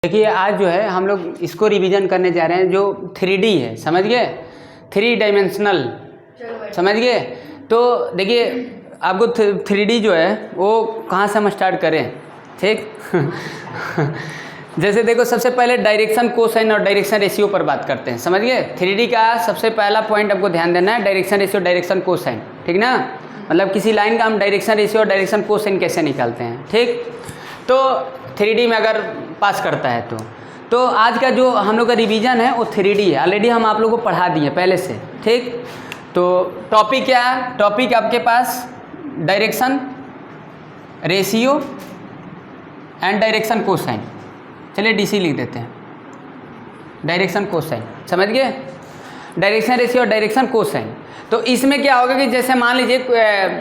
देखिए आज जो है हम लोग इसको रिवीजन करने जा रहे हैं जो 3D है, समझ गए, 3 डायमेंशनल, समझ गए। तो देखिए आपको 3D जो है वो कहाँ से हम स्टार्ट करें, ठीक जैसे देखो सबसे पहले डायरेक्शन कोसाइन और डायरेक्शन रेशियो पर बात करते हैं, समझ गए। 3D का सबसे पहला पॉइंट आपको ध्यान देना है डायरेक्शन रेशियो, डायरेक्शन कोसाइन, ठीक ना। मतलब किसी लाइन का हम डायरेक्शन रेशियो और डायरेक्शन कोसाइन कैसे निकालते हैं, ठीक। तो 3D में अगर पास करता है तो आज का जो हम लोग का रिवीजन है वो 3D है। ऑलरेडी हम आप लोगों को पढ़ा दिए पहले से, ठीक। तो टॉपिक क्या है, टॉपिक आपके पास direction ratio and direction cosine. चलिए DC लिख देते हैं, डायरेक्शन कोसाइन, समझ गए। डायरेक्शन रेशियो और डायरेक्शन कोसाइन। तो इसमें क्या होगा कि जैसे मान लीजिए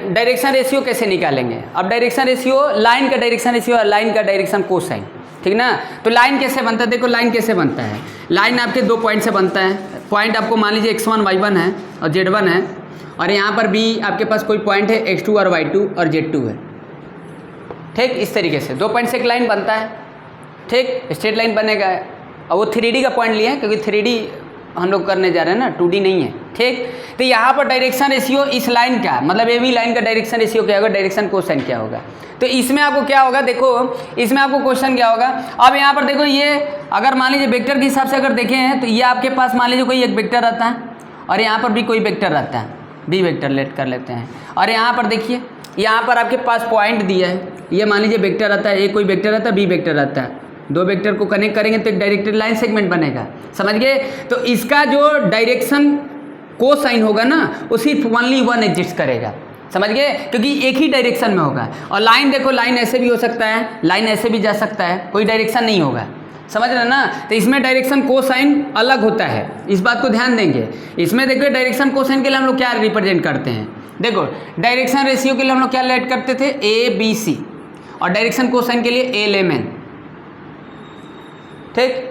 डायरेक्शन रेशियो कैसे निकालेंगे। अब डायरेक्शन रेशियो लाइन का डायरेक्शन रेशियो और लाइन का डायरेक्शन कोसाइन, ठीक ना। तो लाइन कैसे बनता है, देखो लाइन कैसे बनता है। लाइन आपके 2 पॉइंट से बनता है। पॉइंट आपको मान लीजिए x1 y1 है और z1 है, और यहाँ पर भी आपके पास कोई पॉइंट है x2 और y2 और z2 है, ठीक। इस तरीके से 2 पॉइंट से एक लाइन बनता है, ठीक, स्ट्रेट लाइन बनेगा। और वो 3D का पॉइंट लिए हैं क्योंकि 3D हम लोग करने जा रहे हैं ना, 2D नहीं है, ठीक। तो यहाँ पर डायरेक्शन रेशियो इस लाइन का मतलब ए बी लाइन का डायरेक्शन रेशियो क्या होगा, डायरेक्शन कोसाइन क्या होगा। तो इसमें आपको क्या होगा, देखो इसमें आपको क्वेश्चन क्या होगा। अब यहाँ पर देखो ये अगर मान लीजिए वेक्टर के हिसाब से अगर देखें हैं तो ये आपके पास मान लीजिए कोई एक वेक्टर रहता है और यहाँ पर भी कोई वेक्टर रहता है, बी वेक्टर लेट कर लेते हैं। और यहाँ पर देखिए यहाँ पर आपके पास पॉइंट दिया है, ये मान लीजिए वेक्टर रहता है, ए कोई वेक्टर रहता है, बी वेक्टर रहता है। 2 वेक्टर को कनेक्ट करेंगे तो एक डायरेक्टेड लाइन सेगमेंट बनेगा, समझ गए। तो इसका जो डायरेक्शन कोसाइन होगा ना वो सिर्फ ओनली 1 एग्जिस्ट करेगा, समझ गए, क्योंकि एक ही डायरेक्शन में होगा। और लाइन देखो लाइन ऐसे भी हो सकता है, लाइन ऐसे भी जा सकता है, कोई डायरेक्शन नहीं होगा, समझ रहे ना। तो इसमें डायरेक्शन कोसाइन अलग होता है, इस बात को ध्यान देंगे। इसमें देखो डायरेक्शन कोसाइन के लिए हम लोग क्या रिप्रेजेंट करते हैं, देखो डायरेक्शन रेशियो के लिए हम लोग क्या लेट करते थे, ABC, और डायरेक्शन कोसाइन के लिए LMN, ठीक।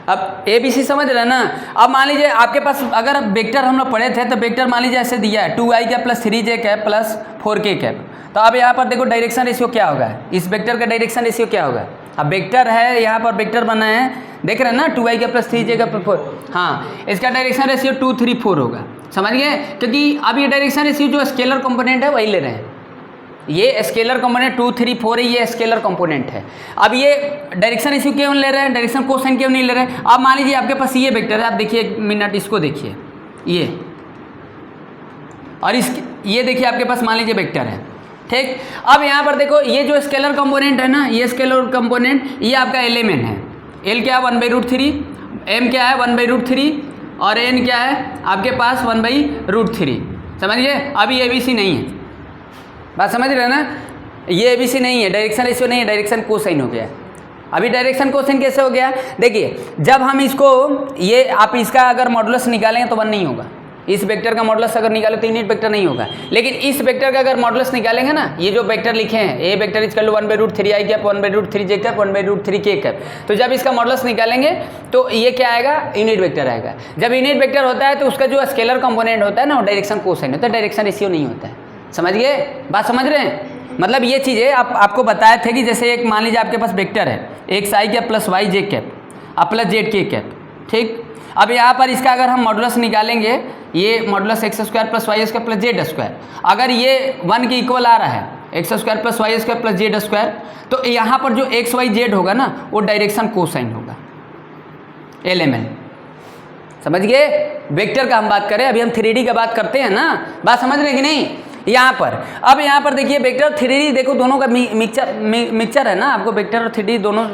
अब ABC समझ रहे हैं ना। अब मान लीजिए आपके पास अगर वेक्टर हम लोग पढ़े थे तो वेक्टर मान लीजिए ऐसे दिया है 2i cap plus 3j cap plus 4k cap. तो अब यहाँ पर देखो डायरेक्शन रेशियो क्या होगा, इस वेक्टर का डायरेक्शन रेशियो क्या होगा। अब वेक्टर है, यहाँ पर वेक्टर बना है, देख रहे हैं ना, 2i cap plus 3j cap plus 4, हाँ, इसका डायरेक्शन रेशियो 2 3 4 होगा, समझ गए। क्योंकि अब ये डायरेक्शन रेशियो जो स्केलर कंपोनेंट है वही ले रहे हैं, ये स्केलर कंपोनेंट 2 3 4 है, ये स्केलर कंपोनेंट है। अब ये डायरेक्शन रेशियो क्यों ले रहे हैं, डायरेक्शन कोसाइन क्यों नहीं ले रहे हैं। अब मान लीजिए आपके पास ये वेक्टर है, आप देखिए 1 मिनट इसको देखिए, ये और ये देखिए आपके पास मान लीजिए वेक्टर है, ठीक। अब यहाँ पर देखो ये जो स्केलर कंपोनेंट है ना, ये स्केलर कंपोनेंट ये आपका LMN है। L क्या है 1/√3, M क्या है 1/√3 और N क्या है आपके पास 1/√3, समझिए। अभी ABC नहीं है, बात समझ रहे हैं ना, ये ABC नहीं है, डायरेक्शन रेशियो नहीं है, डायरेक्शन कोसाइन हो गया। अभी डायरेक्शन कोसाइन कैसे हो गया, देखिए जब हम इसको ये आप इसका अगर मॉडुलस निकालेंगे तो 1 नहीं होगा। इस वेक्टर का मॉडुलस अगर निकाले तो यूनिट वेक्टर नहीं होगा, लेकिन इस वेक्टर का अगर मॉडुलस निकालेंगे ना, ये जो वेक्टर लिखे हैं A vector is equal to 1/√3i cap 1/√3j cap 1/√3k cap, तो जब इसका मॉडुलस निकालेंगे तो ये क्या आएगा, यूनिट वेक्टर आएगा। जब यूनिट वेक्टर होता है तो उसका जो स्केलर कंपोनेंट होता है ना वो डायरेक्शन कोसाइन होता है, डायरेक्शन रेशियो नहीं होता है, समझ गए, बात समझ रहे हैं। मतलब ये चीज़ें आपको बताए थे कि जैसे एक मान लीजिए आपके पास वेक्टर है xi cap plus yj cap और प्लस zk कैप, ठीक। अब यहाँ पर इसका अगर हम मॉडुलस निकालेंगे, ये modulus x² plus y² plus z², अगर ये 1 के इक्वल आ रहा है x² plus y² plus z², तो यहाँ पर जो x y z होगा ना वो डायरेक्शन कोसाइन होगा, LMN, समझ गए। वेक्टर का हम बात करें, अभी हम 3D का बात करते हैं ना, बात समझ रहे हैं कि नहीं। यहाँ पर अब यहाँ पर देखिए वेक्टर 3D, देखो दोनों का मिक्सचर है ना, आपको वेक्टर और 3D दोनों,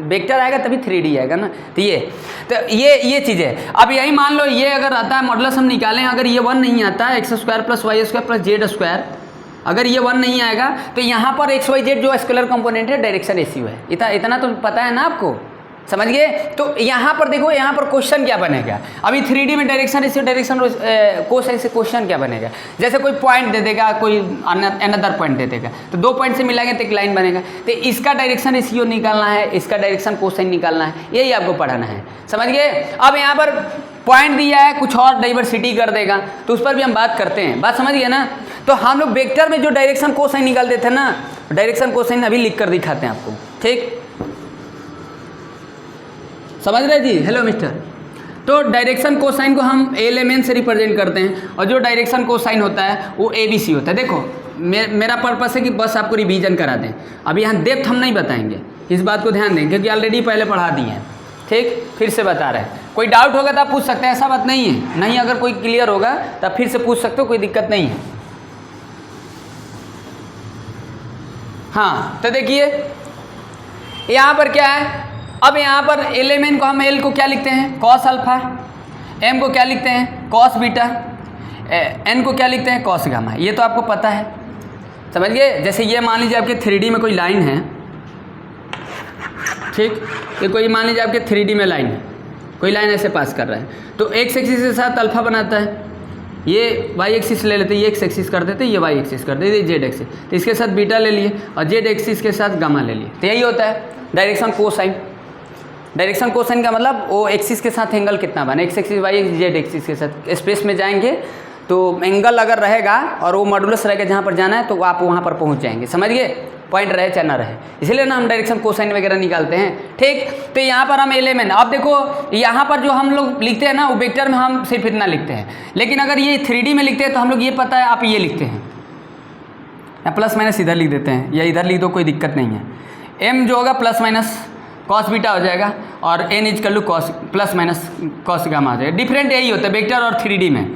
वेक्टर आएगा तभी 3D आएगा ना। तो ये चीज़ है। अब यही मान लो ये अगर आता है मॉडुलस हम निकालें, अगर ये 1 नहीं आता है x² plus y² plus z², अगर ये 1 नहीं आएगा तो यहाँ पर x y z जो स्केलर कंपोनेंट है डायरेक्शन रेशियो है, इतना तो पता है ना आपको, समझ गए। तो यहाँ पर देखो यहाँ पर क्वेश्चन क्या बनेगा, अभी 3D में डायरेक्शन रेशियो डायरेक्शन कोसाइन से क्वेश्चन क्या बनेगा। जैसे कोई पॉइंट दे देगा, कोई अनदर पॉइंट दे देगा, तो 2 पॉइंट से मिलाएंगे तो एक लाइन बनेगा। तो इसका डायरेक्शन रेशियो निकालना है, इसका डायरेक्शन कोसाइन निकालना है, यही आपको पढ़ाना है, समझ गए। अब यहाँ पर पॉइंट दिया है, कुछ और डाइवर्सिटी कर देगा तो उस पर भी हम बात करते हैं, बात समझ गए ना। तो हम लोग वेक्टर में जो डायरेक्शन कोसाइन निकालते थे ना, डायरेक्शन कोसाइन अभी लिख कर दिखाते हैं आपको, ठीक। समझ रहे जी? Hello mister. तो डायरेक्शन कोसाइन को हम एल से रिप्रेजेंट करते हैं और जो डायरेक्शन कोसाइन होता है वो ABC होता है। देखो मेरा पर्पस है कि बस आपको रिवीजन करा दें, अब यहाँ डेप्थ हम नहीं बताएंगे, इस बात को ध्यान दें क्योंकि ऑलरेडी पहले पढ़ा दिए हैं। ठीक, फिर से बता रहे हैं। कोई डाउट होगा तो आप पूछ सकते हैं, ऐसा बात नहीं है, नहीं अगर कोई क्लियर होगा तो आप फिर से पूछ सकते हो, कोई दिक्कत नहीं है। हाँ तो देखिए यहाँ पर क्या है, अब यहाँ पर एलिमेंट को हम एल को क्या लिखते हैं कॉस अल्फा, एम को क्या लिखते हैं कॉस बीटा, एन को क्या लिखते हैं कॉस गामा। ये तो आपको पता है, समझ गए। जैसे ये मान लीजिए आपके 3D में कोई लाइन है, ठीक, ये कोई मान लीजिए आपके 3D में लाइन है, कोई लाइन ऐसे पास कर रहा है तो एक्स एक्सिस के साथ अल्फा बनाता है, ये वाई एक्सिस ले लेते, ये एक्स एक्सिस कर देते, ये वाई एक्सिस कर देते, ये जेड एक्सिस, तो इसके साथ बीटा ले लिए और जेड एक्सिस के साथ गामा ले लिए। तो यही होता है डायरेक्शन कोसाइन। डायरेक्शन कोसाइन का मतलब वो एक्सिस के साथ एंगल कितना बने, X axis Y axis Z axis के साथ स्पेस में जाएंगे तो एंगल अगर रहेगा और वो मॉडुलस रहेगा जहाँ पर जाना है तो आप वहाँ पर पहुँच जाएंगे, समझ गए, पॉइंट रहे चाहे ना रहे, इसलिए ना हम डायरेक्शन कोसाइन वगैरह निकालते हैं। ठीक, तो यहाँ पर हम एलिमेंट, अब देखो यहाँ पर जो हम लोग लिखते हैं ना वो वेक्टर में हम सिर्फ इतना लिखते हैं, लेकिन अगर ये 3D में लिखते हैं तो हम लोग ये पता है आप ये लिखते हैं या प्लस माइनस इधर लिख देते हैं या इधर लिख दो, कोई दिक्कत नहीं है। एम जो होगा प्लस माइनस कॉस बीटा हो जाएगा और एन इज कल cos plus minus cos gamma हो जाएगा। डिफरेंट यही होता है वेक्टर और 3D में,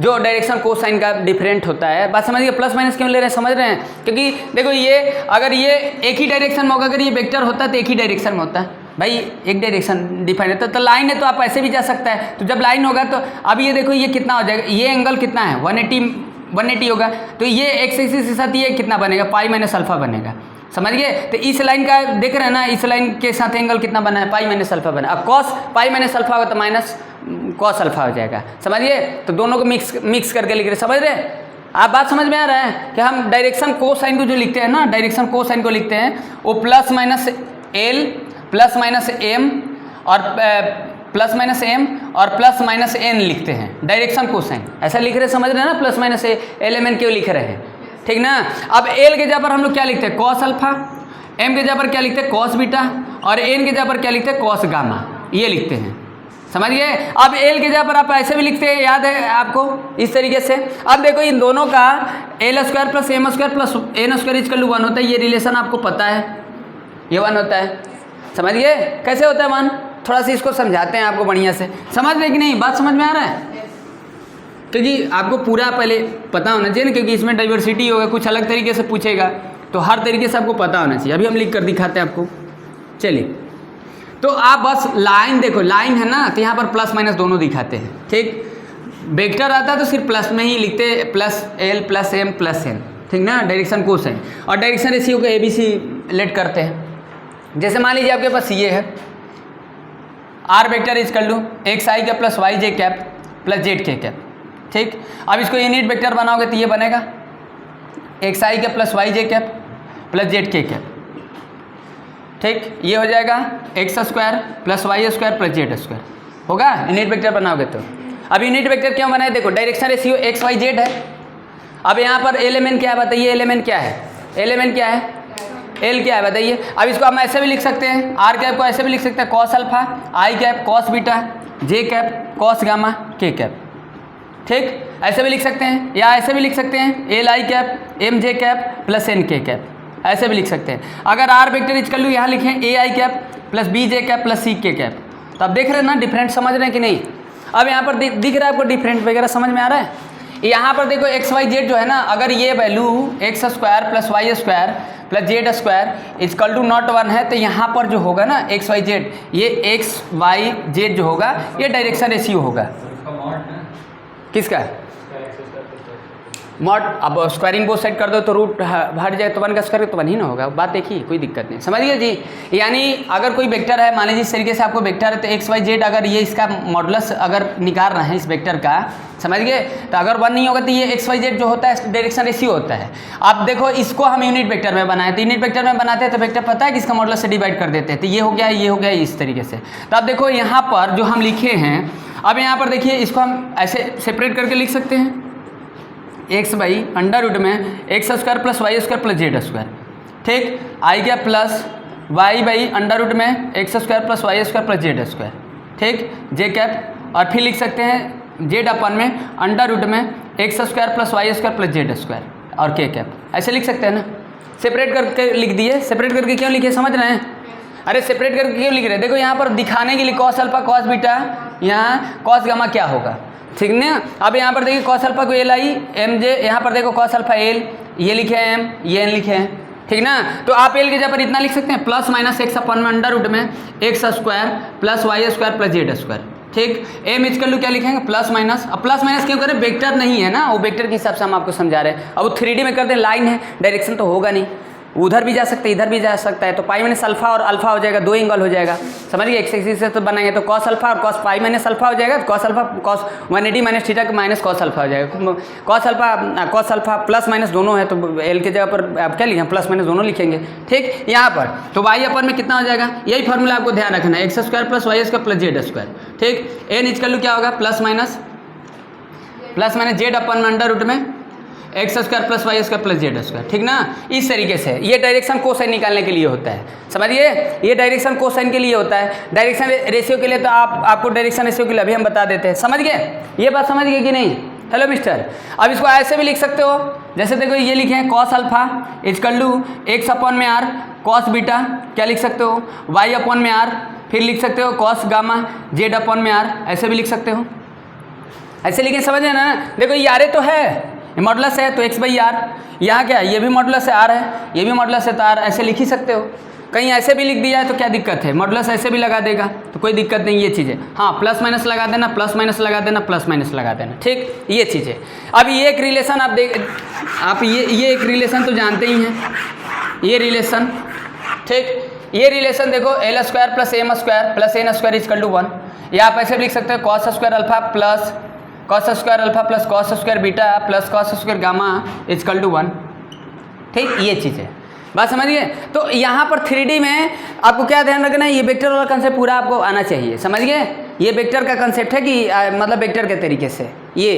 जो डायरेक्शन कोसाइन का डिफरेंट होता है। बात समझिए, प्लस माइनस क्यों ले रहे हैं, समझ रहे हैं, क्योंकि देखो ये अगर ये एक ही डायरेक्शन में होगा, अगर ये वेक्टर होता है तो एक ही डायरेक्शन में होता है, भाई एक डायरेक्शन डिफाइन है तो लाइन है तो आप ऐसे भी जा सकता है, तो जब लाइन होगा तो अब ये देखो ये कितना हो जाएगा, ये एंगल कितना है 180 होगा, तो ये एक्स एक्सिस के साथ ये कितना बनेगा पाई माइनस अल्फा बनेगा, समझ गए। तो इस लाइन का देख रहे हैं ना, इस लाइन के साथ एंगल कितना बना है पाई माइनस अल्फा बना। अब कॉस पाई माइनस अल्फा होगा तो माइनस कॉस अल्फा हो जाएगा, समझिए। तो दोनों को मिक्स करके लिख रहे, समझ रहे हैं आप, बात समझ में आ रहा है कि हम डायरेक्शन कोसाइन को जो लिखते हैं ना, डायरेक्शन कोसाइन को लिखते हैं वो plus minus L plus minus M और प्लस माइनस एम और प्लस माइनस एन लिखते हैं डायरेक्शन कोसाइन, ऐसा लिख रहे, समझ रहे हैं ना, प्लस माइनस एलिमेंट क्यों लिख रहे हैं, ठीक ना। अब एल के जगह पर हम लोग क्या लिखते हैं कॉस अल्फा, एम के जगह पर क्या लिखते हैं कॉस बीटा और एन के जगह पर क्या लिखते हैं कॉस गामा, ये लिखते हैं, समझ गए। अब एल के जगह पर आप ऐसे भी लिखते हैं, याद है आपको इस तरीके से। अब देखो इन दोनों का L square plus M square plus N square equal to 1 होता है, ये रिलेशन आपको पता है, ये 1 होता है, समझ गए। कैसे होता है 1, थोड़ा सा इसको समझाते हैं आपको बढ़िया से, समझ रहे कि नहीं, बात समझ में आ रहा है, क्योंकि आपको पूरा पहले पता होना चाहिए ना, क्योंकि इसमें डाइवर्सिटी होगा, कुछ अलग तरीके से पूछेगा तो हर तरीके से आपको पता होना चाहिए। अभी हम लिख कर दिखाते हैं आपको, चलिए। तो आप बस लाइन देखो, लाइन है ना, तो यहाँ पर प्लस माइनस दोनों दिखाते हैं, ठीक। वेक्टर आता है तो सिर्फ प्लस में ही लिखते हैं, plus L plus M plus N, ठीक ना, डायरेक्शन कोसाइन। और डायरेक्शन रेशियो को ABC लेट करते हैं। जैसे मान लीजिए आपके पास ये है आर वेक्टर इज कर लूँ X I cap plus Y J cap plus Z K cap, ठीक। अब इसको यूनिट वेक्टर बनाओगे तो ये बनेगा X I cap plus Y J cap plus Z K cap, ठीक। ये हो जाएगा X square plus Y square plus Z square, होगा यूनिट वेक्टर बनाओगे तो। अब यूनिट वेक्टर क्यों बनाए, देखो direction ratio X Y Z है। अब यहाँ पर एलिमेंट क्या है बताइए, एलिमेंट क्या है, एलिमेंट क्या है, एल क्या है बताइए। अब इसको हम ऐसे भी लिख सकते हैं, आर कैप को ऐसे भी लिख सकते हैं कॉस अल्फा, आई कैप कॉस बीटा, जे कैप कॉस गामा, के कैप, ठीक, ऐसे भी लिख सकते हैं, या ऐसे भी लिख सकते हैं L I cap M J cap plus N K cap, ऐसे भी लिख सकते हैं। अगर आर वेक्टर इज कर लूँ, यहाँ लिखें A I cap plus B J cap plus C K cap, तो आप देख रहे हैं ना डिफरेंट, समझ रहे हैं कि नहीं। अब यहाँ पर दिख रहा है आपको डिफरेंट वगैरह, समझ में आ रहा है। यहाँ पर देखो एक्स वाई जेड जो है ना, अगर ये value X square plus Y square plus Z square equal to not 1 है, तो यहाँ पर जो होगा ना एक्स वाई जेड, ये एक्स वाई जेड जो होगा ये डायरेक्शन रेशियो होगा, किसका मॉड। अब स्क्वायरिंग बोथ साइड कर दो तो रूट हट जाए तो 1 का स्क्वायर तो 1 ही ना होगा, बात देखिए, कोई दिक्कत नहीं, समझिए जी। यानी अगर कोई वेक्टर है, मान लीजिए इस तरीके से आपको वेक्टर है तो एक्स वाई जेड, अगर ये इसका मॉडुलस अगर निकाल रहे हैं इस वेक्टर का, समझ गए, तो अगर 1 नहीं होगा तो ये एक्स वाई जेड जो होता है डायरेक्शन रेशियो होता है। अब देखो इसको हम यूनिट वेक्टर में बनाए, तो यूनिट वेक्टर में बनाते हैं तो वेक्टर पता है कि इसका मॉडुलस से डिवाइड कर देते हैं, तो ये हो गया, ये हो गया इस तरीके से। तो अब देखो यहाँ पर जो हम लिखे हैं, अब यहाँ पर देखिए इसको हम ऐसे सेपरेट करके लिख सकते हैं, एक्स बाई अंडर रूट में x square plus Y square plus Z square, ठीक, i cap plus y by under root में x square plus Y square plus Z square, ठीक, जे कैप, और फिर लिख सकते हैं जेड अपन में अंडर रूट में x square plus Y square plus Z square और के कैप, ऐसे लिख सकते हैं ना। सेपरेट करके लिख दिए, सेपरेट करके क्यों लिखे समझ रहे हैं? अरे सेपरेट करके क्यों लिख रहे हैं? देखो यहाँ पर दिखाने के लिए कॉस अल्फा कॉस बीटा, यहाँ कॉस गामा क्या होगा, ठीक ना। अब यहाँ पर देखिए कॉस अल्फा को एल आई एम जे, यहाँ पर देखो कॉस अल्फा एल, ये लिखे हैं एम, ये एन लिखे हैं, ठीक ना। तो आप एल के जगह पर इतना लिख सकते हैं प्लस माइनस एक्स अपन में अंडर रूट में x square plus Y square plus Z square, ठीक। एम इज कर लो क्या लिखेंगे प्लस माइनस, अब प्लस माइनस क्यों करें, वेक्टर नहीं है ना, वो वेक्टर के हिसाब से हम आपको समझा रहे हैं। अब वो 3D में कर दें, लाइन है, डायरेक्शन तो होगा नहीं, उधर भी जा सकते इधर भी जा सकता है, तो पाई माइनस अल्फा और अल्फा हो जाएगा, 2 एंगल हो जाएगा, समझ गए। एक्स एक्सिस से तो बनाएंगे तो कॉस अल्फा और कॉस पाई माइनस अल्फा हो जाएगा, cos alpha cos 180 minus theta minus cos alpha हो जाएगा। कॉस अल्फा प्लस माइनस दोनों है, तो एल के जगह पर आप क्या लिखेंगे प्लस माइनस दोनों लिखेंगे, ठीक। यहाँ पर तो वाई अपन में कितना हो जाएगा, यही फॉर्मूला आपको ध्यान रखना है, X square plus Y square plus Z square, ठीक। एन इज कर लो क्या होगा प्लस माइनस जेड अपन में अंडर रूट में x square plus Y square plus Z square, ठीक ना। इस तरीके से ये डायरेक्शन कोसाइन निकालने के लिए होता है, समझिए, ये डायरेक्शन कोसाइन के लिए होता है। डायरेक्शन रेशियो के लिए तो आपको डायरेक्शन रेशियो के लिए अभी हम बता देते हैं, समझ गए, ये बात समझ गए कि नहीं? हेलो मिस्टर, अब इसको ऐसे भी लिख सकते हो, जैसे देखो ये लिखे हैं cos alpha equal to X upon में आर कॉस बीटा, क्या लिख सकते हो वाई अपॉन में आर, फिर लिख सकते हो कॉस गामा जेड अपॉन में आर, ऐसे भी लिख सकते हो, ऐसे लिखे, समझ रहे ना। देखो ये आर तो है, मॉडुलस है तो एक्स बाई आर, यहाँ क्या है ये भी मॉडुलस है आर है, ये भी मॉडुलस है तो आर, ऐसे लिख ही सकते हो। कहीं ऐसे भी लिख दिया है तो क्या दिक्कत है, मॉडुलस ऐसे भी लगा देगा तो कोई दिक्कत नहीं, ये चीज़ है। हाँ प्लस माइनस लगा देना, प्लस माइनस लगा देना, प्लस माइनस लगा देना, ठीक, ये चीज़ है। अब ये एक रिलेशन आप ये एक रिलेशन तो जानते ही हैं, ये रिलेशन, ठीक, ये रिलेशन देखो L square plus M square plus N square equal to 1, या आप ऐसे भी लिख सकते हो cos square alpha plus cos square alpha plus cos square beta plus cos square gamma equal to 1, ठीक, ये चीज़ है, बात समझिए। तो यहाँ पर 3D में आपको क्या ध्यान रखना है, ये वेक्टर वाला कंसेप्ट पूरा आपको आना चाहिए, समझ गए। ये वेक्टर का कंसेप्ट है कि मतलब वेक्टर के तरीके से ये।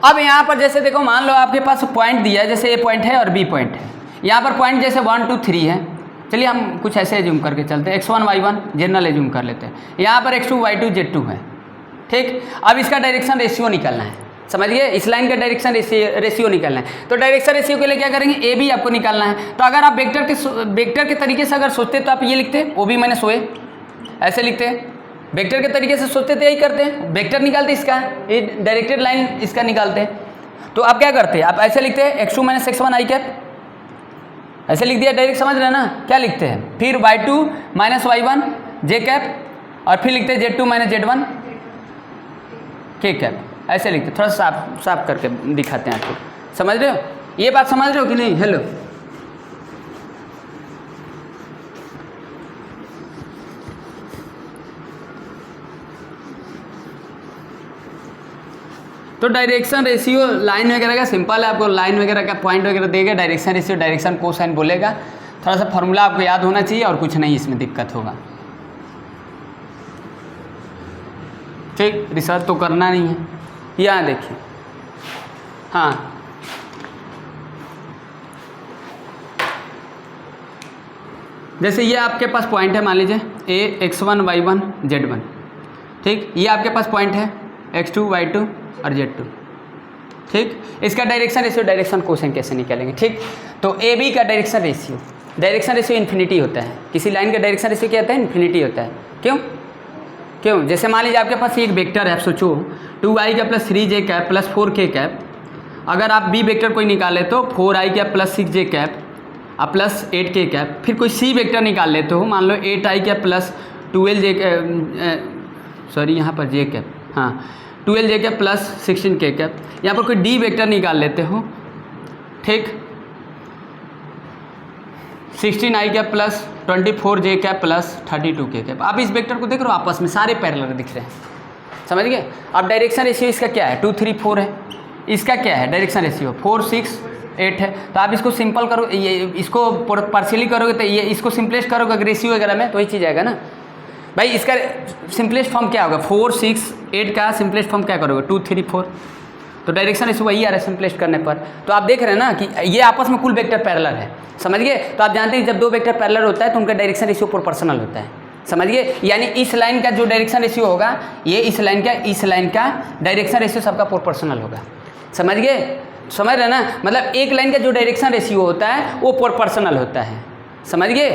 अब यहाँ पर जैसे देखो मान लो आपके पास पॉइंट दिया है, जैसे ए पॉइंट है और बी पॉइंट है, यहाँ पर पॉइंट जैसे 1 2 3 है, चलिए हम कुछ ऐसे एज्यूम करके चलते हैं, x1 y1 जनरल एज्यूम कर लेते हैं, यहाँ पर x2 y2 z2 है, ठीक। अब इसका डायरेक्शन रेशियो निकालना है, समझिए, इस लाइन का डायरेक्शन रेशियो निकालना है। तो डायरेक्शन रेशियो के लिए क्या करेंगे, ए बी आपको निकालना है। तो अगर आप वेक्टर के तरीके से अगर सोचते तो आप ये लिखते ओ बी माइनस ओ ए, ऐसे लिखते हैं। वेक्टर के तरीके से सोचते तो यही करते हैं, वेक्टर निकालते इसका, ये डायरेक्टेड लाइन इसका निकालते हैं। तो आप क्या करते हैं, आप ऐसे लिखते हैं x2 माइनस x1 आई कैप, ऐसे लिख दिया, डायरेक्ट समझ रहे हैं ना। क्या लिखते हैं फिर y2 माइनस y1 जे कैप, और फिर लिखते हैं z2 माइनस z1 के कैप, ऐसे लिखते, थोड़ा साफ करके दिखाते हैं आपको, समझ रहे हो, ये बात समझ रहे हो कि नहीं? हेलो, तो डायरेक्शन रेशियो लाइन वगैरह का सिंपल है, आपको लाइन वगैरह का पॉइंट वगैरह देगा, डायरेक्शन रेशियो डायरेक्शन कोसाइन बोलेगा, थोड़ा सा फॉर्मूला आपको याद होना चाहिए और कुछ नहीं इसमें दिक्कत होगा, ठीक। रिसर्च तो करना नहीं है, यहाँ देखिए, हाँ जैसे ये आपके पास पॉइंट है, मान लीजिए ए x1 y1 z1, ठीक, ये आपके पास पॉइंट है x2 y2 और z2, ठीक। इसका डायरेक्शन रेशियो डायरेक्शन कोसाइन कैसे निकालेंगे, ठीक। तो ए बी का डायरेक्शन रेशियो इन्फिनिटी होता है, किसी लाइन का डायरेक्शन रेशियो क्या होता है, इन्फिनिटी होता है। क्यों जैसे मान लीजिए आपके पास एक वेक्टर है, आप सोचो 2i का plus 3j cap plus 4k cap, अगर आप बी वेक्टर कोई निकाले तो 4i cap plus 6j cap और प्लस 8k कैप, फिर कोई सी वेक्टर निकाल लेते हो, मान लो 8i cap plus 12j sorry यहाँ पर j कैप, हाँ 12j cap plus 16k cap, यहाँ पर कोई डी वेक्टर निकाल लेते हो, ठीक, 16i cap plus 24j cap plus 32k cap. आप इस वेक्टर को देख रहे हो, आपस में सारे पैरेलल दिख रहे हैं, समझ गए। अब डायरेक्शन रेशियो इसका क्या है, 2 3 4 है, इसका क्या है डायरेक्शन रेशियो 4 6 8 है। तो आप इसको सिंपल करो, ये इसको पार्शियली करोगे तो ये इसको सिंपलेस्ट करोगे रेशियो वगैरह में तो वही चीज़ आएगा ना भाई। इसका सिंपलेस्ट फॉर्म क्या होगा, 4 6 8 का सिंपलेस्ट फॉर्म क्या करोगे, 2 3 4, तो डायरेक्शन रेशियो वही आ रहा है सिंपलेस्ट करने पर। तो आप देख रहे हैं ना कि ये आपस में कुल वेक्टर पैरेलल है, समझ गए। तो आप जानते हैं जब दो वेक्टर पैरेलल होता है तो उनका डायरेक्शन रेशियो प्रोपोर्शनल होता है, समझ गए। यानी इस लाइन का जो डायरेक्शन रेशियो होगा, ये इस लाइन का डायरेक्शन रेशियो सबका प्रोपोर्शनल होगा, समझ गए। समझ रहे ना, मतलब एक लाइन का जो डायरेक्शन रेशियो होता है वो प्रोपोर्शनल होता है, समझ गए।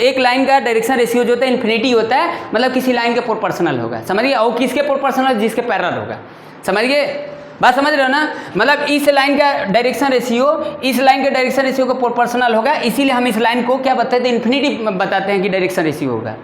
एक लाइन का डायरेक्शन रेशियो जो होता है इन्फिनिटी होता है, मतलब किसी लाइन के प्रोपोर्शनल होगा, समझ गए। और किसके प्रोपोर्शनल? जिसके पैरेलल होगा, समझ गए। बात समझ रहे हो ना, मतलब इस लाइन का डायरेक्शन रेशियो इस लाइन के डायरेक्शन रेशियो को प्रोपोर्शनल होगा, इसीलिए हम इस लाइन को क्या बताते हैं? इन्फिनिटी बताते हैं कि डायरेक्शन रेशियो होगा।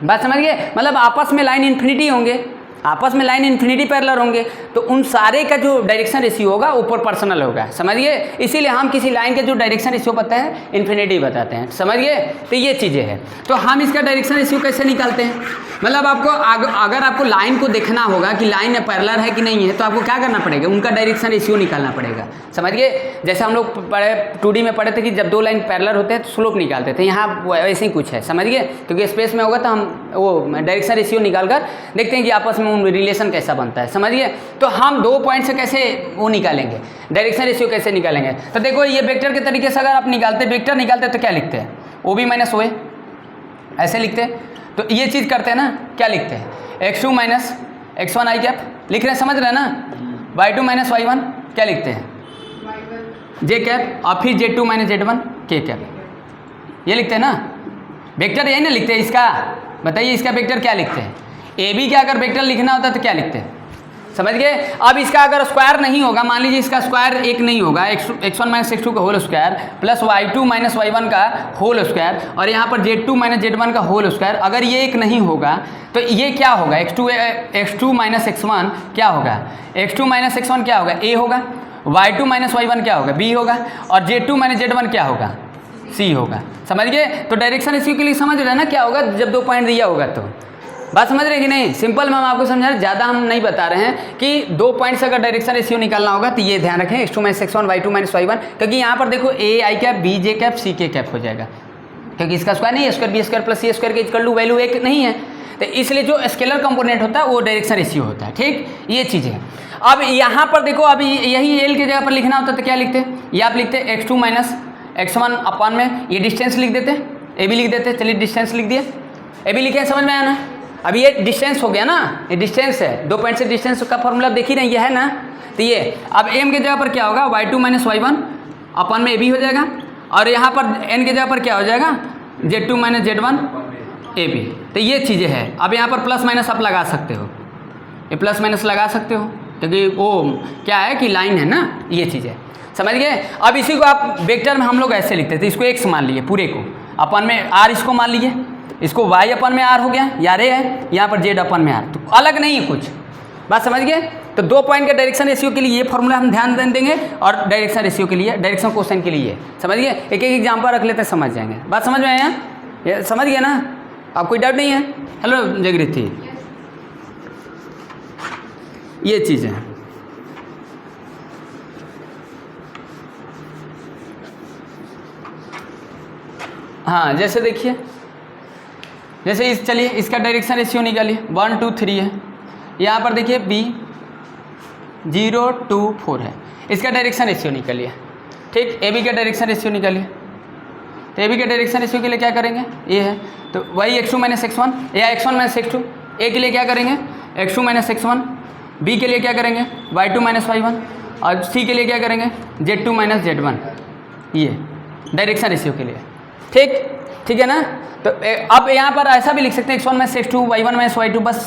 बात समझ गए, मतलब आपस में लाइन इन्फिनिटी होंगे, आपस में लाइन इन्फिनिटी पैरेलल होंगे, तो उन सारे का जो डायरेक्शन रेशियो होगा वो प्रोपोर्शनल होगा, समझ गए। इसीलिए हम किसी लाइन के जो डायरेक्शन रेशियो बताते हैं इन्फिनिटी बताते हैं, समझ गए। तो ये चीज़ें हैं। तो हम इसका डायरेक्शन रेशियो कैसे निकालते हैं? मतलब आपको अगर आपको लाइन को देखना होगा कि लाइन पैरेलल है कि नहीं है, तो आपको क्या करना पड़ेगा? उनका डायरेक्शन रेशियो निकालना पड़ेगा, समझ गए। जैसे हम लोग पढ़े 2D में पढ़े थे कि जब दो लाइन पैरेलल होते हैं तो स्लोप निकालते थे, यहाँ वैसे ही कुछ है, समझ गए। क्योंकि स्पेस में होगा तो हम वो डायरेक्शन रेशियो निकाल कर देखते हैं कि आपस में उन रिलेशन कैसा बनता है, समझ गए। तो हम 2 पॉइंट से कैसे वो निकालेंगे, डायरेक्शन रेशियो कैसे निकालेंगे? तो देखो ये वेक्टर के तरीके से अगर आप वेक्टर निकालते तो क्या लिखते हैं? OB माइनस OA ऐसे लिखते हैं। तो ये चीज़ करते हैं ना, क्या लिखते हैं? x2 minus x1 i cap लिख रहे हैं, समझ रहे हैं ना। y2 माइनस y1 क्या लिखते हैं? j कैप, और फिर z2 minus z1 k cap, ये लिखते हैं ना। वेक्टर यही ना लिखते हैं इसका, बताइए इसका वेक्टर क्या लिखते हैं? AB का अगर वेक्टर लिखना होता तो क्या लिखते हैं, समझ गए। अब इसका अगर स्क्वायर नहीं होगा, मान लीजिए इसका स्क्वायर 1 नहीं होगा, x1 माइनस x2 का whole square plus y2 minus y1 का होल स्क्वायर, और यहाँ पर z2 माइनस z1 का होल स्क्वायर, अगर ये एक नहीं होगा तो ये क्या होगा? x2 माइनस x1 क्या होगा? x2 माइनस x1 क्या होगा? a होगा। y2 माइनस y1 क्या होगा? b होगा। और z2 माइनस z1 क्या होगा? c होगा, समझ गए। तो डायरेक्शन रेशियो के लिए समझ रहे हैं ना क्या होगा जब 2 पॉइंट दिया होगा तो। बात समझ रहे हैं कि नहीं? सिंपल में हम आपको समझा रहे, ज़्यादा हम नहीं बता रहे हैं कि 2 पॉइंट से अगर डायरेक्शन रेशियो निकालना होगा तो ये ध्यान रखें x2 minus x1 y2 minus y1, क्योंकि यहाँ पर देखो a i cap b j cap c k cap हो जाएगा, क्योंकि इसका स्क्वायर नहीं है, square B square plus c square के इक्वल टू वैल्यू 1 नहीं है। तो इसलिए जो स्केलर कंपोनेंट होता है वो डायरेक्शन रेशियो होता है, ठीक। ये चीज़ है। अब यहाँ पर देखो, अभी यही एल की जगह पर लिखना होता तो क्या लिखते? ये आप लिखते x2 माइनस x1 अपन में ये डिस्टेंस लिख देते, ए बी लिख देते। चलिए डिस्टेंस लिख दिए, ए बी लिखे, समझ में आया ना। अभी ये डिस्टेंस हो गया ना, ये डिस्टेंस है, 2 पॉइंट से डिस्टेंस का फॉर्मूला देख ही रहे, ये है ना। तो ये अब m की जगह पर क्या होगा? y2 माइनस y1 अपन में ab हो जाएगा, और यहाँ पर n की जगह पर क्या हो जाएगा? z2 minus z1 ab। तो ये चीज़ें हैं। अब यहाँ पर प्लस माइनस आप लगा सकते हो, ये प्लस माइनस लगा सकते हो, क्योंकि वो क्या है कि लाइन है ना, ये चीज़ है, समझ गए। अब इसी को आप वेक्टर में हम लोग ऐसे लिखते थे, इसको x मान लिए, पूरे को अपन में r इसको मान लीजिए, इसको y अपन में r हो गया, यार ये है, यहाँ पर z अपन में r, तो अलग नहीं है कुछ। बात समझ गए। तो 2 पॉइंट के डायरेक्शन रेशियो के लिए ये फॉर्मूला हम ध्यान देंगे, और डायरेक्शन रेशियो के लिए, डायरेक्शन क्वेश्चन के लिए, समझ गए। एक एक एग्जाम्पल रख लेते समझ जाएंगे। बात समझ में आया? ये समझ गया ना, आप कोई डाउट नहीं है? हेलो जगृति, ये चीज़ है। हाँ, जैसे देखिए, जैसे इस, चलिए इसका डायरेक्शन रेशियो निकालिए, 1 2 3 है, यहाँ पर देखिए b 0 2 4 है, इसका डायरेक्शन रेशियो निकालिए, ठीक। ए बी का डायरेक्शन रेशियो निकालिए। तो ए बी के डायरेक्शन रेशियो के लिए क्या करेंगे? ये है, तो वही x2 माइनस x1 या x1 माइनस x2। ए के लिए क्या करेंगे? x2 minus x1। बी के लिए क्या करेंगे? y2 minus y1। और सी के लिए क्या करेंगे? z2 minus z1। ये डायरेक्शन रेशियो के लिए, ठीक है ना। तो अब यहाँ पर ऐसा भी लिख सकते हैं x1 minus x2 y1 minus y2, बस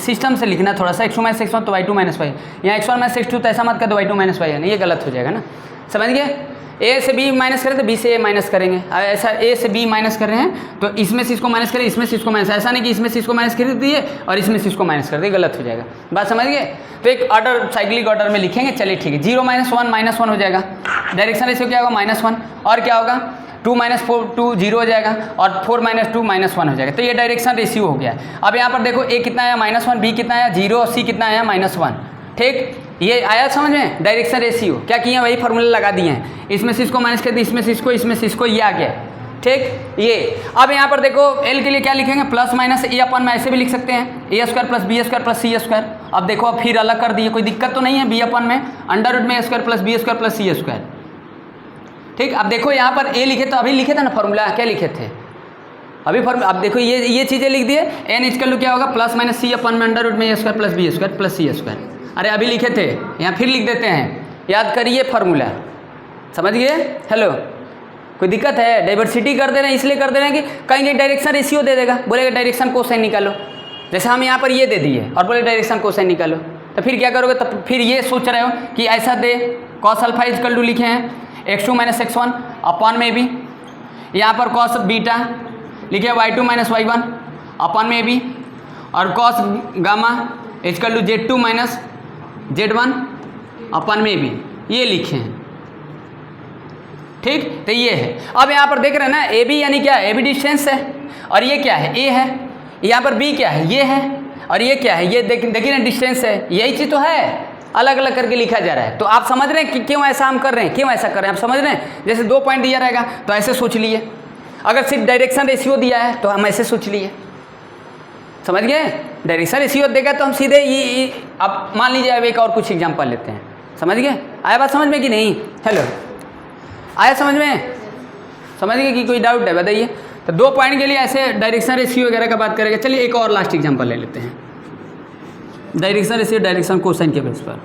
सिस्टम से लिखना थोड़ा सा। x2 माइनस x1 तो y2 माइनस y, यहाँ x1 माइनस x2 तो ऐसा मत कर दो y2 माइनस y है ना, ये गलत हो जाएगा ना, समझ गए। a से b माइनस करें तो b से a माइनस करेंगे, ऐसा a से b माइनस कर रहे हैं तो इसमें से इसको माइनस करें, इसमें से इसको माइनस, ऐसा नहीं कि इसमें से इसको माइनस कर दिए और इसमें से इसको माइनस कर दिए, गलत हो जाएगा। बात समझ गए। तो एक ऑर्डर, साइक्लिक ऑर्डर में लिखेंगे, चलिए ठीक है। 0 माइनस 1 माइनस 1 हो जाएगा, डायरेक्शन रेशियो क्या होगा? -1, और क्या होगा? 2 माइनस 4 2 0 हो जाएगा, और 4 माइनस 2 -1 हो जाएगा। तो ये डायरेक्शन रेशियो हो गया। अब यहाँ पर देखो a कितना आया? -1, b कितना आया? 0, और c कितना आया? -1, ठीक। ये आया समझ में? डायरेक्शन रेशियो क्या किए? वही फार्मूला लगा दिए हैं, इसमें से इसको माइनस कर दिए, इसमें से इसको, इसमें से इसको, ये आ गया, ठीक। ये अब यहाँ पर देखो एल के लिए क्या लिखेंगे, प्लस माइनस ए अपन में ऐसे भी लिख सकते हैं, a square plus b square plus c square. अब देखो अब फिर अलग कर दिए, कोई दिक्कत तो नहीं है, बी अपन में अंडर रूट में a square plus b square plus c square. ठीक। अब देखो यहाँ पर ए लिखे तो अभी लिखे थे ना फॉर्मूला, क्या लिखे थे अभी फॉर्मूला। अब देखो ये चीज़ें लिख दिए, एन इक्वल टू क्या होगा, प्लस माइनस सी अपन में अंडर रूट में a square plus b square plus c square. अरे अभी लिखे थे, यहाँ फिर लिख देते हैं, याद करिए फॉर्मूला, समझ गए। हेलो, कोई दिक्कत है, डाइवर्सिटी कर दे रहे हैं इसलिए कर दे रहे हैं कि कहीं डायरेक्शन रेशियो दे देगा, बोलेगा डायरेक्शन कोसाइन निकालो, जैसे हम यहाँ पर ये दे दिए और बोले डायरेक्शन कोसाइन निकालो, तो फिर क्या करोगे, तब फिर ये सोच रहे हो कि ऐसा दे, कॉस अल्फा इक्वल टू लिखे हैं x2 माइनस x1 अपॉन में भी, यहाँ पर कॉस बीटा लिखे y2 माइनस y1 अपॉन में भी, और cos gamma equal to z2 minus z1 upon में भी, ये लिखे हैं। ठीक, तो ये है। अब यहाँ पर देख रहे हैं ना, ए बी यानी क्या, ए बी डिस्टेंस है, और ये क्या है, ए है, यहाँ पर बी क्या है, ये है, और ये क्या है, ये देखिए ना डिस्टेंस है, यही चीज़ तो है, अलग अलग करके लिखा जा रहा है। तो आप समझ रहे हैं कि क्यों ऐसा हम कर रहे हैं, क्यों ऐसा कर रहे हैं, आप समझ रहे हैं। जैसे 2 पॉइंट दिया रहेगा तो ऐसे सोच लिए, अगर सिर्फ डायरेक्शन रेशियो दिया है तो हम ऐसे सोच लिए, समझ गए। डायरेक्शन रेशियो देगा तो हम सीधे ये अब मान लीजिए, अब एक और कुछ एग्जाम्पल लेते हैं, समझ गए। आया बात समझ में कि नहीं, हेलो आया समझ में, समझ गए कि कोई डाउट है बताइए। तो 2 पॉइंट के लिए ऐसे डायरेक्शन रेशियो वगैरह का बात करेंगे। चलिए एक और लास्ट एग्जांपल ले लेते हैं, डायरेक्शन रेशियो डायरेक्शन कोसाइन के बेस पर।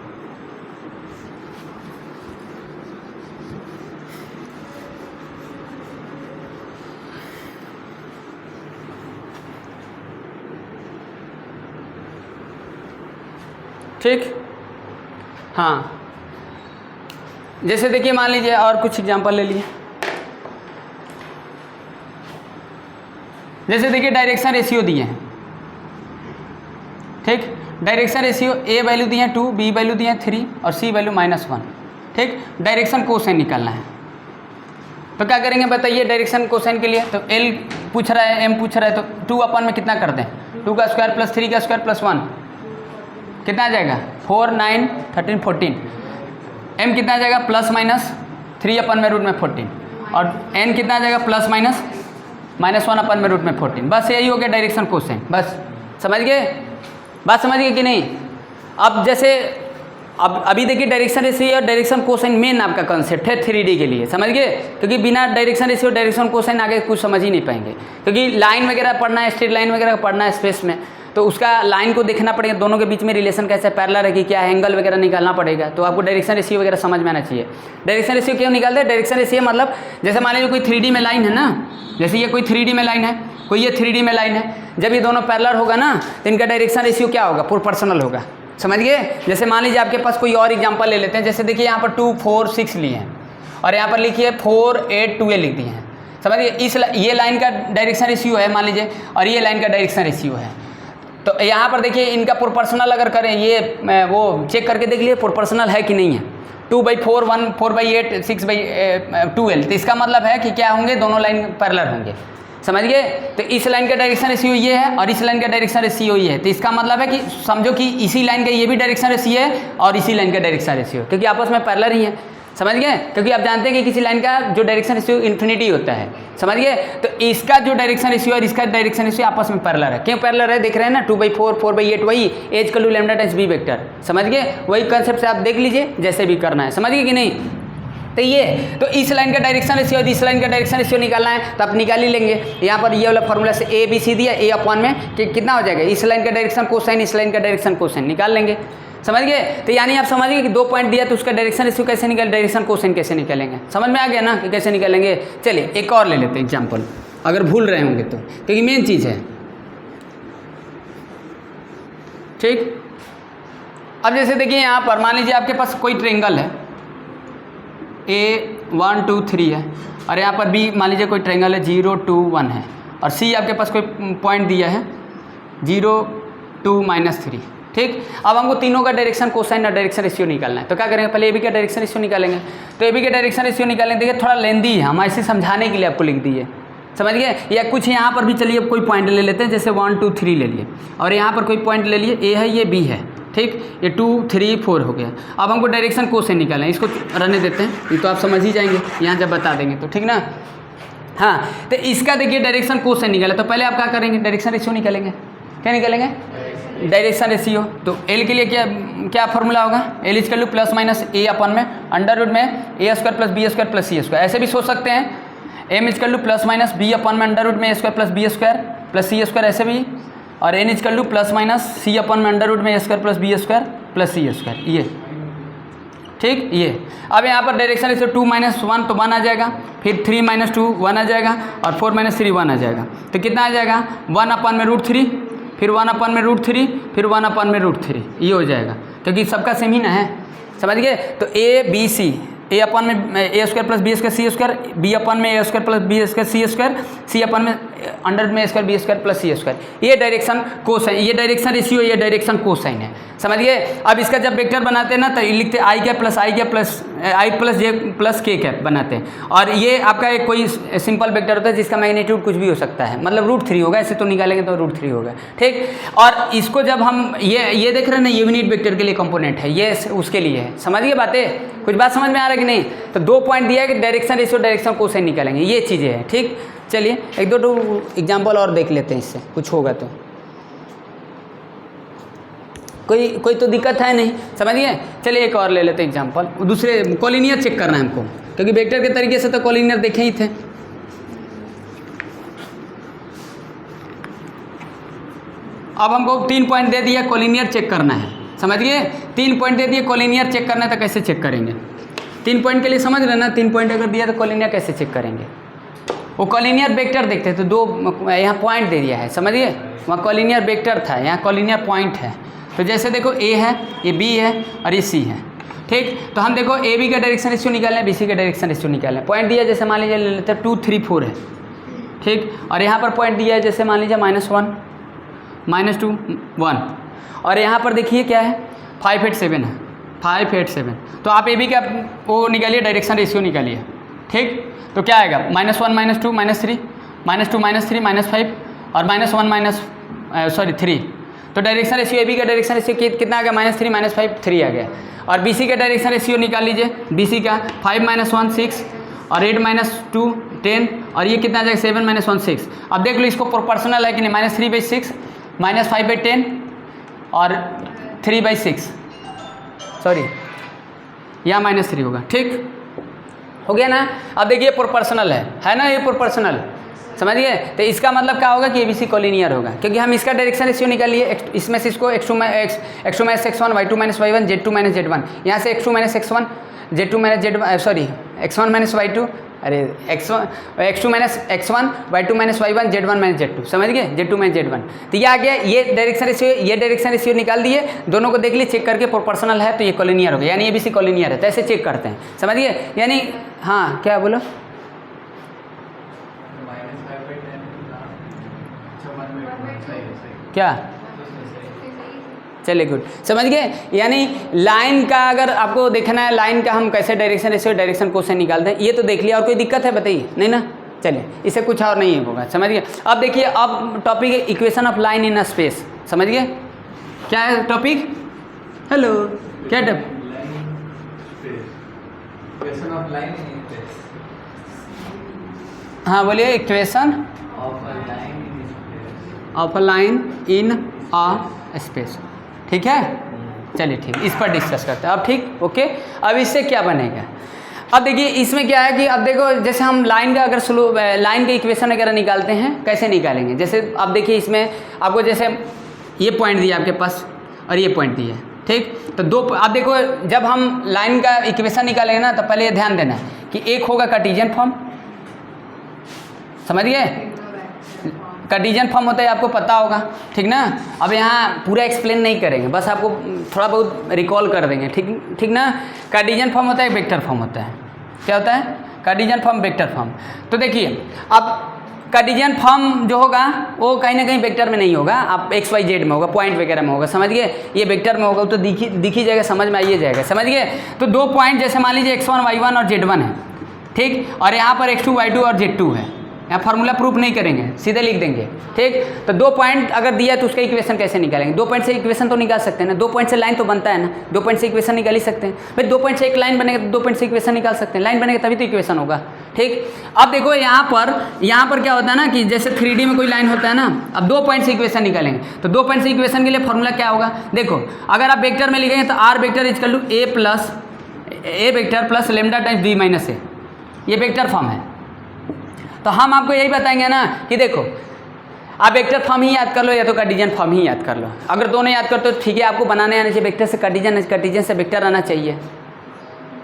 ठीक, हाँ, जैसे देखिए मान लीजिए और कुछ एग्जांपल ले लिए, जैसे देखिए डायरेक्शन रेशियो दिए हैं, ठीक। डायरेक्शन रेशियो ए वैल्यू दिए हैं 2, बी वैल्यू दिए हैं 3 और सी वैल्यू -1, ठीक। डायरेक्शन कोसाइन निकालना है, तो क्या करेंगे बताइए। डायरेक्शन कोसाइन के लिए तो एल पूछ रहा है, एम पूछ रहा है, तो 2 अपन में कितना कर दें, 2 का स्क्वायर प्लस 3 का स्क्वायर प्लस 1 कितना आ जाएगा, 4 9 13 14। एम कितना आ जाएगा, प्लस माइनस 3 अपन में रूट में 14, और एन कितना आ जाएगा, प्लस माइनस -1 अपन में रूट में 14। बस यही हो गया डायरेक्शन कोसाइन, बस समझ गए, बात समझ गए कि नहीं। अब जैसे अब अभी देखिए डायरेक्शन रेशियो और डायरेक्शन कोसाइन मेन आपका कॉन्सेप्ट है 3D के लिए, समझ गए। क्योंकि बिना डायरेक्शन रेशियो डायरेक्शन कोसाइन आगे कुछ समझ ही नहीं पाएंगे, क्योंकि लाइन वगैरह पढ़ना है, स्ट्रेट लाइन वगैरह पढ़ना है स्पेस में, तो उसका लाइन को देखना पड़ेगा, दोनों के बीच में रिलेशन कैसे है, पैरेलल है कि क्या है, एंगल वगैरह निकालना पड़ेगा। तो आपको डायरेक्शन रेशियो वगैरह समझ में आना चाहिए। डायरेक्शन रेशियो क्यों निकालते हैं, डायरेक्शन रेशियो मतलब जैसे मान लीजिए कोई 3D में लाइन है ना, जैसे ये कोई 3D में लाइन है, कोई ये 3D में लाइन है, जब ये दोनों पैरेलल होगा ना तो इनका डायरेक्शन रेशियो क्या होगा, प्रोपोर्शनल होगा, समझ गए। जैसे मान लीजिए आपके पास कोई और एग्जांपल ले लेते हैं, जैसे देखिए यहाँ पर 2 4 6 लिए हैं और यहाँ पर लिखिए 4 8 12 लिख दिए हैं, समझिए। ये लाइन का डायरेक्शन रेशियो है मान लीजिए, और ये लाइन का डायरेक्शन रेशियो है। तो यहाँ पर देखिए इनका प्रोपोर्शनल अगर करें, ये वो चेक करके देख लिए प्रोपोर्शनल है कि नहीं है। 2/4 1 4/8 6/12, तो इसका मतलब है कि क्या होंगे, दोनों लाइन पैरेलल होंगे, समझ गए। तो इस लाइन का डायरेक्शन रेशियो ये है और इस लाइन का डायरेक्शन रेशियो ये है, तो इसका मतलब है कि समझो कि इसी लाइन का ये भी डायरेक्शन रेशियो है और इसी लाइन का डायरेक्शन रेशियो, क्योंकि आपस में पैरेलल ही है, समझ गए। क्योंकि आप जानते हैं कि किसी लाइन का जो डायरेक्शन रेशियो इन्फिनिटी होता है, समझ गए। तो इसका जो डायरेक्शन रेशियो और इसका डायरेक्शन रेशियो आपस में पैरेलल है। क्यों पैरेलल है, देख रहे हैं ना, 2/4 4/8 वही एज कलू लैम्डा टाइम्स बी वेक्टर, समझ गए। वही कंसेप्ट से आप देख लीजिए जैसे भी करना है, समझ गए कि नहीं। तो ये तो इस लाइन का डायरेक्शन रेशियो और इस लाइन का डायरेक्शन रेशियो निकालना है, तो आप निकाल ही लेंगे। यहाँ पर ये वाला फॉर्मूला से ए बी सी दिया, ए अपॉन में कि कितना हो जाएगा, इस लाइन का डायरेक्शन कोसाइन, इस लाइन का डायरेक्शन कोसाइन निकाल लेंगे, समझ गए। तो यानी आप समझ गए कि 2 पॉइंट दिया तो उसका डायरेक्शन रेशियो कैसे निकाल, डायरेक्शन कोसाइन कैसे निकालेंगे, समझ में आ गया ना कि कैसे निकालेंगे। चलिए एक और ले लेते हैं एग्जाम्पल, अगर भूल रहे होंगे तो, क्योंकि मेन चीज़ है, ठीक। अब जैसे देखिए यहाँ पर मान लीजिए आपके पास कोई ट्रेंगल है, A 1 2 3 है, और यहाँ पर B मान लीजिए कोई ट्रेंगल है 0 2 1 है, और C आपके पास कोई पॉइंट दिया है 0 2 -3, ठीक। अब हमको तीनों का डायरेक्शन कोसाइन और डायरेक्शन रेशियो निकालना है, तो क्या करेंगे, पहले AB का डायरेक्शन रेशियो निकालेंगे। तो AB का डायरेक्शन रेशियो निकालेंगे, देखिए थोड़ा लेंदी है, हम ऐसे समझाने के लिए आपको लिख दिए, समझ गए। या कुछ यहाँ पर भी चलिए कोई पॉइंट ले लेते हैं, जैसे 1 2 3 ले लिए, और यहाँ पर कोई पॉइंट ले लिए, A है ये B है, ठीक। ये 2 3 4 हो गया। अब हमको डायरेक्शन कोसाइन निकालना है, इसको रहने देते हैं, ये तो आप समझ ही जाएंगे यहाँ जब बता देंगे तो, ठीक ना। हाँ, तो इसका देखिए डायरेक्शन कोसाइन निकाला, तो पहले आप क्या करेंगे, डायरेक्शन रेशियो निकालेंगे। क्या निकालेंगे, डायरेक्शन रेशियो। तो एल के लिए क्या क्या फॉर्मूला होगा, l equal to plus minus a upon में अंडर रूट में a square plus b square plus c square. ऐसे भी सोच सकते हैं, m equal to plus minus b upon में अंडर रूट में a square plus b square plus c square, ऐसे भी। और n equal to plus minus c upon में अंडर रूट में a square plus b square plus c square, ये ठीक। ये अब यहाँ पर डायरेक्शन रेशियो 2 - 1 तो 1 आ जाएगा, फिर 3 - 2 1 आ जाएगा, और 4 - 3 1 आ जाएगा। तो कितना आ जाएगा, 1 अपन में √3, फिर 1 अपन में √3, फिर 1 अपन में √3, ये हो जाएगा, क्योंकि सबका सेम ही ना है, समझ गए। तो A B C, A upon में a square plus b square C square, B upon में a square plus b square C square, C upon में अंडर में a square B square plus c square, ये direction cosine, ये direction ratio, ये direction cosine है, समझिए। अब इसका जब वेक्टर बनाते हैं ना तो लिखते आई कैप प्लस आई कैप प्लस आई प्लस जे प्लस के कैप बनाते हैं। और ये आपका एक कोई सिंपल वेक्टर होता है जिसका मैग्नीट्यूड कुछ भी हो सकता है, मतलब √3 होगा, ऐसे तो निकालेंगे तो √3 होगा, ठीक। और इसको जब हम ये देख रहे हैं ना, ये यूनिट वेक्टर के लिए कंपोनेंट है, ये उसके लिए है, समझिए बातें, कुछ बात समझ में आ रहा है कि नहीं। तो 2 पॉइंट दिया है कि डायरेक्शन रेशियो डायरेक्शन कोसाइन निकालेंगे, ये चीज़ें हैं, ठीक। चलिए एक दो एग्जाम्पल और देख लेते हैं, इससे कुछ होगा तो। कोई तो दिक्कत है नहीं, समझिए। चलिए एक और ले लेते हैं एग्जाम्पल, दूसरे कॉलिनियर चेक करना है हमको, क्योंकि वेक्टर के तरीके से तो कॉलिनियर देखे ही थे। अब हमको 3 पॉइंट दे दिया, कॉलिनियर चेक करना है, समझिए। 3 पॉइंट दे दिए, कॉलिनियर चेक करना है, तो कैसे चेक करेंगे। 3 पॉइंट के लिए समझ रहे ना, 3 पॉइंट अगर दिया तो कॉलिनियर कैसे चेक करेंगे। वो कॉलिनियर वेक्टर देखते हैं, तो 2 यहाँ पॉइंट दे दिया है, समझिए। वहाँ कॉलिनियर वेक्टर था, यहाँ कॉलिनियर पॉइंट है। तो जैसे देखो ए है, ये बी है और ये सी है, ठीक। तो हम देखो ए बी का डायरेक्शन रेशियो निकालें, बी सी का डायरेक्शन रेशियो निकालें। पॉइंट दिया जैसे मान लीजिए ले लेते हैं 2 3 4 है, ठीक। और यहाँ पर पॉइंट दिया है जैसे मान लीजिए -1 -2 1, और यहाँ पर देखिए क्या है 5 8 7 है, 5 8 7। तो आप ए बी का वो निकालिए, डायरेक्शन रेशियो निकालिए, ठीक। तो क्या आएगा, -1 -2 -3 -2 -3 -5 और -1 3। तो डायरेक्शन रेशियो ए बी का डायरेक्शन रेशियो कितना आ गया, -3 -5 3 आ गया। और बी सी का डायरेक्शन रेशियो निकाल लीजिए, बी सी का 5 - 1 6 और 8 - 2 10, और ये कितना आ जाएगा 7 - 1 6। अब देख लो इसको प्रोपोर्शनल है कि नहीं, -3/6 -5/10 और 3/6, सॉरी यहाँ -3 होगा, ठीक हो गया ना। अब देखिए प्रोपोर्शनल है ना, ये प्रोपोर्शनल, समझिए। तो इसका मतलब क्या होगा कि ABC कॉलिनियर होगा, क्योंकि हम इसका डायरेक्शन रेशियो निकालिए, इसमें से इसको x2 - x1 y2 - y1 z2 - z1, यहाँ से x2 - x1 z2 - z1 sorry x1 - y2 अरे x2 - x1 y2 - y1 z1 - z2, समझ गए, z2 - z1। तो ये आ गया, ये डायरेक्शन रेशियो, ये डायरेक्शन रेशियो निकाल दिए, दोनों को देख लिए, चेक करके प्रोपोर्शनल है तो ये कॉलिनियर हो गया, यानी ABC कॉलिनियर है। तो ऐसे चेक करते हैं, समझिए। यानी हाँ, क्या बोलो, क्या, चलिए गुड, समझ गए। यानी लाइन का अगर आपको देखना है, लाइन का हम कैसे डायरेक्शन रेशियो डायरेक्शन कोसाइन निकालते हैं, ये तो देख लिया। और कोई दिक्कत है बताइए, नहीं ना। चलिए इससे कुछ और नहीं होगा, समझ गए। अब देखिए, अब टॉपिक है equation of line in a space, समझ गए। क्या है टॉपिक, हेलो क्या टॉपिक, हाँ बोलिए, equation of a line in a space, ठीक है। चलिए ठीक, इस पर डिस्कस करते हैं अब, ठीक ओके। अब इससे क्या बनेगा, अब देखिए इसमें क्या है कि अब देखो, जैसे हम लाइन का अगर लाइन के इक्वेशन वगैरह निकालते हैं, कैसे निकालेंगे। जैसे अब देखिए इसमें आपको जैसे ये पॉइंट दिया आपके पास और ये पॉइंट दिया है, ठीक। तो दो, अब देखो जब हम लाइन का इक्वेशन निकालेंगे ना, तो पहले ये ध्यान देना है कि एक होगा कार्टेशियन फॉर्म, समझ गए। कार्टेशियन फॉर्म होता है, आपको पता होगा, ठीक ना। अब यहाँ पूरा एक्सप्लेन नहीं करेंगे, बस आपको थोड़ा बहुत रिकॉल कर देंगे, ठीक ना। कार्टेशियन फॉर्म होता है, वेक्टर फॉर्म होता है। क्या होता है, कार्टेशियन फॉर्म, वेक्टर फॉर्म। तो देखिए अब कार्टेशियन फॉर्म जो होगा वो कहीं ना कहीं वेक्टर में नहीं होगा, आप XYZ में होगा, पॉइंट वगैरह में होगा, समझ गए। ये वेक्टर में होगा तो दिखी जाएगा, समझ में आइए जाएगा, समझ गए। तो दो पॉइंट जैसे मान लीजिए X1 Y1 और Z1 है, ठीक। और यहाँ पर X2 Y2 और Z2 है, यहाँ फार्मूला प्रूफ नहीं करेंगे, सीधे लिख देंगे। ठीक, तो 2 पॉइंट अगर दिया है तो उसका इक्वेशन कैसे निकालेंगे? 2 पॉइंट से इक्वेशन तो निकाल सकते हैं ना, 2 पॉइंट से लाइन तो बनता है ना, 2 पॉइंट से इक्वेशन निकाल ही सकते हैं भाई। 2 पॉइंट से एक लाइन बनेगा तो 2 पॉइंट से इक्वेशन निकाल सकते हैं, लाइन बनेगा तभी तो इक्वेशन होगा। ठीक, अब देखो यहाँ पर क्या होता है ना कि जैसे 3D में कोई लाइन होता है ना, अब 2 पॉइंट से इक्वेशन निकालेंगे तो 2 पॉइंट से इक्वेशन के लिए फॉर्मूला क्या होगा? देखो अगर आप वेक्टर में लिखेंगे तो are vector equal to A vector plus lambda times b minus a, ये वेक्टर फॉर्म है। तो हम आपको यही बताएंगे ना कि देखो आप वेक्टर फॉर्म ही याद कर लो या तो कार्टेशियन फॉर्म ही याद कर लो। अगर दोनों याद करते हो तो ठीक है, आपको बनाने आना चाहिए, वेक्टर से कार्टेशियन से वेक्टर आना चाहिए,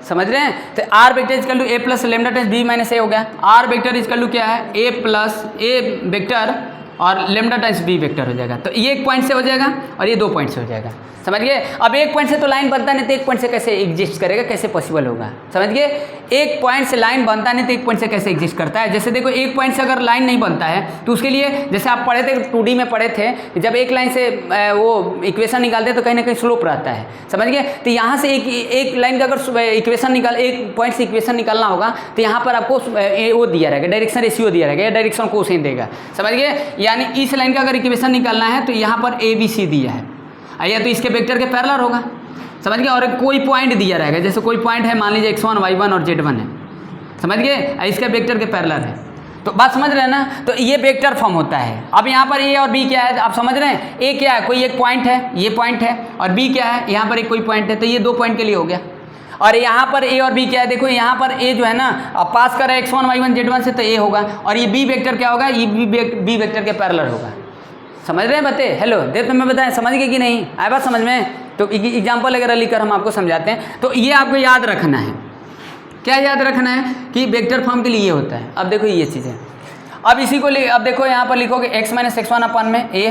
समझ रहे हैं? तो are vector equal to A plus lambda times b minus a हो गया। आर वेक्टर इक्वल टू क्या है? ए प्लस ए वेक्टर और लेमडा टाइम्स बी वेक्टर हो जाएगा। तो ये 1 पॉइंट से हो जाएगा और ये 2 पॉइंट से हो जाएगा, समझ गए? अब 1 पॉइंट से तो लाइन बनता नहीं तो 1 पॉइंट से कैसे एग्जिस्ट करेगा, कैसे पॉसिबल होगा, समझ गए? 1 पॉइंट से लाइन बनता नहीं तो 1 पॉइंट से कैसे एग्जिस्ट करता है? जैसे देखो 1 पॉइंट से अगर लाइन नहीं बनता है तो उसके लिए जैसे आप पढ़े थे 2D में पढ़े थे, जब एक लाइन से वो इक्वेशन निकालते हैं तो कहीं ना कहीं स्लोप रहता है, समझ गए? तो यहाँ से एक लाइन का अगर इक्वेशन 1 पॉइंट से इक्वेशन निकालना होगा तो यहाँ पर आपको वो दिया रहेगा, डायरेक्शन रेशियो दिया रहेगा, या डायरेक्शन कोसाइन देगा, समझ गए? यानी इस लाइन का अगर इक्वेशन निकालना है तो यहाँ पर ABC दिया है, या तो इसके वेक्टर के पैरेलल होगा, समझ गए? और कोई पॉइंट दिया रहेगा, जैसे कोई पॉइंट है मान लीजिए x1 y1 और z1 है, समझ गए? इसके वेक्टर के पैरेलल है, तो बात समझ रहे हैं ना? तो ये वेक्टर फॉर्म होता है। अब यहाँ पर a और b क्या है आप समझ रहे हैं? a क्या है? कोई एक पॉइंट है, ये पॉइंट है, और b क्या है? यहाँ पर एक कोई पॉइंट है, तो ये 2 पॉइंट के लिए हो गया। और यहाँ पर a और b क्या है? देखो यहाँ पर a जो है ना अब पास कर रहा है x1 y1 z1 से, तो a होगा, और ये b वेक्टर क्या होगा? ये b वेक्टर के पैरेलल होगा, समझ रहे हैं बते? हेलो देख तो मैं बताएं, समझ गए कि नहीं? आए बात समझ में? तो एग्जाम्पल वगैरह लिखकर हम आपको समझाते हैं। तो ये आपको याद रखना है, क्या याद रखना है कि वेक्टर फॉर्म के लिए ये होता है। अब देखो ये चीज़ें, अब इसी को अब देखो यहाँ पर लिखोगे x माइनस x1 अपन में a,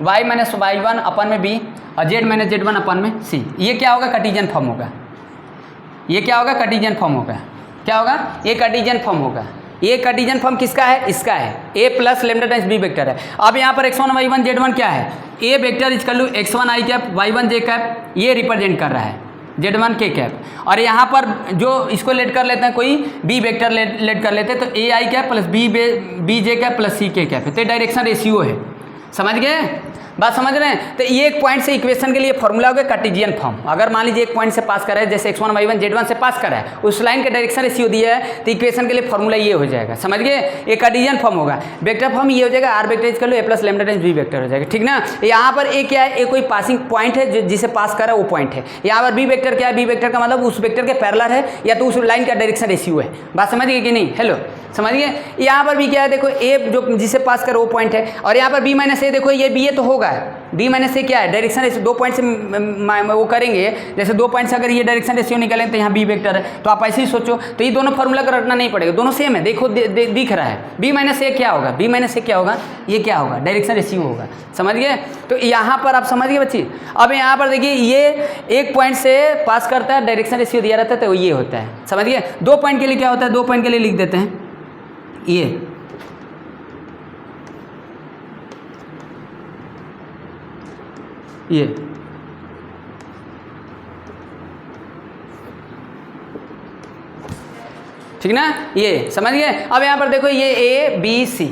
y माइनस y1 अपन में b और z माइनस z1 अपन में c। ये क्या होगा? कार्टेशियन फॉर्म होगा। ये क्या होगा? कार्टेशियन फॉर्म होगा। क्या होगा? ये कार्टेशियन फॉर्म होगा। ये कार्टेशियन फॉर्म किसका है? इसका है, a plus lambda times b vector है। अब यहाँ पर x1 y1 z1 क्या है? a vector equal to x1 i cap y1 j cap, ये रिप्रेजेंट कर रहा है z1 k कैप, और यहाँ पर जो इसको लेट कर लेते हैं कोई b वेक्टर लेट कर लेते हैं तो a i cap plus b j cap plus c k cap है, तो डायरेक्शन रेशियो है, समझ गए? बात समझ रहे हैं? तो ये 1 पॉइंट से इक्वेशन के लिए फॉर्मूला हो गया कार्टेशियन फॉर्म। अगर मान लीजिए 1 पॉइंट से पास कर रहा है, जैसे x1 y1 z1 से पास कर रहा है, उस लाइन का डायरेक्शन रेशियो दिया है तो इक्वेशन के लिए फॉर्मूला ये हो जाएगा, समझ गए? ये कार्टेशियन फॉर्म होगा। वेक्टर फॉर्म ये हो जाएगा, R vector equal to A plus lambda times B vector हो जाएगा, ठीक ना? यहाँ पर ए क्या है? ए कोई पासिंग पॉइंट है जिसे पास कर रहा है वो पॉइंट है। यहाँ पर बी वेक्टर क्या है? बी वेक्टर का मतलब उस वेक्टर के पैरेलल है या तो उस लाइन का डायरेक्शन रेशियो है। बात समझ गए कि नहीं? हेलो समझ गए? यहाँ पर भी क्या है? देखो ए जो जिसे पास कर वो पॉइंट है, और यहाँ पर बी माइनस ए, देखो ये बी ए तो होगा, बी माइनस ए क्या है? Direction ratio. 2 पॉइंट से वो करेंगे, जैसे 2 पॉइंट से अगर ये डायरेक्शन रेशियो निकालें तो यहाँ बी वेक्टर है, तो आप ऐसे ही सोचो। तो ये दोनों फॉर्मूला का रटना नहीं पड़ेगा, दोनों सेम है। देखो दिख रहा है बी माइनस ए क्या होगा? बी माइनस ए क्या होगा? ये क्या होगा? डायरेक्शन रेशियो होगा, समझ गए? तो यहाँ पर आप समझ गए बच्ची? अब यहाँ पर देखिए ये 1 पॉइंट से पास करता है, डायरेक्शन रेशियो दिया रहता है तो ये होता है, समझ गए? 2 पॉइंट के लिए क्या होता है? 2 पॉइंट के लिए लिख देते हैं ये ठीक ना? ये समझ गए? अब यहाँ पर देखो ये ए बी सी,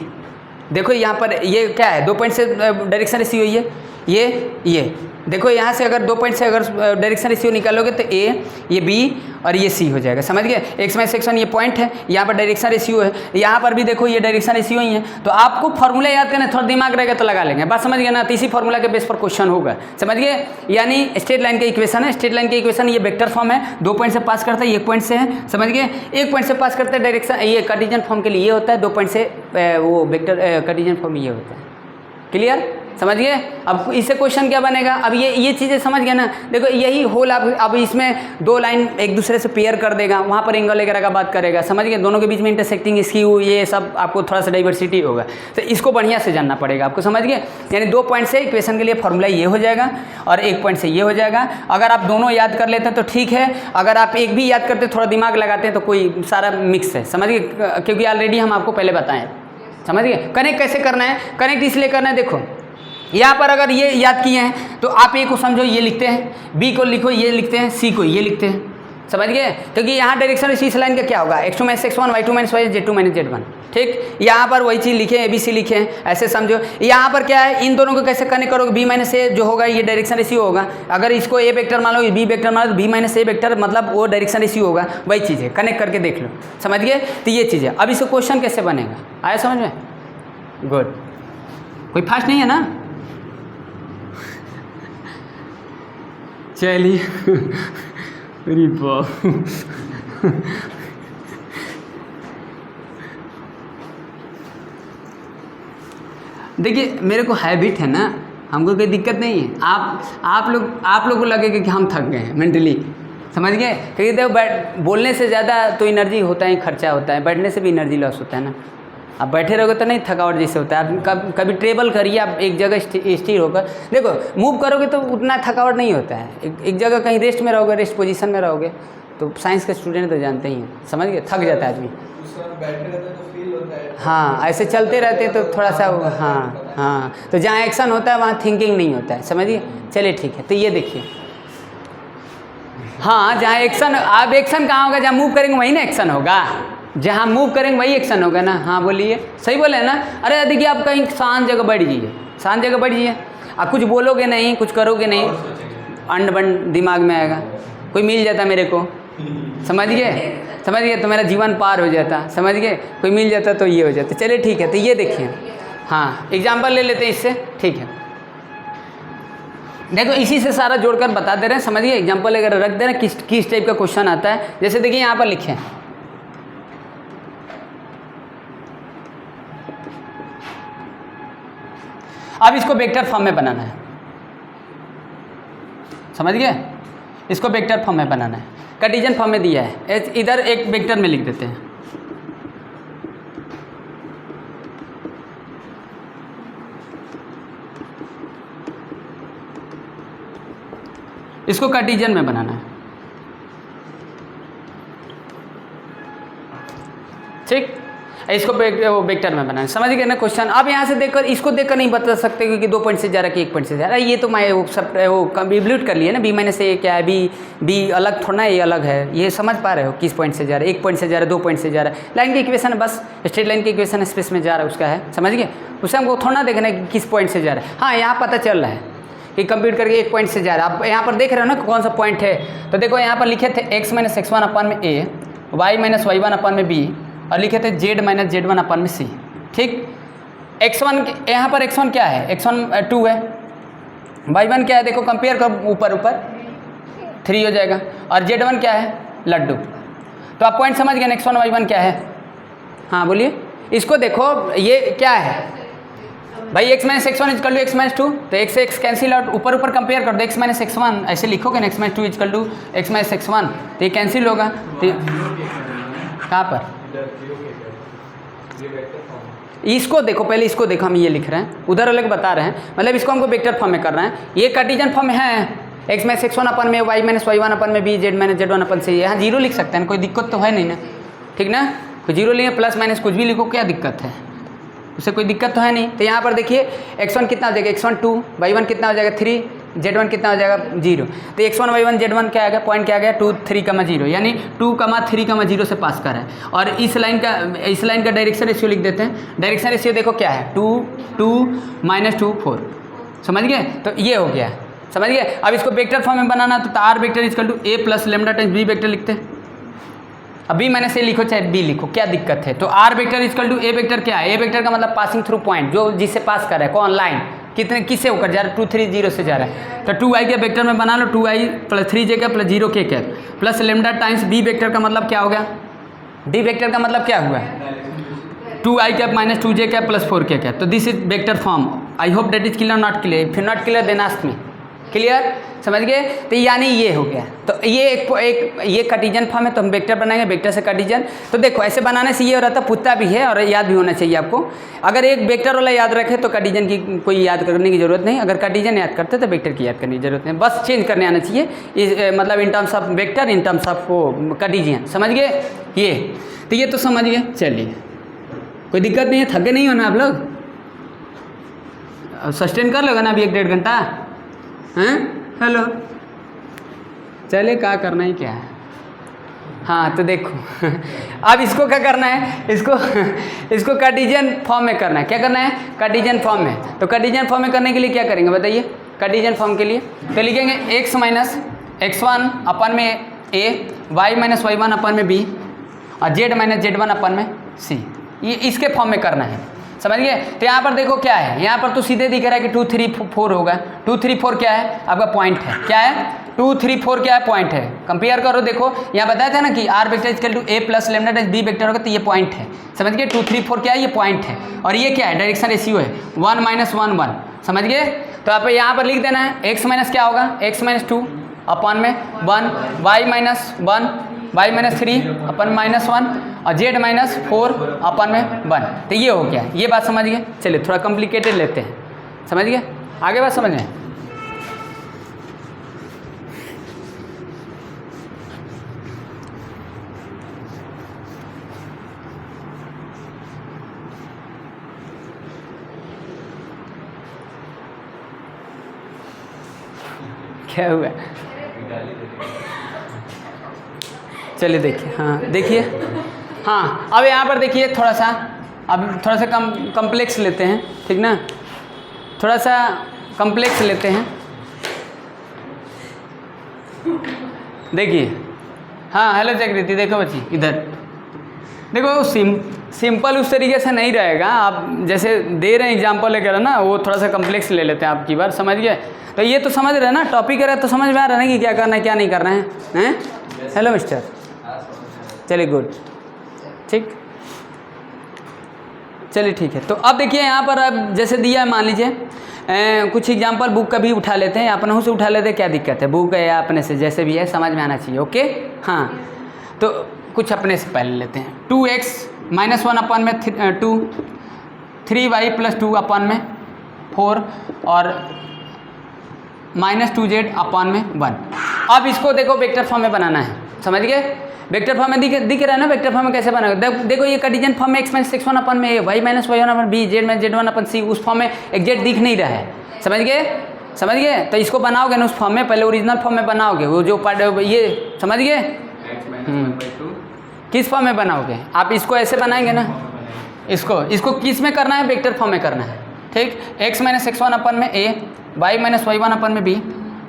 देखो यहाँ पर ये क्या है? 2 पॉइंट से डायरेक्शन रेशियो ये देखो यहाँ से अगर 2 पॉइंट से अगर डायरेक्शन रेशियो निकालोगे तो ए, ये बी और ये सी हो जाएगा, समझ गए? एक्स माइनस x1 ये पॉइंट है, यहाँ पर डायरेक्शन रेशियो है, यहाँ पर भी देखो ये डायरेक्शन रेशियो ही है। तो आपको फॉर्मूला याद करना, थोड़ा दिमाग रहेगा तो लगा लेंगे। बात समझ गए ना? तो इसी फॉर्मूला के बेस पर क्वेश्चन होगा, समझ गए? यानी स्ट्रेट लाइन का इक्वेशन है, स्ट्रेट लाइन का इक्वेशन ये वेक्टर फॉर्म है, 2 पॉइंट से पास करता है, 1 पॉइंट से है, समझ गए? 1 पॉइंट से पास करता है डायरेक्शन, ये कार्टेशियन फॉर्म के लिए ये होता है, 2 पॉइंट से वो वेक्टर कार्टेशियन फॉर्म ये होता है। क्लियर? समझ गए? अब इससे क्वेश्चन क्या बनेगा? अब ये चीज़ें समझ गए ना? देखो यही होल अब इसमें 2 लाइन एक दूसरे से पेयर कर देगा, वहाँ पर एंगल वगैरह का बात करेगा, समझ गए? दोनों के बीच में इंटरसेक्टिंग स्क्यू ये सब आपको थोड़ा सा डाइवर्सिटी होगा, तो इसको बढ़िया से जानना पड़ेगा आपको, समझ गए? यानी 2 पॉइंट से इक्वेशन के लिए फॉर्मूला ये हो जाएगा और 1 पॉइंट से ये हो जाएगा। अगर आप दोनों याद कर लेते हैं तो ठीक है, अगर आप एक भी याद करते थोड़ा दिमाग लगाते हैं तो कोई सारा मिक्स है, समझ गए? क्योंकि ऑलरेडी हम आपको पहले बताएं, समझ गए? कनेक्ट कैसे करना है? कनेक्ट इसलिए करना है, देखो यहाँ पर अगर ये याद किए हैं तो आप ए को समझो ये लिखते हैं, बी को लिखो ये लिखते हैं, सी को ये लिखते हैं, समझ गए? क्योंकि यहाँ डायरेक्शन इस लाइन का क्या होगा, x2 minus x1 y2 minus y z2 minus z1, ठीक। यहाँ पर वही चीज़ लिखे ABC लिखे हैं, ऐसे समझो। यहाँ पर क्या है, इन दोनों को कैसे कनेक्ट करोगे, b माइनस ए जो होगा ये डायरेक्शन रेशियो होगा। अगर इसको a वेक्टर मान लो, b वेक्टर मान लो, b माइनस ए वेक्टर मतलब वो डायरेक्शन रेशियो होगा, वही चीज़ है, कनेक्ट करके देख लो, समझ गए? तो ये चीज़ है। अब इसको क्वेश्चन कैसे बनेगा, आया समझ में? गुड, कोई फास्ट नहीं है ना? चलिए अरे बाप, देखिए मेरे को हैबिट है ना, हमको कोई दिक्कत नहीं है। आप लोग को लगेगा कि हम थक गए हैं मेंटली, समझ गए? क्योंकि देखो बोलने से ज़्यादा तो एनर्जी होता है, खर्चा होता है, बैठने से भी एनर्जी लॉस होता है ना। आप बैठे रहोगे तो नहीं थकावट जैसे होता है। आप कभी ट्रेवल करिए, आप एक जगह स्थिर होकर देखो, मूव करोगे तो उतना थकावट नहीं होता है। एक जगह कहीं रेस्ट में रहोगे, रेस्ट पोजीशन में रहोगे, तो साइंस के स्टूडेंट तो जानते ही हैं, समझ गए? थक जाता है आदमी। हाँ, ऐसे चलते रहते तो थोड़ा सा हाँ, तो जहाँ एक्शन होता है वहाँ थिंकिंग नहीं होता है, समझिए? चलिए ठीक है, तो ये देखिए, हाँ जहाँ एक्शन, अब एक्शन कहाँ होगा, जहाँ मूव करेंगे वही ना एक्शन होगा, जहाँ मूव करेंगे वही एक्शन होगा ना। हाँ बोलिए, सही बोले ना? अरे देखिए आप कहीं शांत जगह बैठ जाइए, शांत जगह बैठ जाइए, आप कुछ बोलोगे नहीं, कुछ करोगे नहीं, अंड बंड दिमाग में आएगा। कोई मिल जाता मेरे को, समझ गए? तो मेरा जीवन पार हो जाता, समझ गए? कोई मिल जाता तो ये हो जाता। चलिए ठीक है, तो ये देखिए, हाँ एग्जाम्पल ले लेते हैं इससे, ठीक है? देखो इसी से सारा जोड़कर बता दे रहे हैं, समझिए? एग्जाम्पल अगर रख दे रहे हैं किस टाइप का क्वेश्चन आता है। जैसे देखिए यहाँ पर लिखे, अब इसको वेक्टर फॉर्म में बनाना है, समझ गए? इसको वेक्टर फॉर्म में बनाना है, कार्टेशियन फॉर्म में दिया है, इधर एक वेक्टर में लिख देते हैं। इसको कार्टेशियन में बनाना है, ठीक। इसको वेक्टर में बनाना है, समझ गए ना क्वेश्चन? अब यहाँ से देखकर इसको देखकर नहीं बता सकते क्योंकि 2 पॉइंट से जा रहा है कि 1 पॉइंट से जा रहा है। ये तो मैं वो सब वो कंप्लीट कर लिए ना, b माइनस ए क्या है, बी अलग थोड़ा ना, ये अलग है, ये समझ पा रहे हो? किस पॉइंट से जा रहा है, 1 पॉइंट से जा रहा है, 2 पॉइंट से जा रहा है। लाइन की इक्वेशन बस स्ट्रेट लाइन की इक्वेशन स्पेस में जा रहा है उसका है, समझ गए? उसे हमको थोड़ा ना देखना है कि किस पॉइंट से जा रहा है। हाँ यहाँ पता चल रहा है कि कंप्लीट करके 1 पॉइंट से जा रहा है। आप यहाँ पर देख रहे हो ना कौन सा पॉइंट है, तो देखो यहाँ पर लिखे थे x माइनस x1 अपन में a, y माइनस y1 अपन में b, और लिखे थे z माइनस z1 अपन में c, ठीक। x1 यहाँ पर x1 क्या है, x1 2 है, y1 क्या है, देखो कंपेयर कर ऊपर 3 हो जाएगा, और z1 क्या है, लड्डू। तो आप पॉइंट समझ गए x1 y1 क्या है? हाँ बोलिए। इसको देखो ये क्या है भाई, x minus x1 equal to x minus 2, तो x से x कैंसिल आउट, ऊपर कंपेयर कर दो, x माइनस x1 ऐसे लिखोगे ना, x minus 2 equal to x minus x1, तो ये कैंसिल होगा। तो कहाँ पर इसको देखो, पहले इसको देखो, हम ये लिख रहे हैं, उधर अलग बता रहे हैं, मतलब इसको हमको वेक्टर फॉर्म में कर रहे हैं। ये कार्टेशियन फॉर्म में है, x माइनस x1 अपन में y माइनस y1 अपन में b, z माइनस z1 अपन से, यहाँ जीरो लिख सकते हैं, कोई दिक्कत तो है नहीं ना, ठीक ना? कोई जीरो लिखे, प्लस माइनस कुछ भी लिखो, क्या दिक्कत है? उससे कोई दिक्कत तो है नहीं। तो यहाँ पर देखिए x1 कितना हो जाएगा, x1 2, y1 कितना हो जाएगा 3, z1 कितना हो जाएगा 0। तो x1 y1 z1 क्या आ गया, पॉइंट क्या आ गया 2 3 0, यानी 2 3 0 से पास कर है। और इस लाइन का डायरेक्शन रेशियो लिख देते हैं। डायरेक्शन रेशियो देखो क्या है, 2 2 माइनस 2 4, समझ गए? तो ये हो गया, समझ गए? अब इसको वेक्टर फॉर्म में बनाना तो are vector equal to A plus lambda times B vector लिखते हैं। अब बी माइनस ए लिखो चाहे बी लिखो, क्या दिक्कत है? तो are vector equal to A vector क्या है, ए वेक्टर का मतलब पासिंग थ्रू पॉइंट, जो जिससे पास कर रहा है, कौन लाइन, कितने किससे होकर जा रहा है, 2 3 0 से जा रहा है। तो 2i के वेक्टर में बना लो, 2i प्लस 3j का plus 0k cap plus lambda times B vector का मतलब क्या हो गया, डी वेक्टर का मतलब क्या हुआ, 2i cap minus 2j cap plus 4k cap. तो this is vector form. I hope that is clear, not clear? If not clear then ask me. Clear, समझ गए? तो यानी ये हो गया। तो ये ये कार्टेशियन फॉर्म है, तो हम वेक्टर बनाएंगे, वेक्टर से कार्टेशियन। तो देखो ऐसे बनाने से ये हो रहा था, पूछता भी है और याद भी होना चाहिए आपको। अगर एक वेक्टर वाला याद रखे तो कार्टेशियन की कोई याद करने की जरूरत नहीं, अगर कार्टेशियन याद करते तो वेक्टर की याद करने की जरूरत नहीं, बस चेंज करने आना चाहिए, मतलब in terms of vector, in terms of वो कार्टेशियन, समझ गए? ये तो ये तो समझ गए। चलिए कोई दिक्कत नहीं है, थके नहीं हो ना आप लोग, सस्टेन कर लोगे ना अभी 1-1.5 घंटा, हैं? हेलो, चले क्या करना ही क्या है, हाँ तो देखो अब इसको क्या करना है, इसको कार्टेशियन फॉर्म में करना है। क्या करना है? कार्टेशियन फॉर्म में। तो कार्टेशियन फॉर्म में करने के लिए क्या करेंगे बताइए? कार्टेशियन फॉर्म के लिए तो लिखेंगे x माइनस x1 अपन में a, y माइनस y1 अपन में b और z माइनस z1 अपन में c। ये इसके फॉर्म में करना है, समझ गए? तो यहाँ पर देखो क्या है, यहाँ पर तो सीधे दिख रहा है कि 2 3 4 होगा। 2 3 4 क्या है? आपका पॉइंट है। क्या है? 2 3 4 क्या है? पॉइंट है। कंपेयर करो, देखो यहाँ बताया था ना कि r vector equal to A plus lambda dash b vector होगा, तो ये पॉइंट है, समझ गए? 2 3 4 क्या है? ये पॉइंट है। और ये क्या है? डायरेक्शन रेशियो है 1 माइनस 1 1, समझ गए? तो आप यहाँ पर लिख देना है x माइनस क्या होगा? x माइनस 2 अपन में 1, y माइनस 1, y माइनस 3 अपन माइनस 1 और z माइनस 4 अपन में 1। तो ये हो गया, ये बात समझ गए? चलिए थोड़ा कॉम्प्लिकेटेड लेते हैं, समझ गए? आगे बात समझ गए? क्या हुआ? चलिए देखिए, हाँ देखिए, हाँ अब यहाँ पर देखिए थोड़ा सा, अब थोड़ा सा कम्प्लेक्स लेते हैं, ठीक ना? थोड़ा सा कम्प्लेक्स लेते हैं, देखिए। हाँ हेलो जागृति, देखो बच्ची इधर देखो, सिंपल उस तरीके से नहीं रहेगा। आप जैसे दे रहे हैं एग्जाम्पल वगैरह ना, वो थोड़ा सा कम्प्लेक्स ले लेते हैं आपकी बार, समझ गए? तो ये तो समझ रहे हैं ना, टॉपिक है तो समझ में आ रहा है ना कि क्या करना है क्या नहीं करना है, हैं? हेलो मिस्टर, चलिए गुड, ठीक, चलिए ठीक है। तो अब देखिए यहाँ पर अब जैसे दिया है, मान लीजिए कुछ एग्जांपल बुक का भी उठा लेते हैं, अपनों से उठा लेते हैं, क्या दिक्कत है? बुक है या अपने से, जैसे भी है समझ में आना चाहिए, ओके? हाँ तो कुछ अपने से पहले लेते हैं। 2x माइनस 1 अपन में 2, 3y प्लस 2 अपन में 4 और माइनस 2z अपन में 1। अब इसको देखो वेक्टर फॉर्म में बनाना है, समझ गए? वेक्टर फॉर्म में दिख रहा है ना, वेक्टर फॉर्म में कैसे बनाओगे? देखो ये कार्टेशियन फॉर्म में x माइनस x1 अपन में a, y minus y1 upon b, z minus z1 upon c, उस फॉर्म में एग्जैक्ट दिख नहीं रहा है, समझ गए? समझ गए? तो इसको बनाओगे ना उस फॉर्म में, पहले ओरिजिनल फॉर्म में बनाओगे, वो जो पार्ट ये, समझ गए? किस फॉर्म में बनाओगे? आप इसको ऐसे बनाएंगे ना, इसको किस में करना है? वेक्टर फॉर्म में करना है, ठीक? x माइनस x1 अपन में a, y माइनस y1 अपन में b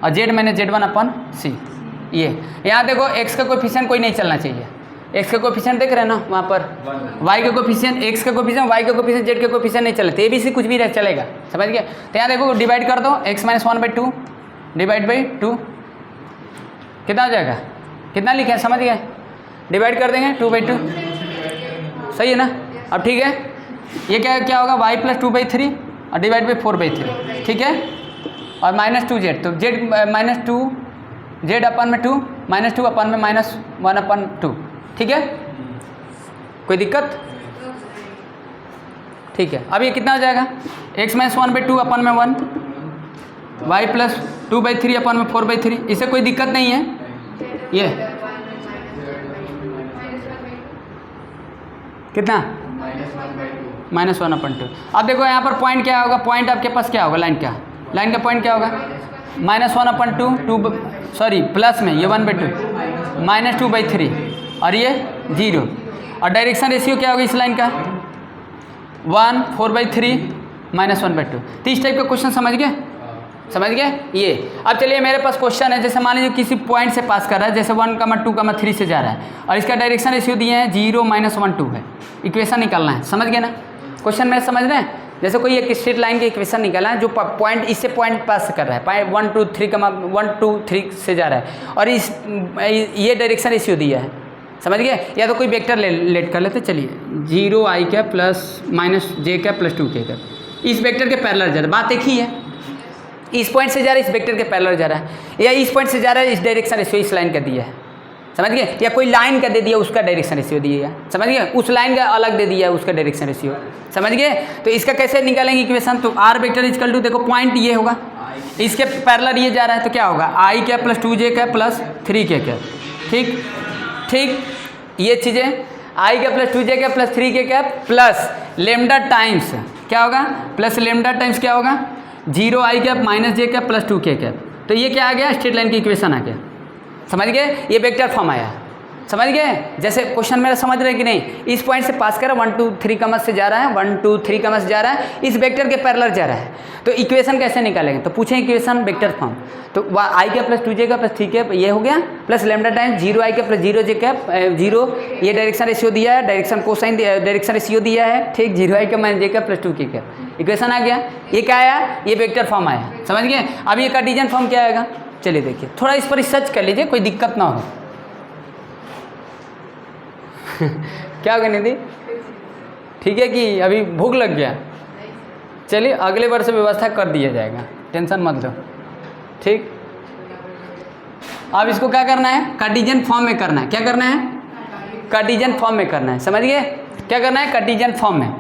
और z माइनस z1 अपन c। ये यहाँ देखो x का कोएफिशिएंट कोई नहीं चलना चाहिए। x का कोएफिशिएंट देख रहे हैं ना वहाँ पर, y का कोएफिशिएंट, x का कोएफिशिएंट, y का कोएफिशिएंट, z का कोएफिशिएंट नहीं चलते, ABC कुछ भी रह चलेगा, समझ गए? तो यहाँ देखो डिवाइड कर दो, x माइनस 1/2 डिवाइड बाई 2 कितना हो जाएगा? कितना लिखा है, समझ गए? डिवाइड कर देंगे 2/2, सही है ना? अब ठीक है, ये क्या होगा? y प्लस 2/3 और डिवाइड बाई 4/3, ठीक है? और माइनस 2z, तो z माइनस 2 z अपन में 2 माइनस 2 अपन में माइनस 1/2, ठीक है? कोई दिक्कत? ठीक है। अब ये कितना हो जाएगा? x माइनस 1/2 अपन में 1, y प्लस 2/3 अपन में 4/3, इससे कोई दिक्कत नहीं है। ये कितना? -1/2। अब देखो यहाँ पर पॉइंट क्या होगा? पॉइंट आपके पास क्या होगा? लाइन का पॉइंट क्या होगा? -1/2 सॉरी प्लस में ये 1/2 -2/3 और ये 0। और डायरेक्शन रेशियो क्या होगा इस लाइन का? 1 4/3 -1/2। तो इस टाइप का क्वेश्चन समझ गए? ये। अब चलिए मेरे पास क्वेश्चन है, जैसे मान लीजिए किसी पॉइंट से पास कर रहा है, जैसे 1, 2, 3 से जा रहा है और इसका डायरेक्शन रेशियो दिए हैं 0 -1 2 है। इक्वेशन निकालना है, समझ गए ना? क्वेश्चन मेरे समझ रहे हैं? जैसे कोई एक स्ट्रेट लाइन की इक्वेशन निकालना है जो पॉइंट इससे पॉइंट पास कर रहा है, 1 2 3 से जा रहा है और ये डायरेक्शन रेशियो दिया है, समझ गए? या तो कोई वेक्टर लेट कर लेते, चलिए 0 i cap plus minus j cap plus 2 k cap, इस वेक्टर के पैरेलल जा रहा है, बात एक ही है। इस पॉइंट से जा रहा है, इस वेक्टर के पैरेलल जा रहा है, या इस पॉइंट से जा रहा है, इस डायरेक्शन रेशियो इस लाइन का दिया है, समझ गए? या कोई लाइन का दे दिया, उसका डायरेक्शन रेशियो दिया है, समझ गए? उस लाइन का अलग दे दिया है, उसका डायरेक्शन रेशियो, समझ गए? तो इसका कैसे निकालेंगे इक्वेशन? तो r वेक्टर इक्वल टू, देखो पॉइंट ये होगा, इसके पैरेलल ये जा रहा है, तो क्या होगा? i cap plus 2j cap plus 3k cap, ठीक। ये चीज़ें i cap plus 2j cap plus 3k cap plus lambda times क्या होगा? प्लस लेमडा टाइम्स क्या होगा? 0 i cap minus j cap plus 2k cap. तो ये क्या आ गया? स्ट्रेट लाइन की इक्वेशन आ गया, समझ गए? ये वेक्टर फॉर्म आया। समझ गए? जैसे क्वेश्चन मेरा समझ रहे कि नहीं, इस पॉइंट से पास कर रहा है, 1 2 3 का मत से जा रहा है, 1 2 3 का मत से जा रहा है, इस वेक्टर के पैरेलल जा रहा है, तो इक्वेशन कैसे निकालेंगे? तो पूछें इक्वेशन वेक्टर फॉर्म, तो आई का प्लस 2j का प्लस 3k ये हो गया, प्लस लेमडा टाइम्स 0i का प्लस 0j का 0, ये डायरेक्शन रेशियो दिया है, डायरेक्शन कोसाइन डायरेक्शन रेशियो दिया है, ठीक, 0i का माइनस j का प्लस 2k का इक्वेशन आ गया। ये क्या आया? ये वेक्टर फॉर्म आया, समझ गए? अब ये कार्टेशियन फॉर्म क्या आएगा? चलिए देखिए, थोड़ा इस पर रिसर्च कर लीजिए, कोई दिक्कत ना हो। क्या होगा निधि? ठीक है कि अभी भूख लग गया? चलिए अगले बार से व्यवस्था कर दिया जाएगा, टेंशन मत लो, ठीक। अब इसको क्या करना है? कार्टेशियन फॉर्म में करना है। क्या करना है? कार्टेशियन फॉर्म में करना है, समझ गए? क्या करना है? कार्टेशियन फॉर्म में।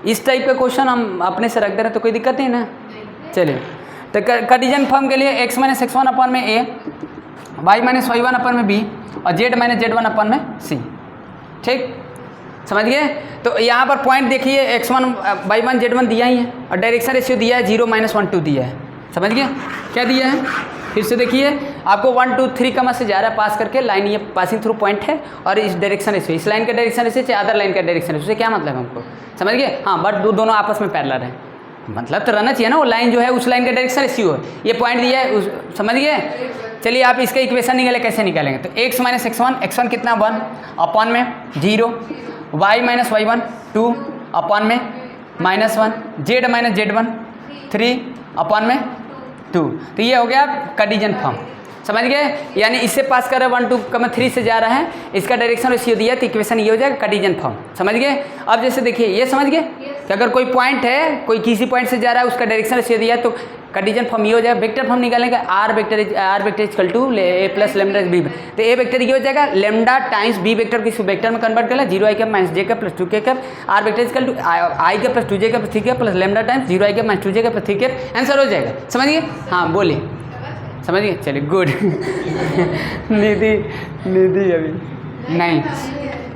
इस टाइप का क्वेश्चन हम अपने से रख दे रहे तो कोई दिक्कत नहीं ना। चलिए, तो कार्टेशियन फॉर्म के लिए x माइनस x1 अपन में a, y माइनस y1 अपन में b और z माइनस z1 अपन में c, ठीक, समझ गए? तो यहाँ पर पॉइंट देखिए, x1 y1 z1 दिया ही है और डायरेक्शन रेशियो दिया है 0 - 1 2 दिया है, समझ गए? क्या दिया है? फिर से देखिए, आपको 1 2 3 का मत से जा रहा है पास करके लाइन, ये पासिंग थ्रू पॉइंट है, और इस डायरेक्शन रेशियो, इस लाइन का डायरेक्शन रेशियो चाहे अदर लाइन का डायरेक्शन रेशियो, क्या मतलब है हमको, समझ गए? हाँ, बट दोनों आपस में पैरेलल है, मतलब तो रहना चाहिए ना, वो लाइन जो है उस लाइन का डायरेक्शन रेशियो है, ये पॉइंट दिया है, समझ गए? चलिए आप इसका इक्वेशन निकाले, कैसे निकालेंगे? तो x माइनस x1 कितना 1 अपन में 0, y माइनस y1 2 अपन में -1, z माइनस z1 3 अपन में 2, तो ये हो गया कार्टेशियन फॉर्म, समझ गए? यानी इससे पास कर रहा है 1 2 3 से जा रहा है, इसका डायरेक्शन रेशियो दिया तो इक्वेशन ये हो जाएगा कार्टेशियन फॉर्म, समझ गए? अब जैसे देखिए, ये समझ गए कि अगर कोई पॉइंट है, कोई किसी पॉइंट से जा रहा है, उसका डायरेक्शन रेशियो दिया तो कार्टेशियन फॉर्म ये हो जाएगा। वेक्टर फॉर्म निकालेंगे, r vector equal to a plus lambda b, तो a वेक्टर ये हो जाएगा लेमडा टाइम्स b वेक्टर को इस वेक्टर में कन्वर्ट कर ले, 0i का माइनस j का प्लस 2k का, r vector equal to i का प्लस 2j का plus 3k plus lambda times 0i का माइनस 2j का प्लस 3k, आंसर हो जाएगा, समझ गए? हाँ बोलिए, समझ गए? चलिए गुड। निधि अभी नहीं,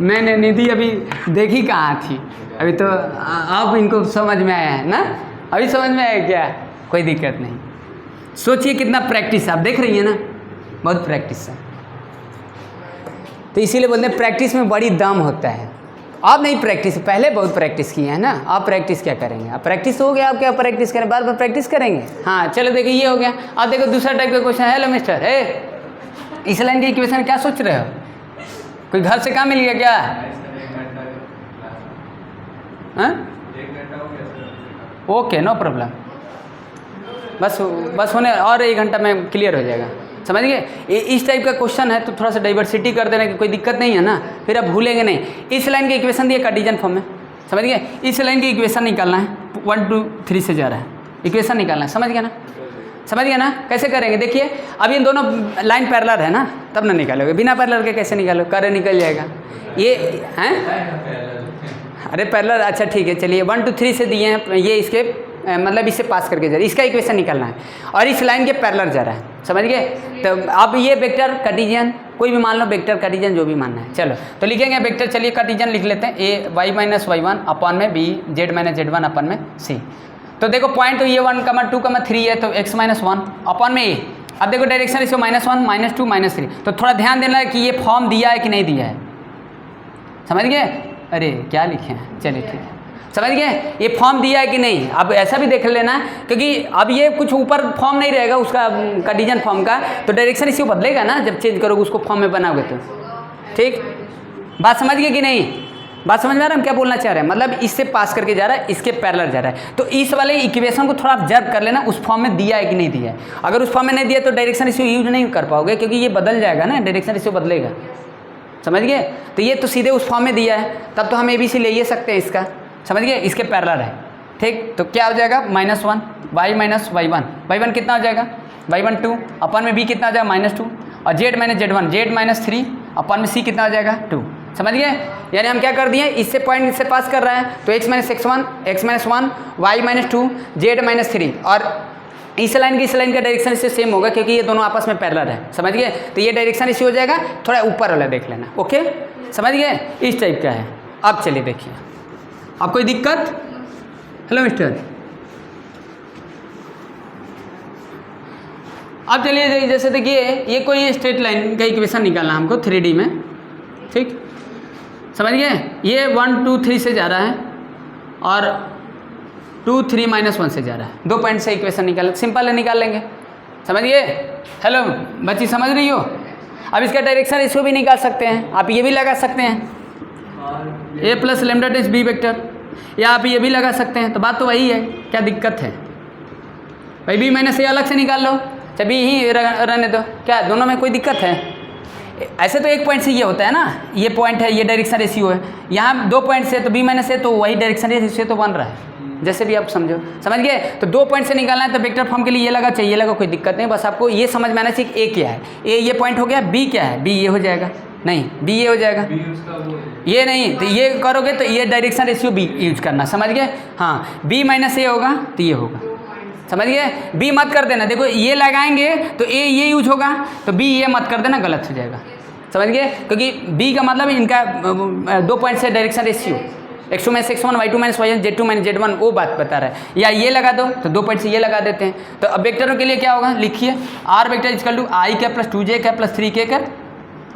मैंने निधि अभी देखी कहाँ थी, अभी तो आप इनको समझ में आया है ना, अभी समझ में आया क्या? कोई दिक्कत नहीं, सोचिए कितना प्रैक्टिस, आप देख रही हैं ना, बहुत प्रैक्टिस है, तो इसीलिए बोलते हैं प्रैक्टिस में बड़ी दम होता है। आप नहीं प्रैक्टिस, पहले बहुत प्रैक्टिस किए हैं ना, आप प्रैक्टिस क्या करेंगे? आप प्रैक्टिस हो गया, आप क्या प्रैक्टिस करें, बार बार प्रैक्टिस करेंगे। हाँ चलो देखिए, ये हो गया। अब देखो दूसरा टाइप का क्वेश्चन है। हेलो मिस्टर, इस लाइन के इक्वेशन क्या सोच रहे हो? कोई घर से काम मिल गया क्या? ओके, नो प्रॉब्लम, बस होने और 1 घंटा में क्लियर हो जाएगा, समझ गए? इस टाइप का क्वेश्चन है तो थोड़ा सा डाइवर्सिटी कर देने की कोई दिक्कत नहीं है ना, फिर आप भूलेंगे नहीं। इस लाइन की इक्वेशन दिए कार्टेशियन फॉर्म में, समझ गए? इस लाइन की इक्वेशन निकालना है, 1 2 3 से जा रहा है, इक्वेशन निकालना है, समझ गया ना? समझ गया ना? कैसे करेंगे? देखिए, अब ये दोनों लाइन पैरेलल है ना, तब ना निकालोगे, बिना पैरेलल के कैसे निकालो? करे निकल जाएगा ये हैं। अरे पैरेलल, अच्छा ठीक है, चलिए 1 2 3 से दिए हैं, ये इसके मतलब इससे पास करके जा रहा है, इसका इक्वेशन निकालना है और इस लाइन के पैरेलल जा रहा है, समझ गए? तो अब ये वेक्टर कार्टेशियन, कोई भी मान लो वेक्टर कार्टेशियन, जो भी मानना है, चलो तो लिखेंगे वेक्टर। चलिए कार्टेशियन लिख लेते हैं, a y माइनस y1 अपन में b z माइनस z1 अपन में c। तो देखो पॉइंट तो ये 1 2 3 है, तो x माइनस 1 अपन में a। अब देखो डायरेक्शन रेशियो -1 -2 -3, तो थोड़ा ध्यान देना है कि ये फॉर्म दिया है कि नहीं दिया है, समझ गए? अरे क्या लिखे हैं, चलिए ठीक है, समझ गए? ये फॉर्म दिया है कि नहीं, अब ऐसा भी देख लेना, क्योंकि अब ये कुछ ऊपर फॉर्म नहीं रहेगा उसका कार्टेशियन फॉर्म का, तो डायरेक्शन रेशियो बदलेगा ना जब चेंज करोगे उसको फॉर्म में बनाओगे तो, ठीक? बात समझ गए कि नहीं? बात समझ में आ रहा है हम क्या बोलना चाह रहे हैं? मतलब इससे पास करके जा रहा है, इसके पैरेलल जा रहा है, तो इस वाले इक्वेशन को थोड़ा ऑब्जर्व कर लेना, उस फॉर्म में दिया है कि नहीं दिया है। अगर उस फॉर्म में नहीं दिया तो डायरेक्शन रेशियो यूज नहीं कर पाओगे, क्योंकि ये बदल जाएगा ना, डायरेक्शन रेशियो बदलेगा, समझ गए? तो ये तो सीधे उस फॉर्म में दिया है, तब तो हम ABC ले ही सकते हैं इसका, समझ गए? इसके पैरेलल है, ठीक? तो क्या हो जाएगा? -1 y माइनस y1 कितना हो जाएगा? y1 2 अपन में b कितना हो जाएगा? -2 और z minus z1 z minus 3 अपन में c कितना हो जाएगा? 2, समझ गए? यानी हम क्या कर दिए, इससे पॉइंट इससे पास कर रहा है, तो x minus 1 y minus 2 z minus 3, और इस लाइन का डायरेक्शन इससे सेम होगा क्योंकि ये दोनों आपस में पैरेलल है, समझ गए? तो ये डायरेक्शन इसी हो जाएगा, थोड़ा ऊपर वाला देख लेना, ओके? समझ गए? इस टाइप का है। अब चलिए देखिए, अब कोई दिक्कत? हेलो मिस्टर, अब चलिए जैसे देखिए, ये कोई स्ट्रेट लाइन का इक्वेशन निकालना हमको 3D में, ठीक, समझ गए। ये 1 2 3 से जा रहा है और 2 3 -1 से जा रहा है। 2 पॉइंट से इक्वेशन निकाल, सिंपल है, निकाल लेंगे। समझ गए। हेलो बच्ची, समझ रही हो। अब इसका डायरेक्शन रेशियो भी निकाल सकते हैं, आप ये भी लगा सकते हैं a plus lambda times B vector, या आप ये भी लगा सकते हैं। तो बात तो वही है, क्या दिक्कत है भाई। बी माइनस ए अलग से निकाल लो, चाहे बी ही रहने दो, क्या दोनों में कोई दिक्कत है। ऐसे तो एक पॉइंट से ये होता है ना, ये पॉइंट है, ये डायरेक्शन रेशियो है। यहाँ 2 पॉइंट से तो बी माइनस ए, तो वही डायरेक्शन रेशियो तो बन रहा है, जैसे भी आप समझो। समझ गए। तो 2 पॉइंट से निकालना है तो वेक्टर फॉर्म के लिए ये लगा, चाहिए लगा, कोई दिक्कत नहीं। बस आपको ये समझ में आना चाहिए ए क्या है, ए ये पॉइंट हो गया, बी क्या है, बी ये हो जाएगा, नहीं बी ये हो जाएगा, ये नहीं, तो ये करोगे तो ये डायरेक्शन रेशियो बी यूज करना। समझ गए। हाँ, बी माइनस ए होगा तो ये होगा, समझ गए। बी मत कर देना, देखो ये लगाएंगे तो ए ये यूज होगा, तो बी ये मत कर देना, गलत हो जाएगा। समझ गए, क्योंकि बी का मतलब इनका 2 पॉइंट से direction ratio, x2 minus x1, y2 minus y1, z2 minus z1, वो बात बता रहा है। या ये लगा दो तो 2 पॉइंट से ये लगा देते हैं। तो अब वेक्टरों के लिए क्या होगा, लिखिए r vector equal to i cap plus 2j cap plus 3k cap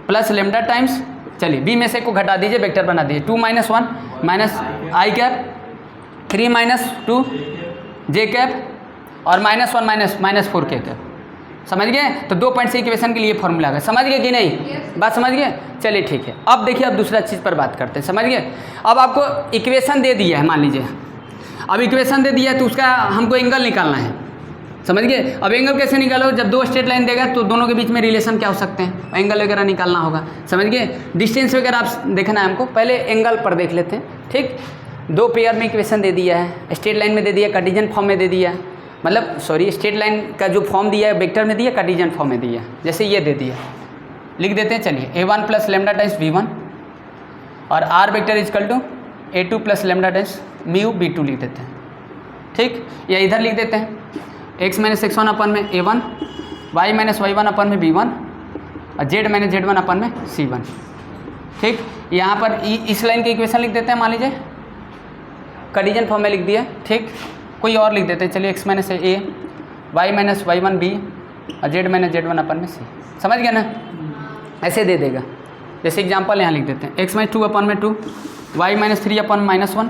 plus lambda times, चलिए बी में से को घटा दीजिए, वेक्टर बना दीजिए 2 - 1 minus i cap 3 - 2 j cap और -1 माइनस 4k कैप। समझ गए। तो 2 पॉइंट से इक्वेशन के लिए फॉर्मूला है, समझ गए कि नहीं। बात समझ गए। चलिए ठीक है। अब देखिए, अब दूसरा चीज़ पर बात करते हैं। समझ गए। अब आपको इक्वेशन दे दिया है, मान लीजिए अब इक्वेशन दे दिया है तो उसका हमको एंगल निकालना है। समझ गए। अब एंगल कैसे निकालो, जब 2 स्ट्रेट लाइन देगा तो दोनों के बीच में रिलेशन क्या हो सकते हैं, एंगल वगैरह निकालना होगा। समझ गए। डिस्टेंस वगैरह आप देखना है हमको, पहले एंगल पर देख लेते हैं। ठीक, 2 पेयर में इक्वेशन दे दिया है, स्ट्रेट लाइन में दे दिया, कार्टेशियन फॉर्म में दे दिया, मतलब सॉरी स्ट्रेट लाइन का जो फॉर्म दिया है वेक्टर में दिया, कार्टेशियन फॉर्म में दिया। जैसे ये दे दिया, लिख देते हैं। चलिए a1 plus lambda times b1 और r vector equal to a2 plus lambda times mu b2 लिख देते हैं। ठीक, या इधर लिख देते हैं x माइनस x1 अपन में a1, y माइनस y1 अपन में b1 और z माइनस z1 अपन में c1। ठीक, यहाँ पर इस लाइन की इक्वेशन लिख देते हैं, मान लीजिए कार्टेशियन फॉर्म में लिख दिया। ठीक, कोई और लिख देते हैं, चलिए x minus a, y minus y1 b और z माइनस z1 अपन में c। समझ गया ना, ऐसे दे देगा। जैसे एग्जांपल यहाँ लिख देते हैं x माइनस 2 अपन में 2, y माइनस 3 अपन में -1,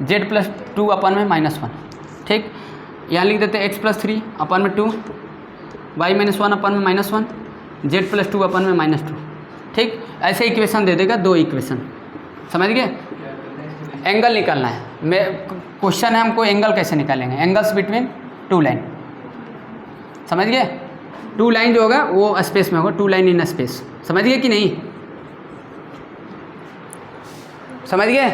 z प्लस 2 अपन में -1। ठीक, यहाँ लिख देते हैं x प्लस 3 अपन में 2, y माइनस 1 अपन में -1, z प्लस 2 अपन में -2। ठीक, ऐसे इक्वेशन दे देगा, 2 इक्वेशन। समझ गए। एंगल निकालना है, मैं क्वेश्चन है हमको एंगल कैसे निकालेंगे, एंगल्स बिटवीन 2 लाइन। समझ गए। 2 लाइन जो होगा वो स्पेस में होगा, 2 लाइन इन स्पेस। समझ गए कि नहीं, समझ गए।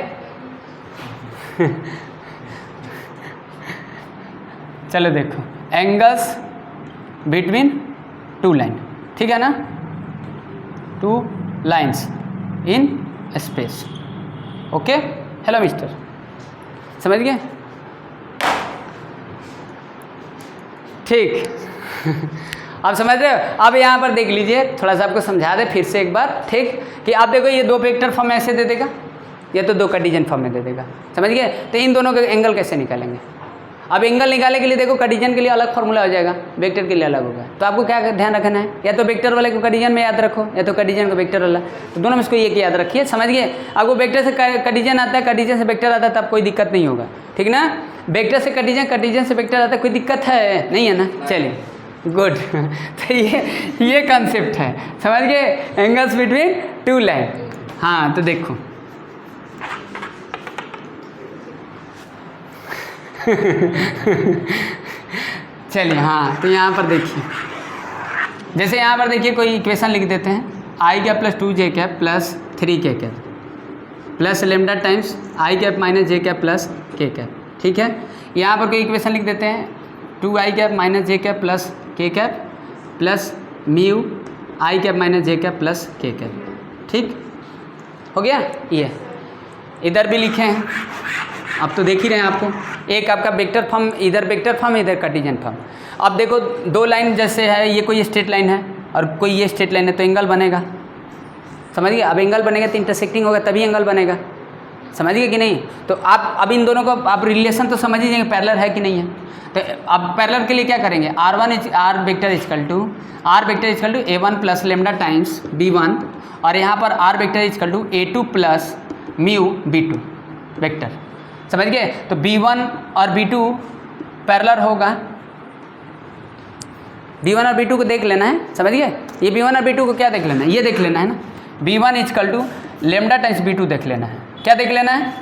चलो देखो, एंगल्स बिटवीन 2 लाइन, ठीक है ना, 2 lines in space. Okay, hello mister, समझ गए। ठीक आप समझ रहे हो। अब यहाँ पर देख लीजिए, थोड़ा सा आपको समझा दे फिर से एक बार। ठीक, कि आप देखो ये 2 वेक्टर फॉर्म ऐसे दे देगा, ये तो 2 कार्टेशियन फॉर्म में दे देगा। समझ गए। तो इन दोनों के एंगल कैसे निकालेंगे। अब एंगल निकालने के लिए देखो, कार्टेशियन के लिए अलग फार्मूला हो जाएगा, वेक्टर के लिए अलग होगा। तो आपको क्या ध्यान रखना है, या तो वेक्टर वाले को कार्टेशियन में याद रखो, या तो कार्टेशियन को वेक्टर वाला। तो दोनों में इसको एक याद रखिए। समझ गए। आपको वेक्टर से कार्टेशियन आता है, कार्टेशियन से वेक्टर आता है, तब कोई दिक्कत नहीं होगा। ठीक ना, वेक्टर से कार्टेशियन, कार्टेशियन से वेक्टर आता है, कोई दिक्कत है नहीं है ना। चलिए गुड। तो ये कंसेप्ट है, समझ गए, एंगल्स बिटवीन 2 लाइन। हाँ, तो देखो चलिए, हाँ तो यहाँ पर देखिए, जैसे यहाँ पर देखिए कोई इक्वेशन लिख देते हैं, i cap plus 2j cap plus 3k cap plus lambda times i cap minus j cap plus k cap. ठीक है, यहाँ पर कोई इक्वेशन लिख देते हैं 2i cap minus j cap plus k cap plus mu i cap minus j cap plus k cap. ठीक हो गया। ये इधर भी लिखे हैं, अब तो देख ही रहे हैं आपको, एक आपका वेक्टर फॉर्म, इधर वेक्टर फॉर्म, इधर कार्टेशियन फॉर्म। अब देखो 2 लाइन जैसे है, ये कोई स्ट्रेट लाइन है और कोई ये स्ट्रेट लाइन है, तो एंगल बनेगा। समझ गए। अब एंगल बनेगा तो इंटरसेक्टिंग होगा, तभी एंगल बनेगा। समझ गए कि नहीं? तो आप अब इन दोनों को आप रिलेशन तो समझ ही जाएंगे पैरेलल है कि नहीं है। तो अब पैरेलल के लिए क्या करेंगे, r vector equal to a1 plus lambda times b1 और यहाँ पर r vector equal to a2 plus mu b2 vector. समझ गए? तो b1 और b2 पैरेलल होगा। b1 और b2 को देख लेना है, समझ गए? ये b1 और b2 को क्या देख लेना है, ये देख लेना है ना। b1 is equal to lambda times b2 देख लेना है। क्या देख लेना है?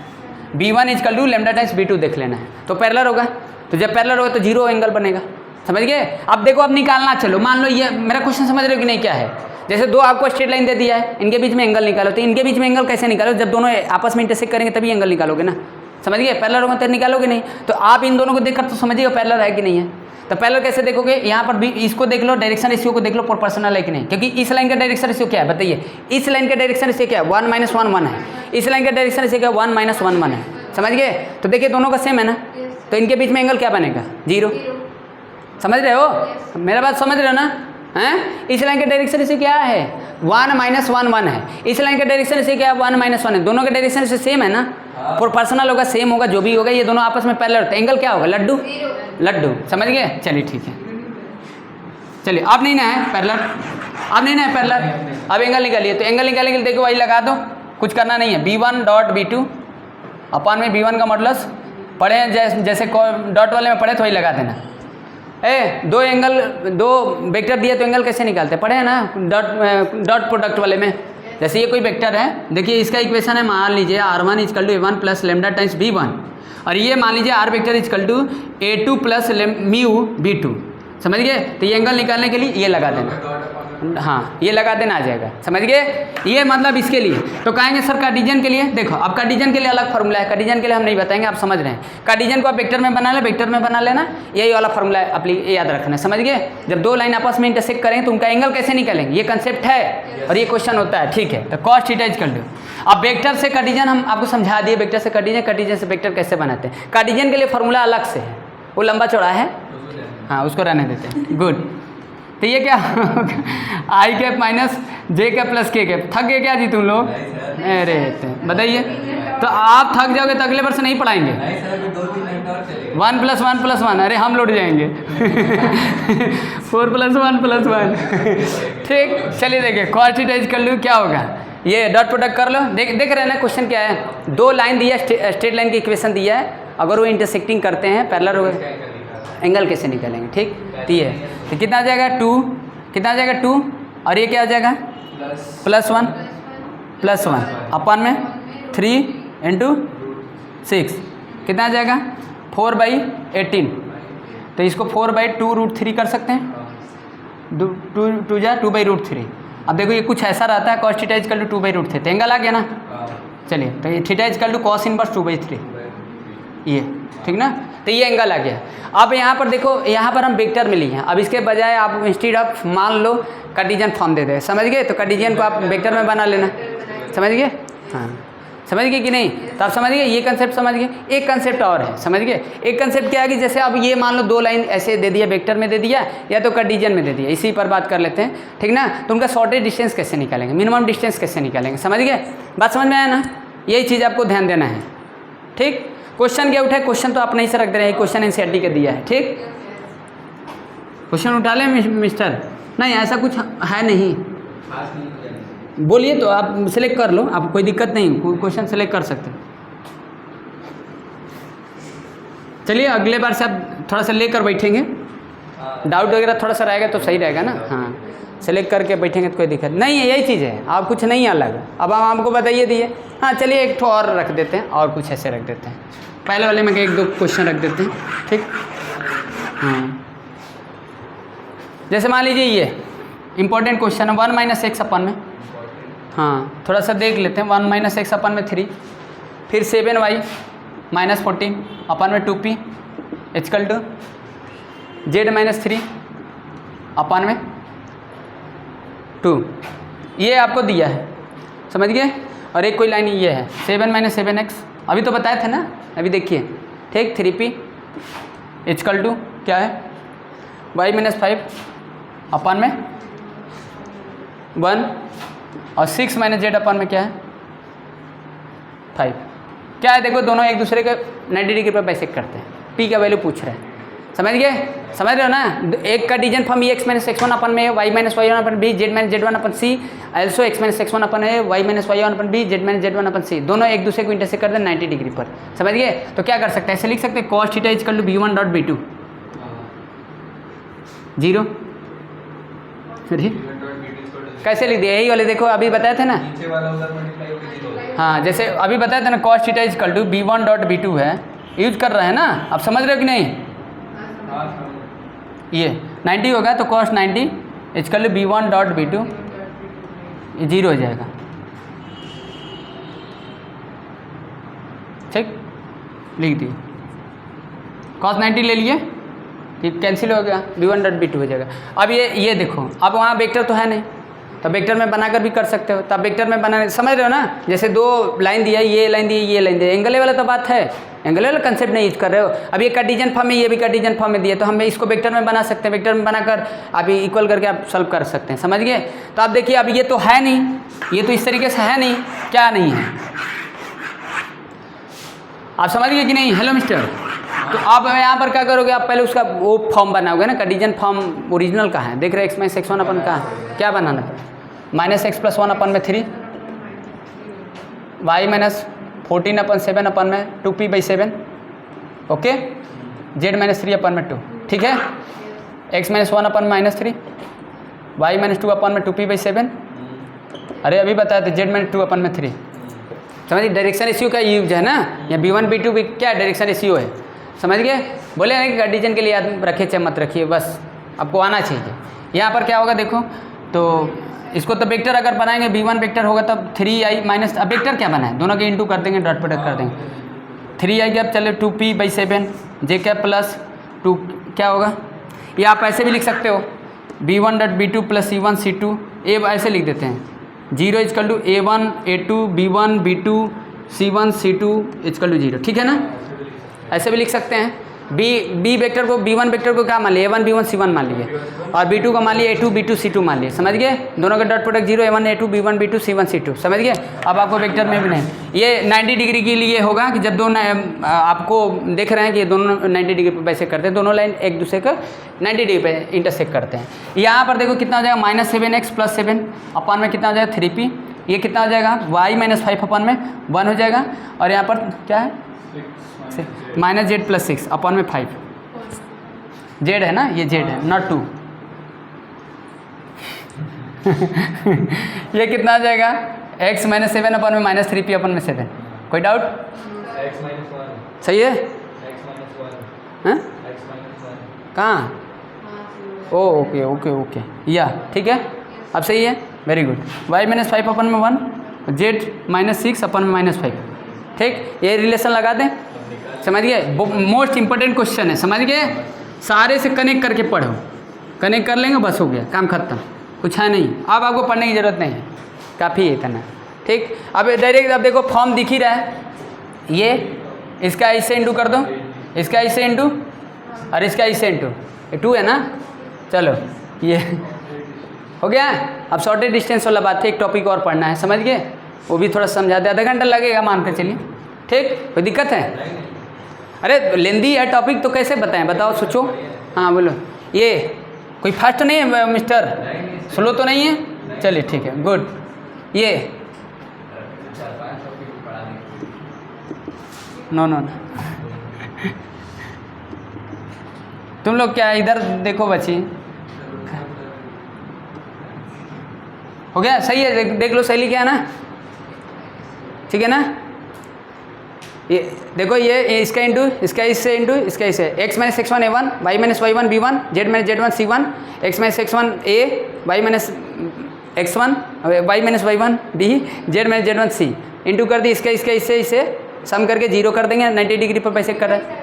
b1 is equal to lambda times b2 देख लेना है। तो पैरेलल होगा, तो जब पैरेलल होगा तो जीरो एंगल बनेगा। समझ गए? अब देखो, अब निकालना, चलो मान लो ये मेरा क्वेश्चन समझ रहे हो कि नहीं क्या है। जैसे दो आपको स्ट्रेट लाइन दे दिया है, इनके बीच में एंगल निकालो। तो इनके बीच में एंगल कैसे निकालो? जब दोनों आपस में इंटरसेक्ट करेंगे तभी एंगल निकालोगे ना। समझ गए? पैरेलल होगा तो निकालोगे नहीं। तो आप इन दोनों को देखकर तो समझिएगा पैरेलल है कि नहीं है। तो पैरेलल कैसे देखोगे? यहाँ पर भी इसको देख लो, डायरेक्शन रेशियो को देख लो, प्रोपोर्शनल है कि नहीं। क्योंकि इस लाइन का डायरेक्शन रेशियो क्या है बताइए? इस लाइन का डायरेक्शन रेशियो क्या है? 1 - 1 1 है। इस लाइन का डायरेक्शन रेशियो क्या है? 1 - 1 1 है। समझ गए? तो देखिए दोनों का सेम है ना, तो इनके बीच में एंगल क्या बनेगा? जीरो। समझ रहे हो? मेरा बात समझ रहे हो ना? हैं? इस लाइन का डायरेक्शन रेशियो क्या है? 1 - 1 1 है। इस लाइन का डायरेक्शन रेशियो क्या है? 1 - 1 है। दोनों का डायरेक्शन रेशियो सेम है ना, प्रोपोर्शनल होगा, सेम होगा, जो भी होगा, ये दोनों आपस में पैरेलल होते हैं। एंगल क्या होगा? लड्डू लड्डू। समझ गए? चलिए ठीक है, चलिए अब नहीं ना है पैरेलल, अब नहीं ना है पैरेलल। अब एंगल निकालिए। तो एंगल निकालने के लिए देखो वही लगा दो, कुछ करना नहीं है। b1 डॉट b2 अपन में b1 का मॉडुलस पढ़े हैं, जैसे डॉट वाले में पढ़े तो वही लगा देना। दो एंगल, दो वेक्टर दिए तो एंगल कैसे निकालते हैं? पढ़े हैं ना डॉट प्रोडक्ट वाले में। जैसे ये कोई वेक्टर है, देखिए इसका इक्वेशन है, मान लीजिए r1 equal to a1 plus lambda times b1 और ये मान लीजिए r vector equal to a2 plus mu b2। समझ गए? तो ये एंगल निकालने के लिए ये लगा देना, हाँ ये लगा देना आ जाएगा। समझ गए? ये मतलब इसके लिए। तो कहेंगे सर कार्टेशियन के लिए, देखो अब कार्टेशियन के लिए अलग फार्मूला है, कार्टेशियन के लिए हम नहीं बताएंगे, आप समझ रहे हैं। कार्टेशियन को आप वेक्टर में बना ले, वेक्टर में बना लेना, यही वाला फार्मूला याद रखना है। समझ गए? जब दो लाइन आपस में इंटरसेक्ट करेंगे तो उनका एंगल कैसे निकालेंगे, ये कंसेप्ट है और ये क्वेश्चन होता है। ठीक है, तो कॉस थीटा इज कर लो। अब वेक्टर से कार्टेशियन हम आपको समझा दिए, वेक्टर से कार्टेशियन, कार्टेशियन से वेक्टर कैसे बनाते हैं। कार्टेशियन के लिए फार्मूला अलग से है, वो लंबा चौड़ा है, हाँ उसको रहने देते हैं। गुड। तो ये क्या आई कैप माइनस जे कैप प्लस के कैप। थक गए क्या जी तुम लोग? अरे बताइए, तो आप थक जाओगे तो अगले वर्ष नहीं पढ़ाएंगे। 1 + 1 + 1, अरे हम लौट जाएंगे 4 + 1 + 1 ठीक। चलिए देखिए कॉस थीटा इज कर लो, क्या होगा ये डॉट प्रोडक्ट कर लो। देख रहे हैं ना क्वेश्चन क्या है? दो लाइन दिया, स्ट्रेट लाइन की इक्वेशन दिया है, अगर वो इंटरसेक्टिंग करते हैं पैरेलल हो गए, एंगल कैसे निकालेंगे? ठीक, तो ये तो कितना आ जाएगा 2, कितना आ जाएगा 2 और ये क्या आ जाएगा +1 अपन में 3 × 6 कितना आ जाएगा 4/18। तो इसको 4/2√3 कर सकते हैं, 2 जा 2/√3। अब देखो ये कुछ ऐसा रहता है, cos थीटा इजकल टू 2/√3, तो एंगल आ गया ना। चलिए तो ये theta equal to cos inverse 2/3, ये ठीक ना। तो ये एंगल आ गया। अब यहाँ पर देखो, यहाँ पर हम वेक्टर में लिए हैं, अब इसके बजाय आप इंस्टीड ऑफ मान लो कार्टेशियन फॉर्म दे दे। समझ गए? तो कार्टेशियन को आप वेक्टर में बना लेना। समझ गए? हाँ समझ गए कि नहीं? तो आप समझ गए, ये कंसेप्ट समझ गए। एक कंसेप्ट और है, समझ गए? एक कंसेप्ट क्या है कि जैसे अब ये मान लो दो लाइन ऐसे दे दिया, वेक्टर में दे दिया या तो कार्टेशियन में दे दिया, इसी पर बात कर लेते हैं। ठीक ना। तो उनका शॉर्टेज डिस्टेंस कैसे निकालेंगे, मिनिमम डिस्टेंस कैसे निकालेंगे? समझ गए? बात समझ में आया ना? यही चीज़ आपको ध्यान देना है। ठीक। क्वेश्चन क्या उठा है? क्वेश्चन तो आप नहीं से रख दे रहे हैं, क्वेश्चन एनसीईआरटी का दिया है। ठीक, क्वेश्चन उठा लें मिस्टर? नहीं ऐसा कुछ है नहीं, बोलिए तो आप सिलेक्ट कर लो, आप कोई दिक्कत नहीं, क्वेश्चन सिलेक्ट कर सकते। चलिए अगले बार से आप थोड़ा सा लेकर बैठेंगे, डाउट वगैरह थोड़ा सा रहेगा तो सही रहेगा ना। हाँ सेलेक्ट करके बैठेंगे तो कोई दिक्कत नहीं है, यही चीज़ है, आप कुछ नहीं अलग। अब हम आपको बताइए दिए। हाँ चलिए एक ठो और रख देते हैं, और कुछ ऐसे रख देते हैं, पहले वाले में 1-2 क्वेश्चन रख देते हैं। ठीक। हाँ जैसे मान लीजिए ये इंपॉर्टेंट क्वेश्चन है 1 - x अपन में, हाँ थोड़ा सा देख लेते हैं। 1 - x अपन में 3, फिर 7y - 14 अपन में 2p इक्वल टू z - 3 अपन में 2, ये आपको दिया है। समझ गए? और एक कोई लाइन ये है 7 - 7x, अभी तो बताए थे ना, अभी देखिए। ठीक, 3p इक्वल टू क्या है y - 5 अपन में 1 और 6 - z अपन में क्या है 5। क्या है देखो, दोनों एक दूसरे के 90 डिग्री पर बाइसेक्ट करते हैं। पी का वैल्यू पूछ रहे हैं, समझ गए, समझ रहे हो ना। एक का division form x minus x one upon में y minus y one upon b z minus z one upon c, also x minus x one upon है y minus y one upon b z minus z one upon c, दोनों एक दूसरे को intersect कर दें 90 degree पर, समझ गए। तो क्या कर सकते हैं, ऐसे लिख सकते हैं cos theta equal to b1 dot b2 0। कैसे लिख दिया, यही वाले देखो अभी बताए थे ना, हाँ जैसे अभी बताया था ना cos theta equal to b1 dot b2 है, यूज कर रहे हैं ना, आप समझ रहे हो कि नहीं। ये 90 होगा तो cos 90 equal to b1 dot b2, ये 0 हो जाएगा, ठीक, लिख दिए cos 90 ले लिए, ठीक, कैंसिल हो गया, b1 डॉट b2 हो जाएगा। अब ये देखो, अब वहाँ वेक्टर तो है नहीं, तो वेक्टर में बनाकर भी कर सकते हो, तब वेक्टर में बनाने, समझ रहे हो ना, जैसे दो लाइन दिया, ये लाइन दी, ये लाइन दी, एंगल वाला तो बात है, एंगल वाला कंसेप्ट नहीं यूज कर रहे हो। अब ये कार्टेशियन फॉर्म में, ये भी कार्टेशियन फॉर्म में दिए, तो हम इसको वेक्टर में बना सकते हैं, वेक्टर में बनाकर आप इक्वल करके आप सॉल्व कर सकते हैं, समझ गए। तो आप देखिए, अब ये तो है नहीं, ये तो इस तरीके से है नहीं, क्या नहीं है, आप समझ गए कि नहीं। हेलो मिस्टर, तो आप यहाँ पर क्या करोगे, आप पहले उसका वो फॉर्म बनाओगे ना, कार्टेशियन फॉर्म ओरिजिनल का है, देख रहे एक्स माइनस एक्स वन अपन का क्या बनाना पड़ेगा, minus x plus one upon में 3, वाई माइनस 14 अपन 7 अपन में 2p/7, ओके, जेड माइनस 3 अपन में 2, ठीक है, एक्स माइनस 1 अपन माइनस 3, वाई माइनस 2 अपन में 2p/7, अरे अभी बताया था जेड माइनस 2 अपन में 3, समझिए डायरेक्शन रेशियो का यूज है ना, या b1 b2 भी क्या डायरेक्शन रेशियो है, समझ गए। बोले ना कि कार्टेशियन के लिए याद रखे चाहे मत रखिए, बस आपको आना चाहिए। यहाँ पर क्या होगा देखो, तो इसको तो वेक्टर अगर बनाएंगे, b1 वेक्टर होगा तब 3i माइनस, अब वेक्टर क्या बनाए, दोनों के इंटू कर देंगे, डॉट प्रोडक्ट कर देंगे, 3i कैप चले 2p/7 जे कैप प्लस 2 क्या होगा, ये आप ऐसे भी लिख सकते हो, b1 dot b2 plus c1 c2, ए ऐसे लिख देते हैं, 0 equal to a1 a2 b1 b2 c1 c2 equal to 0, ठीक है ना, ऐसे भी लिख सकते हैं। बी वेक्टर को, b1 वेक्टर को क्या मान लिया, a1 b1 c1 मान लिए, और b2 को मान लिया a2 b2 c2 मान लिए, समझ गए, दोनों का dot product 0 a1 a2 b1 b2 c1 c2, समझ गए। अब आपको वेक्टर में भी नहीं, ये 90 डिग्री के लिए होगा कि जब दोनों आपको देख रहे हैं कि ये दोनों 90 डिग्री पर वैसे करते हैं, दोनों लाइन एक दूसरे का 90 डिग्री पे इंटरसेक्ट करते हैं। यहाँ पर देखो कितना हो जाएगा, -7x प्लस 7 अपन में कितना हो जाएगा 3p, ये कितना हो जाएगा y माइनस 5 अपन में 1 हो जाएगा, और यहाँ पर क्या है माइनस जेड प्लस 6 अपन में 5, जेड है ना, ये जेड है नॉट 2 ये कितना आ जाएगा x माइनस 7 अपन में माइनस 3p अपन में 7, कोई डाउट, सही है, कहाँ, ओ ओके ओके ओके, या ठीक है, अब सही है, वेरी गुड, y माइनस 5 अपन में 1, जेड माइनस 6 अपन में -5, ठीक, ये रिलेशन लगा दें, समझ गए, मोस्ट इंपॉर्टेंट क्वेश्चन है, समझ गए, सारे से कनेक्ट करके पढ़ो, कनेक्ट कर लेंगे बस हो गया काम खत्म, कुछ है नहीं, अब आपको पढ़ने की ज़रूरत नहीं है, काफ़ी है इतना, ठीक। अब डायरेक्ट अब देखो फॉर्म दिख ही रहा है, ये इसका इससे इंटू कर दो, इसका इससे इंटू, और इसका इससे इंटू, 2 है ना, चलो ये हो गया। अब शॉर्टेज डिस्टेंस वाला बात है, एक टॉपिक और पढ़ना है, समझ गए, वो भी थोड़ा समझा दे, आधा घंटा लगेगा मान कर चलिए, ठीक, कोई दिक्कत है, अरे लेंदी है टॉपिक तो कैसे बताएं, बताओ सोचो, हाँ बोलो, ये कोई फास्ट नहीं है मिस्टर, स्लो तो नहीं है, चलिए ठीक है, गुड, ये नो नो तुम लोग क्या इधर देखो बच्ची, हो गया, सही है, देख लो सही क्या है ना, ठीक है ना, ये देखो, ये इसका इंटू, इसका इससे इंटू, इसका इससे, x minus x1 a1 y minus y1 b1 z minus z1 c1 x minus x1 a y minus x1 y minus y1 b z minus z1 c into कर दी, इसका इसका इससे इसे सम करके 0 कर देंगे, 90 डिग्री पर वैसे कर रहे हैं,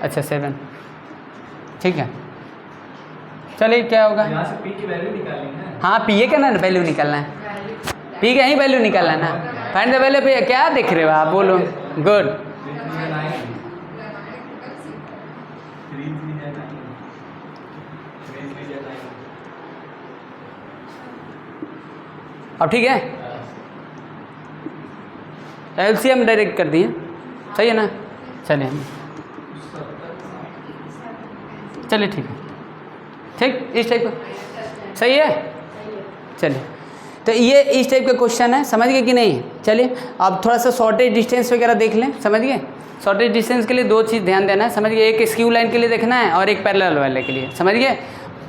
अच्छा 7, ठीक है, चलिए क्या होगा, यहाँ से पी की वैल्यू निकालनी है, हाँ पी ए का ना वैल्यू निकालना है, पी का ही वैल्यू निकालना है ना, फाइंड द वैल्यू पे क्या देख रहे हो आप, बोलो, गुड, अब ठीक है, एलसीएम डायरेक्ट कर दिए, सही है ना। चलिए चलिए ठीक है, ठीक इस टाइप का सही है। चलिए तो ये इस टाइप का क्वेश्चन है, समझ गए कि नहीं। चलिए अब थोड़ा सा शॉर्टेज डिस्टेंस वगैरह देख लें, समझ गए। शॉर्टेज डिस्टेंस के लिए दो चीज़ ध्यान देना है, समझ गए। एक स्क्यू लाइन के लिए देखना है और एक पैरेलल वाले के लिए, समझ गए।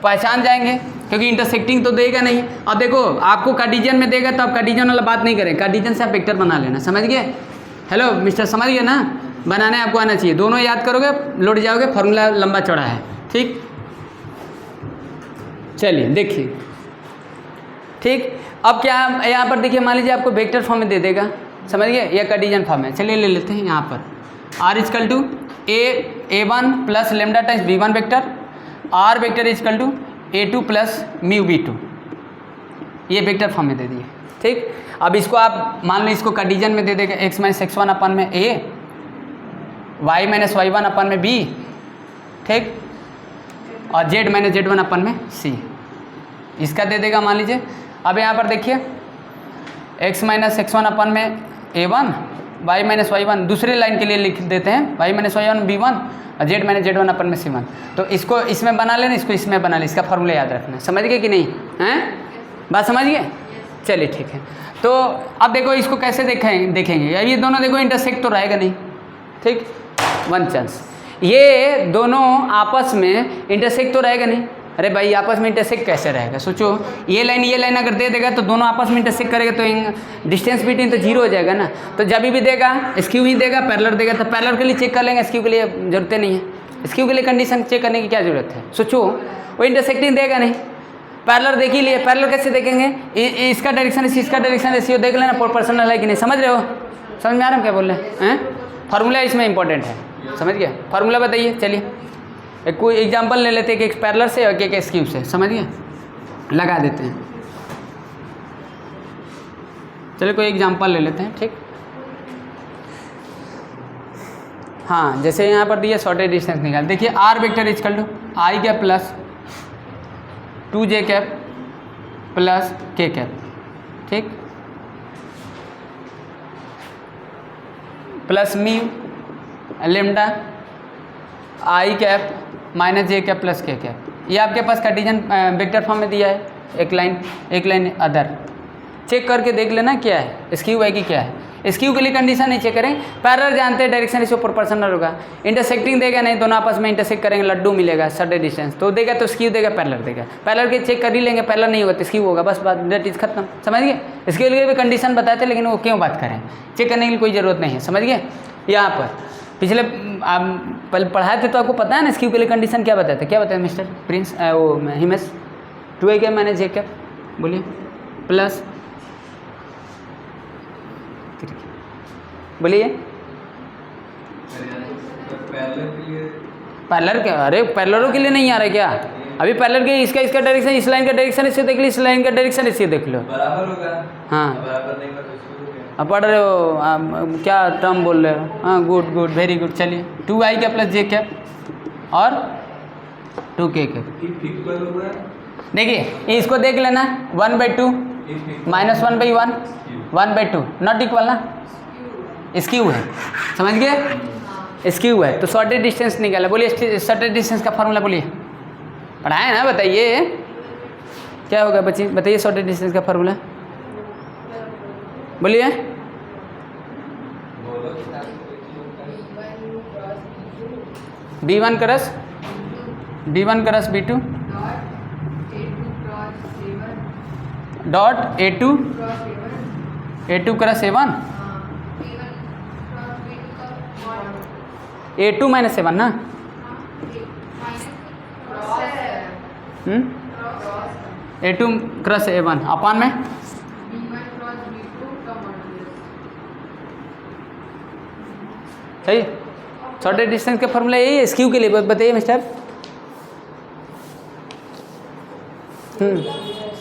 पहचान जाएंगे क्योंकि इंटरसेक्टिंग तो देगा नहीं। अब देखो आपको कार्टेशियन में देगा तो आप कार्टेशियन वाला बात नहीं करें, कार्टेशियन से आप वेक्टर बना लेना, समझ गए। हेलो मिस्टर, समझ गए ना, बनाने आपको आना चाहिए। दोनों याद करोगे लौट जाओगे, फार्मूला लंबा चौड़ा है, ठीक। चलिए देखिए, ठीक। अब क्या यहाँ पर देखिए, मान लीजिए आपको वेक्टर फॉर्म में दे देगा, समझ गए, या कार्टेशियन फॉर्म में। चलिए ले लेते हैं यहाँ पर r equal to a1 plus lambda times b1 vector, r vector equal to a2 plus mu b2, ये वेक्टर फॉर्म में दे दिए, ठीक। अब इसको आप मान लो इसको कार्टेशियन में दे देगा, x माइनस x1 अपन में a, y माइनस y1 अपन में b, ठीक, और z माइनस z1 अपन में c, इसका दे देगा मान लीजिए। अब यहाँ पर देखिए x माइनस x1 अपन में a1, y माइनस y1 दूसरे लाइन के लिए लिख देते हैं, y माइनस y1 b1 और z माइनस z1 अपन में c1। तो इसको इसमें बना लेना, इसको इसमें बना ले, इसका फॉर्मूला याद रखना, समझ गए कि नहीं हैं, बात समझ गए। चलिए ठीक है, तो अब देखो इसको कैसे देखेंगे। अब ये दोनों देखो इंटरसेक्ट तो रहेगा नहीं, ठीक, वन चांस, ये दोनों आपस में इंटरसेक्ट तो रहेगा नहीं। अरे भाई आपस में इंटरसेक्ट कैसे रहेगा, सोचो, ये लाइन अगर दे देगा तो दोनों आपस में इंटरसेक्ट करेगा तो डिस्टेंस बिटवीन तो जीरो हो जाएगा ना। तो जब भी देगा स्क्यू ही देगा, पैरेलल देगा तो पैरेलल के लिए चेक कर लेंगे, स्क्यू के लिए जरूरत नहीं है। स्क्यू के लिए कंडीशन चेक करने की क्या जरूरत है, सोचो वो इंटरसेक्टिंग देगा नहीं। पैरेलल देख ही लिए, पैरेलल कैसे देखेंगे, इसका डायरेक्शन इसका डायरेक्शन रेशियो देख लेना, प्रोपोर्शनल है कि नहीं, समझ रहे हो, समझ में आ रहा है क्या बोल रहे हैं। फार्मूला इसमें इंपॉर्टेंट है, समझ गया। फार्मूला बताइए। चलिए एक कोई एग्जांपल ले लेते हैं कि एक पैरेलल से और एक स्क्यू से, समझ गए, लगा देते हैं। चलिए कोई एग्जांपल ले लेते हैं, ठीक। हाँ जैसे यहाँ पर दिया शॉर्टेज डिस्टेंस निकाल, देखिए r vector equal to i cap plus 2j cap plus k cap, ठीक, plus mu lambda i cap minus j cap plus k cap. ये आपके पास कार्टेशियन वेक्टर फॉर्म में दिया है, एक लाइन अदर। चेक करके देख लेना क्या है, स्क्यू है कि क्या है। स्क्यू के लिए कंडीशन नहीं चेक करें, पैरेलल जानते हैं डायरेक्शन इसको प्रोपोर्शनल होगा। इंटरसेक्टिंग देगा नहीं, दोनों आपस में इंटरसेक्ट करेंगे, लड्डू मिलेगा शॉर्टेज डिस्टेंस, तो देगा तो स्क्यू देगा, पैरेलल देगा। पैरेलल के चेक कर ही लेंगे, पैरेलल नहीं होगा तो स्क्यू होगा, बस बात डेट इज खत्म, समझ गए। इसके लिए भी कंडीशन बताते लेकिन वो क्यों बात करें, चेक करने की कोई ज़रूरत नहीं है, समझ गए। यहाँ पर पिछले आप पढ़ाए थे तो आपको पता है ना स्क्यू के लिए कंडीशन क्या बताते, क्या बताए मिस्टर प्रिंस, वो Himesh, 2a cap minus j cap, बोलिए, प्लस, बोलिए पैरेलल क्या, अरे पैरेललों के लिए नहीं आ रहा है क्या, अभी पैरेलल के इसका डायरेक्शन, इस लाइन का डायरेक्शन इससे देख लो, इस लाइन का डायरेक्शन इससे देख लो, बराबर होगा। हाँ बराबर नहीं होगा तो अब पढ़ रहे हो, क्या टर्म बोल रहे हो, हाँ गुड वेरी गुड। चलिए 2i cap plus j cap और 2k कैप। देखिए इसको देख लेना, 1/2 माइनस 1/1 1/2 नॉट इक्वल ना, स्क्यू है, समझ गए, स्क्यू है। तो शॉर्टेज डिस्टेंस निकाला, बोलिए शॉर्टेज डिस्टेंस का फार्मूला बोलिए, पढ़ाए ना, बताइए क्या होगा बच्ची, बताइए शॉर्टेज डिस्टेंस का फार्मूला बोलिए। b1 cross b2 dot a2 cross a1 a2 minus a1 ना, a2 क्रॉस a1 अपान में सही। शॉर्टेज डिस्टेंस का फॉर्मूला यही है, स्क्यू के लिए बताइए मिस्टर।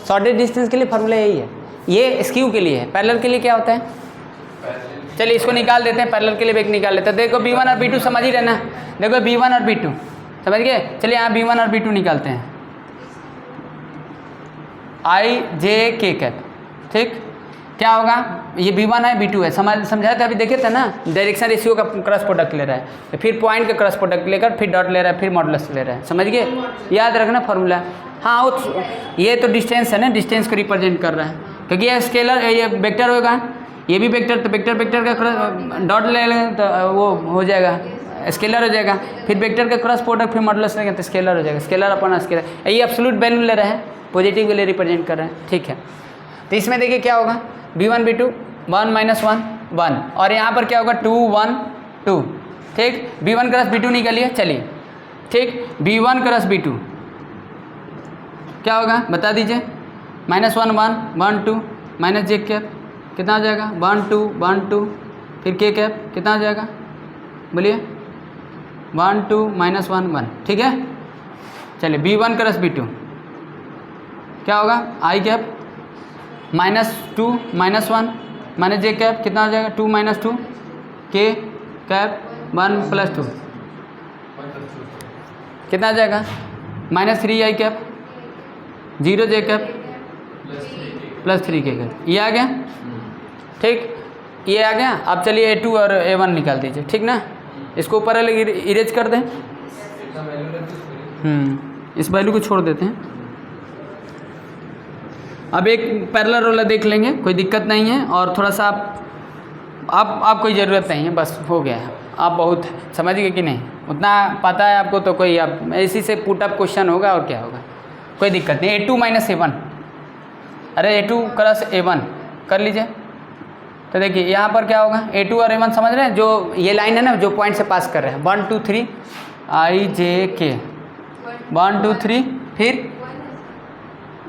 शॉर्टेज डिस्टेंस के लिए फॉर्मूला यही है, ये स्क्यू के लिए है। पैरेलल के लिए क्या होता है, चलिए इसको निकाल देते हैं, पैरेलल के लिए भी एक निकाल लेते हैं। देखो b1 और b2 समझ ही रहना, देखो b1 और b2 समझ गए। चलिए यहाँ b1 और b2 निकालते हैं, i j k कैप, ठीक, क्या होगा, ये B1 है B2 है, समझाया था अभी, देखे थे ना, डायरेक्शन रेशियो का क्रॉस प्रोडक्ट ले रहा है, तो फिर पॉइंट का क्रॉस प्रोडक्ट लेकर फिर डॉट ले रहा है, फिर मॉडुलस ले रहा है, समझ गए, याद रखना फॉर्मूला। हाँ वो ये तो डिस्टेंस है ना, डिस्टेंस को रिप्रेजेंट कर रहा है, क्योंकि ये स्केलर ये वेक्टर होगा, ये भी वेक्टर, तो वेक्टर का डॉट ले लेंगे तो वो हो जाएगा स्केलर हो जाएगा, फिर वेक्टर का क्रॉस प्रोडक्ट फिर मॉडुलस लेंगे तो स्केलर हो जाएगा, स्केलर अपॉन स्केलर, ये एब्सोल्यूट वैल्यू ले रहे हैं, पॉजिटिव के लिए रिप्रेजेंट कर रहे हैं, ठीक है। तो इसमें देखिए क्या होगा, B1 B2 1 -1 1, और यहाँ पर क्या होगा 2 1 2, ठीक, B1 क्रॉस B2 निकालिए, चलिए, ठीक, B1 क्रॉस B2 क्या होगा बता दीजिए, -1 1 1 2 माइनस जे कैप कितना हो जाएगा, 1 2 1 2, फिर के कैप कितना हो जाएगा, बोलिए 1 2 -1 1, ठीक है। चलिए B1 क्रॉस B2 क्या होगा, आई कैप -2 -1 माइनस जे कैप कितना हो जाएगा, 2 -2, के कैप 1 + 2 कितना आ जाएगा, -3 आई कैप 0 जे कैप +3 के कैप, ये आ गया, ठीक, ये आ गया। अब चलिए A2 और A1 निकाल दीजिए, ठीक ना, इसको ऊपर इरेज कर दें, इस वैल्यू को छोड़ देते हैं। अब एक पैरेलल रोलर देख लेंगे, कोई दिक्कत नहीं है, और थोड़ा सा आप कोई ज़रूरत नहीं है, बस हो गया है, आप बहुत समझ गए कि नहीं, उतना पता है आपको, तो कोई आप इसी से पुट अप क्वेश्चन होगा और क्या होगा, कोई दिक्कत नहीं। A2 - A1, अरे A2 क्रॉस A1 कर लीजिए, तो देखिए यहाँ पर क्या होगा, A2 और A1 समझ रहे हैं, जो ये लाइन है ना जो पॉइंट से पास कर रहे हैं, 1 2 3 I J K 1 2 3, फिर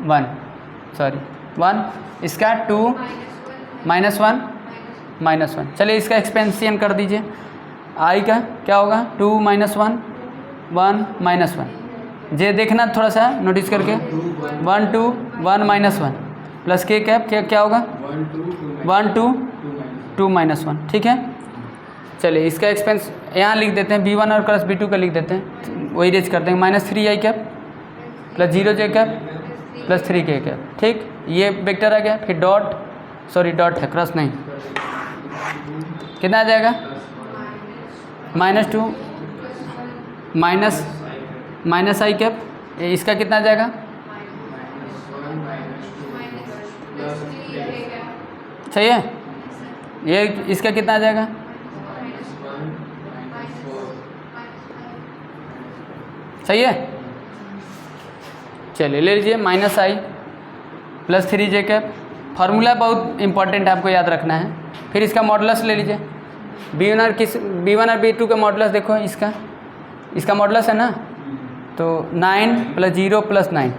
1 इसका 2 -1 -1, चलिए इसका एक्सपेंशन कर दीजिए, I का क्या होगा 2 -1 1 -1, जे देखना थोड़ा सा नोटिस करके, 1 2 1 -1 प्लस के कैप क्या होगा 1 2 2 -1, ठीक है। चलिए इसका एक्सपेंस यहाँ लिख देते हैं, B1 और क्रॉस B2 का लिख देते हैं, वही रेज कर देंगे, -3 आई कैप प्लस 0 जे कैप प्लस 3 के कैप, ठीक, ये वेक्टर आ गया, फिर डॉट है, क्रॉस नहीं, कितना आ जाएगा -2 माइनस आई कैप, इसका कितना आ जाएगा, सही है, ये इसका कितना आ जाएगा, सही है। चलिए ले लीजिए -i plus 3 J cap, formula बहुत इंपॉर्टेंट है, आपको याद रखना है। फिर इसका मॉडुलस ले लीजिए, B1 और B2 का मॉडुलस देखो, इसका मॉडुलस है ना, तो 9 + 0 + 9,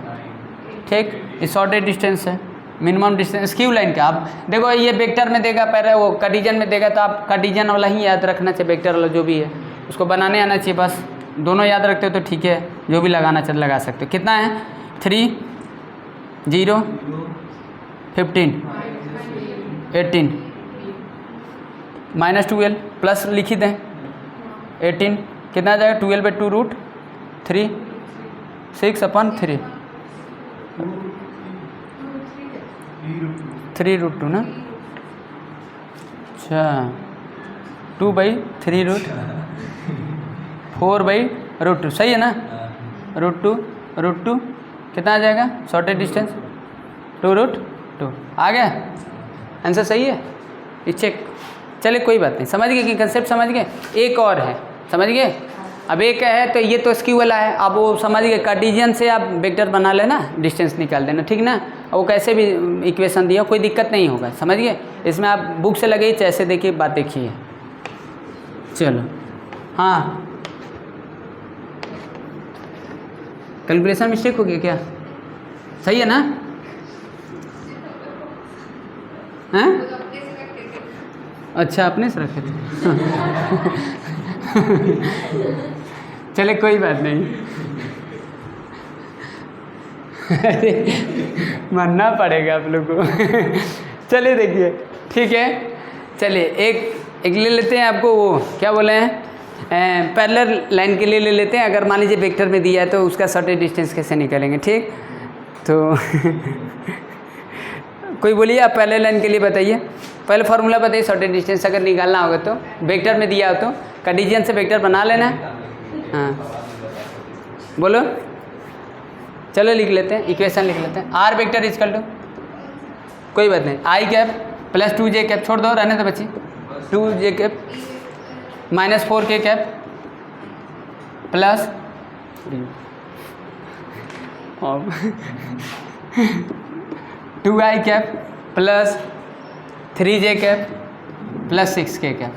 ठीक, ये शॉर्टेज डिस्टेंस है, मिनिमम डिस्टेंस स्क्यू लाइन का। आप देखो ये वेक्टर में देगा, पहले वो कार्टेशियन में देगा, तो आप कार्टेशियन वाला ही याद रखना चाहिए, वेक्टर वाला जो भी है उसको बनाने आना चाहिए, बस दोनों याद रखते हो तो ठीक है, जो भी लगाना चाहिए लगा सकते हो। कितना है 3 0 15 18 -12 प्लस लिखी दें 18, कितना आ जाएगा 12/2√3 6/3 3√2 ना, अच्छा 2/3√4/√2 सही है ना, √2 कितना आ जाएगा, शॉर्टेज डिस्टेंस 2√2 आ गया, आंसर सही है, ये चेक। चलिए कोई बात नहीं, समझ गए कि कंसेप्ट समझ गए। एक और है, समझ गए, अब एक है तो ये तो स्क्यू वाला है, अब वो समझ गए, कार्टेशियन से आप वेक्टर बना लेना, डिस्टेंस निकाल देना, ठीक ना, वो कैसे भी इक्वेशन दिया कोई दिक्कत नहीं होगा, समझ गए। इसमें आप बुक से लगे ऐसे देखिए, बात देखिए। चलो हाँ, कैलकुलेशन मिस्टेक हो गया क्या, सही है ना, हैं, अच्छा अपने से रखे थे चले कोई बात नहीं अरे मानना पड़ेगा आप लोग को चलिए देखिए, ठीक है, चलिए एक ले लेते हैं, आपको वो क्या बोले हैं, पैरेलल लाइन के लिए ले लेते हैं। अगर मान लीजिए वेक्टर में दिया है तो उसका शॉर्टेज डिस्टेंस कैसे निकालेंगे, ठीक, तो कोई बोलिए आप पहले लाइन के लिए बताइए, पहले फार्मूला बताइए शॉर्टेज डिस्टेंस अगर निकालना होगा तो। वेक्टर में दिया हो तो कार्टेशियन से वेक्टर बना लेना है। हाँ बोलो, चलो लिख लेते हैं, इक्वेशन लिख लेते हैं। आर वेक्टर इजकल टू, कोई बात नहीं, आई कैप प्लस 2j कैप, छोड़ दो रहने तो बच्ची, 2j cap minus 4k cap plus 2i cap plus 3j cap plus 6k cap.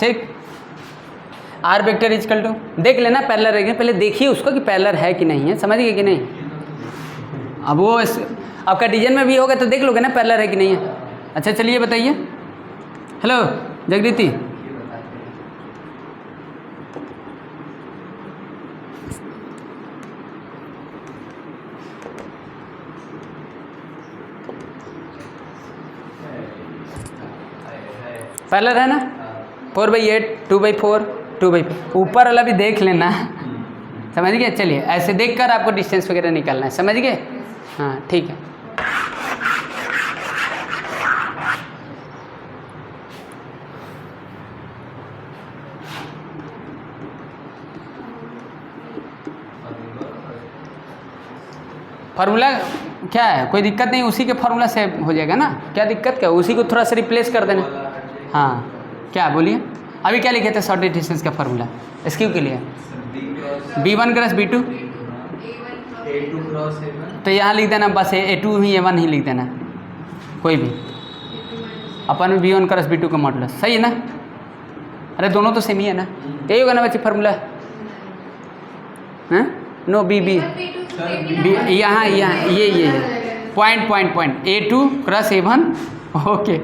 ठीक, आर वेक्टर इजकल टू, देख लेना पैरेलल है, पहले देखिए उसको कि पैरेलल है कि नहीं है, समझ गए कि नहीं। अब वो अब कार्टेशियन में भी होगा तो देख लोगे ना पैरेलल है कि नहीं है। अच्छा चलिए बताइए, हेलो जगदीति, पैरेलल है ना, 4/8 2/4 2/4, ऊपर वाला भी देख लेना, समझ गए। चलिए ऐसे देखकर आपको डिस्टेंस वगैरह निकालना है, समझ गए। हाँ ठीक है, फार्मूला क्या है, कोई दिक्कत नहीं, उसी के फार्मूला से हो जाएगा ना, क्या दिक्कत क्या, उसी को थोड़ा सा रिप्लेस कर देना। हाँ क्या बोलिए, अभी क्या लिखे थे शॉर्टेज डिस्टेंस का फार्मूला एसक्यू के लिए, b1 क्रॉस b2, तो यहाँ लिख देना बस a2 ही a1 ही लिख देना, कोई भी अपन में b1 क्रॉस b2 का मॉडुलस, सही है ना। अरे दोनों तो सेम ही है ना, यही होगा ना बच्चे फार्मूला। नो बी यहाँ ये point a2 cross a1, okay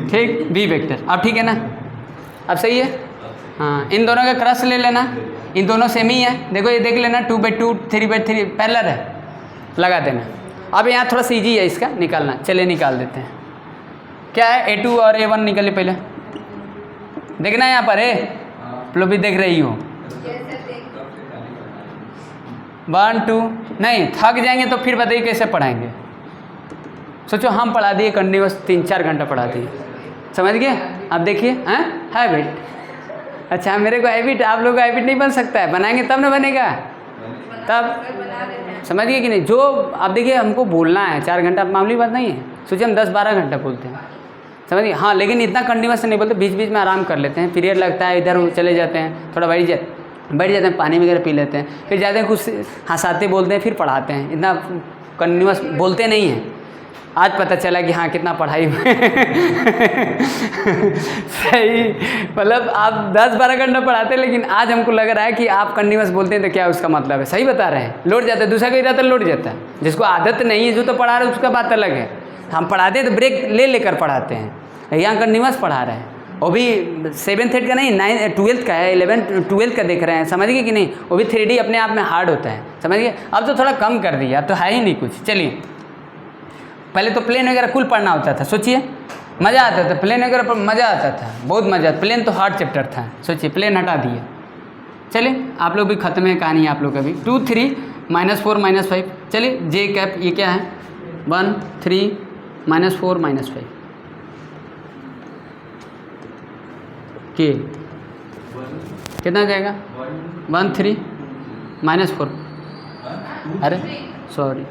ठीक, बी वेक्टर। अब ठीक है ना, अब सही है। हाँ इन दोनों का क्रॉस ले लेना, इन दोनों सेम ही है, देखो ये देख लेना 2/2 3/3 पैरेलल है, लगा देना। अब यहाँ थोड़ा सा ईजी है इसका निकालना, चलिए निकाल देते हैं। क्या है, a2 और a1 निकालिए पहले, देखना है यहाँ पर है, लोग भी देख रही हो। 1 2 नहीं, थक जाएंगे तो फिर बताइए कैसे पढ़ाएंगे। सोचो हम पढ़ा दिए कंटिन्यूस 3-4 घंटा पढ़ा दिए, समझ गए। अब देखिए हैबिट, अच्छा मेरे को हैबिट, आप लोगों का हैबिट नहीं बन सकता है, बनाएंगे तब ना बनेगा, तब समझ गए कि नहीं। जो अब देखिए हमको बोलना है 4 घंटा, मामूली बात नहीं है, सोचिए हम 10-12 घंटा बोलते हैं, समझिए। हाँ लेकिन इतना कंटिन्यूस नहीं बोलते, बीच बीच में आराम कर लेते हैं, पीरियड लगता है इधर चले जाते हैं, थोड़ा बैठ जाते हैं, पानी वगैरह पी लेते हैं, फिर जाते हैं कुछ हंसाते बोलते हैं, फिर पढ़ाते हैं, इतना कंटिन्यूस बोलते नहीं हैं। आज पता चला कि हाँ कितना पढ़ाई सही, मतलब आप 10-12 घंटा पढ़ाते हैं, लेकिन आज हमको लग रहा है कि आप कंटिन्यूस बोलते हैं, तो क्या उसका मतलब है, सही बता रहे हैं। लौट जाता है, दूसरा कोई रहता है लौट जाता है, जिसको आदत नहीं है, जो तो पढ़ा रहे उसका बात अलग है। हम पढ़ाते हैं तो ब्रेक ले लेकर पढ़ाते हैं, यहाँ कंटिन्यूस पढ़ा रहे हैं, वो भी 7th 8th का नहीं, 9th 12th का है, 11th 12th का देख रहे हैं, समझ गए कि नहीं। वो भी 3D अपने आप में हार्ड होता है, समझ गए। अब तो थोड़ा कम कर दिया, अब तो है ही नहीं कुछ। चलिए पहले तो प्लेन वगैरह कुल पढ़ना होता था, सोचिए मज़ा आता था, प्लेन वगैरह पर मज़ा आता था, बहुत मज़ा। प्लेन तो हार्ड चैप्टर था, सोचिए प्लेन हटा दिया। चलिए आप लोग भी खत्म है कहानी, आप लोग का भी 2 3 -4 -5। चलिए जे कैप ये क्या है, 1 3 -4 -5 के कितना जाएगा, 1 3 -4, अरे सॉरी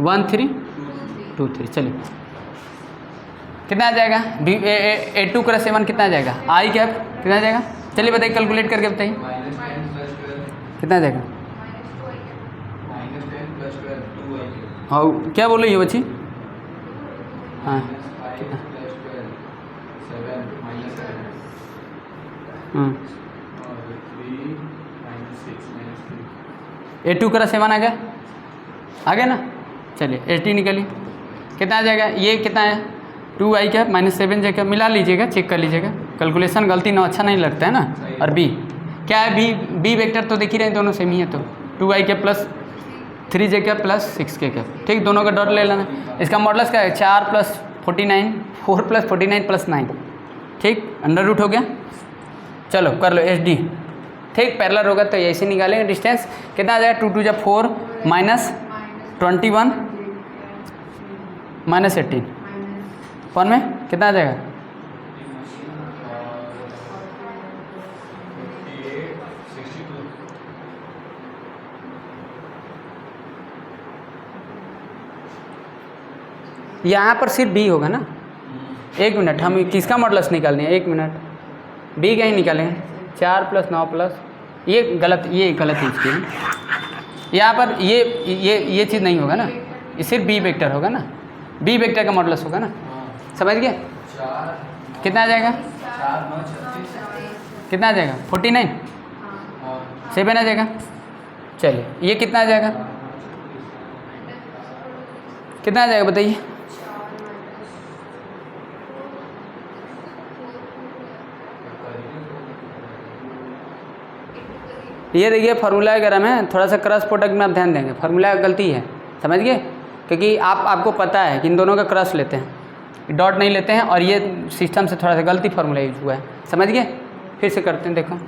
1 3 2 3। चलिए कितना आ जाएगा, a2 क्रॉस a1 कितना आ जाएगा, आई कैप कितना आ जाएगा, चलिए बताइए कैलकुलेट करके बताइए कितना आ जाएगा। हाँ क्या बोल रही हो बच्ची, हाँ कितना, a2 क्रॉस a1 आ गया ना। चलिए a2 निकालिए, कितना आ जाएगा, ये कितना है 2i कैप -7 j कैप, मिला लीजिएगा, चेक कर लीजिएगा, कैलकुलेशन गलती ना, अच्छा नहीं लगता है ना। और b क्या है, b वेक्टर तो देख ही रहे हैं, दोनों सेम ही है, तो 2i cap plus 3j cap plus 6k cap, ठीक, दोनों का डॉट ले लेना। इसका मॉडल्स क्या है, 4 + 49 4 + 49 + 9, ठीक, अंडर रूट हो गया। चलो कर लो SD, ठीक, पैरेलल होगा तो ऐसे निकालेंगे डिस्टेंस, कितना आ जाएगा 2 2 4 -21 -18 कौन में कितना आ जाएगा? यहाँ पर सिर्फ बी होगा ना। एक मिनट, हम किसका मॉडल्स निकालनी है? एक मिनट, बी का ही निकालेंगे। 4 + 9 प्लस ये गलत चीज़ की। यहाँ पर ये चीज़ नहीं होगा ना, ये सिर्फ बी वेक्टर होगा ना, बी वेक्टर का मॉडल्स होगा ना। समझ गए? कितना आ जाएगा? कितना आ जाएगा? 49 7 आ जाएगा। चलिए ये कितना आ जाएगा? कितना आ जाएगा बताइए? ये देखिए फार्मूला वगैरह में थोड़ा सा क्रॉस प्रोडक्ट में आप ध्यान देंगे, फार्मूला गलती है, समझ गए? क्योंकि आपको पता है कि इन दोनों का क्रॉस लेते हैं, डॉट नहीं लेते हैं, और ये सिस्टम से थोड़ा सा गलती फार्मूला यूज हुआ है। समझ गए? फिर से करते हैं, देखो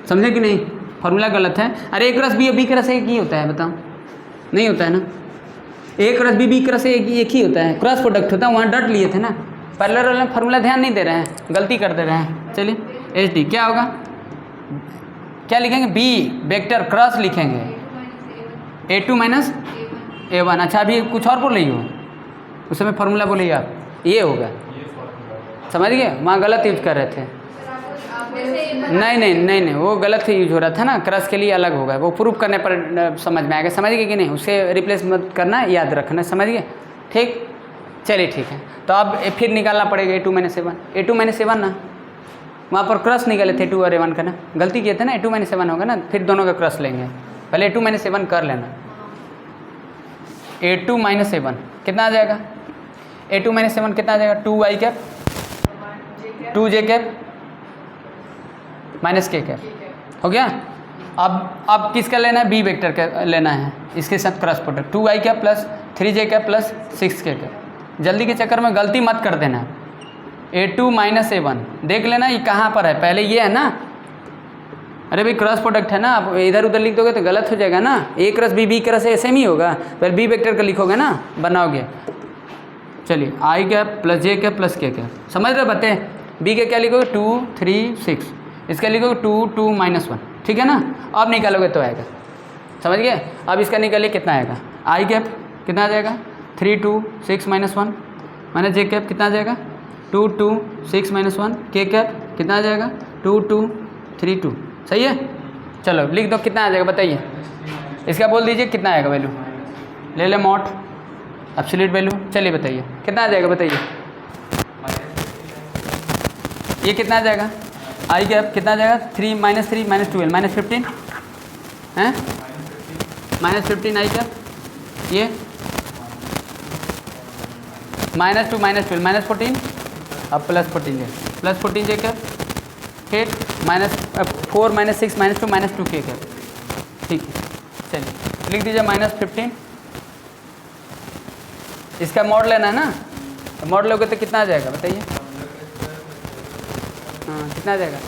समझे कि नहीं? फार्मूला गलत है। अरे ए क्रॉस बी क्रॉस एक ही होता है, बताओ? नहीं होता है ना। ए क्रॉस बी क्रॉस एक ही होता है, क्रॉस प्रोडक्ट होता है। वहाँ डॉट लिए थे ना, पैरेलल वाला फार्मूला ध्यान नहीं दे रहे हैं, गलती कर दे रहे हैं। चलिए एच डी क्या होगा? क्या लिखेंगे? बी वेक्टर क्रॉस लिखेंगे A2 - A1। अच्छा अभी कुछ और बोल रही हो, उस समय फार्मूला बोलिए आप, ये होगा। समझ गए? वहाँ गलत यूज कर रहे थे। नहीं, वो गलत यूज हो रहा था ना, क्रॉस के लिए अलग होगा, वो प्रूफ करने पर समझ में आएगा। समझ गए कि नहीं? उसे रिप्लेस मत करना, याद रखना। समझ गए? ठीक, चलिए ठीक है। तो अब फिर निकालना पड़ेगा A2 - A1। A2 - A1 ना, वहाँ पर क्रॉस निकाले थे 2 और A1 का ना, गलती किए थे ना। A2 - A1 होगा ना, फिर दोनों का क्रॉस लेंगे। पहले A2 - A1 कर लेना। A2 - A1 कितना आ जाएगा? A2 - A1 कितना आ जाएगा? 2i cap 2j cap -k cap हो गया। अब किसका लेना है? बी वेक्टर का लेना है, इसके साथ cross product 2i cap plus 3j cap plus 6k cap. जल्दी के चक्कर में गलती मत कर देना। A2 - A1 देख लेना ये कहाँ पर है, पहले ये है ना। अरे भाई क्रॉस प्रोडक्ट है ना, आप इधर उधर लिख दोगे तो गलत हो जाएगा ना। ए क्रॉस बी क्रॉस सेम ही होगा, पहले बी वेक्टर का लिखोगे ना, बनाओगे। चलिए आई कैप प्लस जे कैप प्लस के कैप, समझ रहे? बताए बी के क्या लिखोगे? 2 3 6, इसका लिखोगे 2 2 -1, ठीक है ना। अब निकालोगे तो आएगा, समझ गए? अब इसका निकालिए कितना आएगा? आई कैप कितना आ जाएगा? 3 2 6 -1 माइनस जे कैप कितना आ जाएगा? 2 2 6 -1, के कैप कितना आ जाएगा? 2 2 3 2। सही है? चलो लिख दो, कितना आ जाएगा बताइए? इसका बोल दीजिए कितना आएगा वैल्यू, ले ले मॉड एब्सोल्यूट वैल्यू। चलिए बताइए कितना आ जाएगा, बताइए ये कितना आ जाएगा? आई कैप कितना आ जाएगा? 3 - 3 -12 -15 हैं, -15 आई कैप, ये -2 -12 -14, अब +14 है, +14 जे कैप, फिर -4 -6 -2 -2 के कैप। ठीक है, चलिए लिख दीजिए -15। इसका मॉड लेना है ना, तो मॉड लोगे तो कितना आ जाएगा बताइए? हाँ कितना आ जाएगा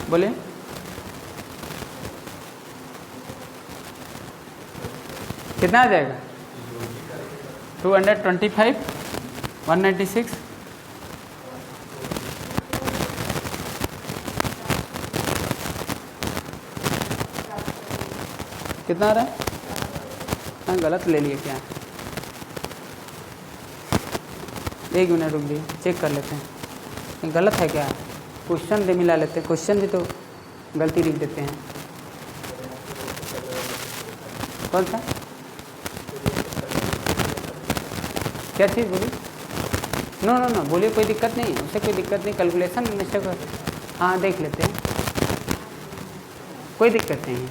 बोलिए? कितना आ जाएगा? 225 196 कितना आ रहा है? हाँ गलत ले लिए क्या? एक मिनट रुक लिए, चेक कर लेते हैं गलत है क्या। क्वेश्चन भी मिला लेते हैं, क्वेश्चन भी तो गलती लिख देते हैं। कौन सा? क्या चीज़ बोली? नो बोलिए, कोई दिक्कत नहीं है, उससे कोई दिक्कत नहीं, कैलकुलेशन मिस्टेक हो। हाँ देख लेते हैं, कोई दिक्कत नहीं है,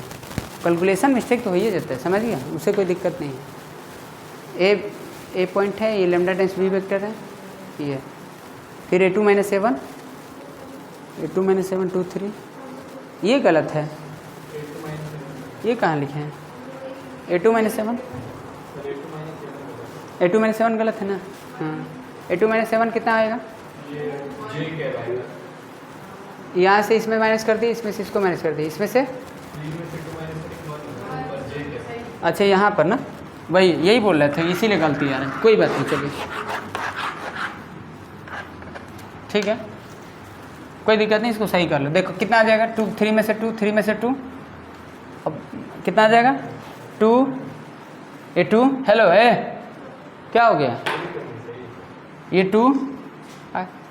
कैलकुलेशन मिस्टेक तो हो ही जाता है, समझ गया, उससे कोई दिक्कत नहीं है। ए पॉइंट है, ये लैम्डा टाइम्स बी वेक्टर है, ये फिर A2 - A1 A2 - A1 2 3, ये गलत है, ये कहाँ लिखे हैं? A2 - A1 A2 - A1 गलत है ना। हाँ A2 - A1 कितना आएगा? यहाँ से इसमें माइनस कर दिए, इसमें से इसको माइनस कर दिए, इसमें से अच्छा यहाँ पर ना वही यही बोल रहे थे, इसीलिए गलती आ रहा है, कोई बात नहीं, चलिए ठीक है, कोई दिक्कत नहीं, इसको सही कर लो। देखो कितना आ जाएगा, 2 3 में से 2, 3 में से 2, अब कितना आ जाएगा 2, ये 2, हेलो है क्या हो गया, ये 2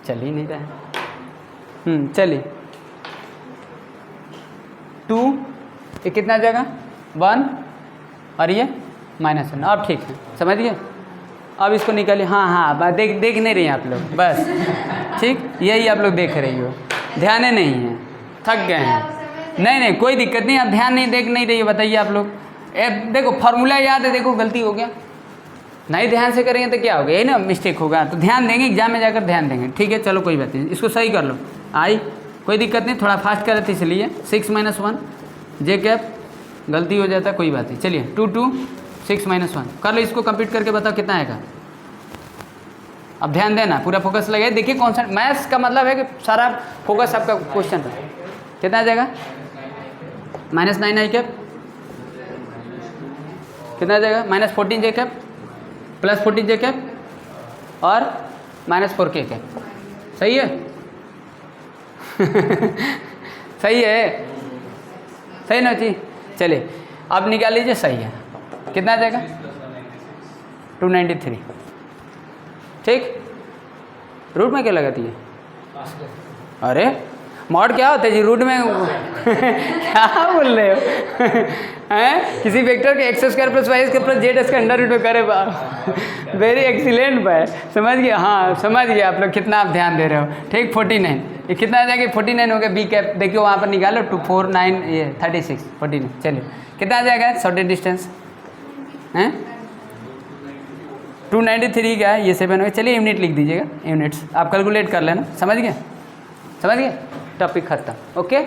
चल ही नहीं रहा है, चलिए 2, ये कितना आ जाएगा 1 और ये -1, अब ठीक है, समझ गए। अब इसको निकालिए, हाँ देख नहीं रही हैं आप लोग, बस ठीक, यही आप लोग देख रही हो, ध्यान नहीं है, थक गए हैं, नहीं कोई दिक्कत नहीं, आप ध्यान नहीं देख नहीं रही है, बताइए आप लोग, देखो फार्मूला याद है, देखो गलती हो गया, नहीं ध्यान से करेंगे तो क्या होगा, यही ना मिस्टेक होगा, तो ध्यान देंगे, एग्जाम में जाकर ध्यान देंगे, ठीक है, चलो कोई बात नहीं, इसको सही कर लो, आई कोई दिक्कत नहीं, थोड़ा फास्ट कर रहे थे इसलिए, 6 - 1 जे कैप गलती हो जाता है, कोई बात नहीं, चलिए 2 2 6 - 1 कर लो, इसको कंप्लीट करके बताओ कितना आएगा। अब ध्यान देना, पूरा फोकस लगाइए, देखिए कॉन्सेंट्रेट, मैथ्स का मतलब है कि सारा फोकस आपका क्वेश्चन पर, कितना आ जाएगा -9 आई कैप, कितना आ जाएगा -14 जे कैप, +14 जे कैप और -4 के कैप, सही है सही है, सही ना जी, चलिए अब निकाल लीजिए, सही है, कितना आ जाएगा 293, ठीक, रूट में क्या लगाती है, अरे मॉड क्या होता है जी, रूट में क्या बोल रहे हो हैं, किसी वेक्टर के x² + y² + z इसका अंडर रूट में करे, वेरी एक्सीलेंट भाई, समझ गए, हाँ समझ गए आप लोग, कितना आप ध्यान दे रहे हो, ठीक 49, ये कितना आ जाएगा 49 हो गया, बी कैप देखियो वहाँ पर निकालो, 2 4 9 ये 36 49, चलिए कितना आ जाएगा शॉर्टेज डिस्टेंस हैं 293 का है, ये 7 हो गया, चलिए यूनिट लिख दीजिएगा, यूनिट्स आप कैलकुलेट कर लेना, समझ गए टॉपिक खत्म, ओके।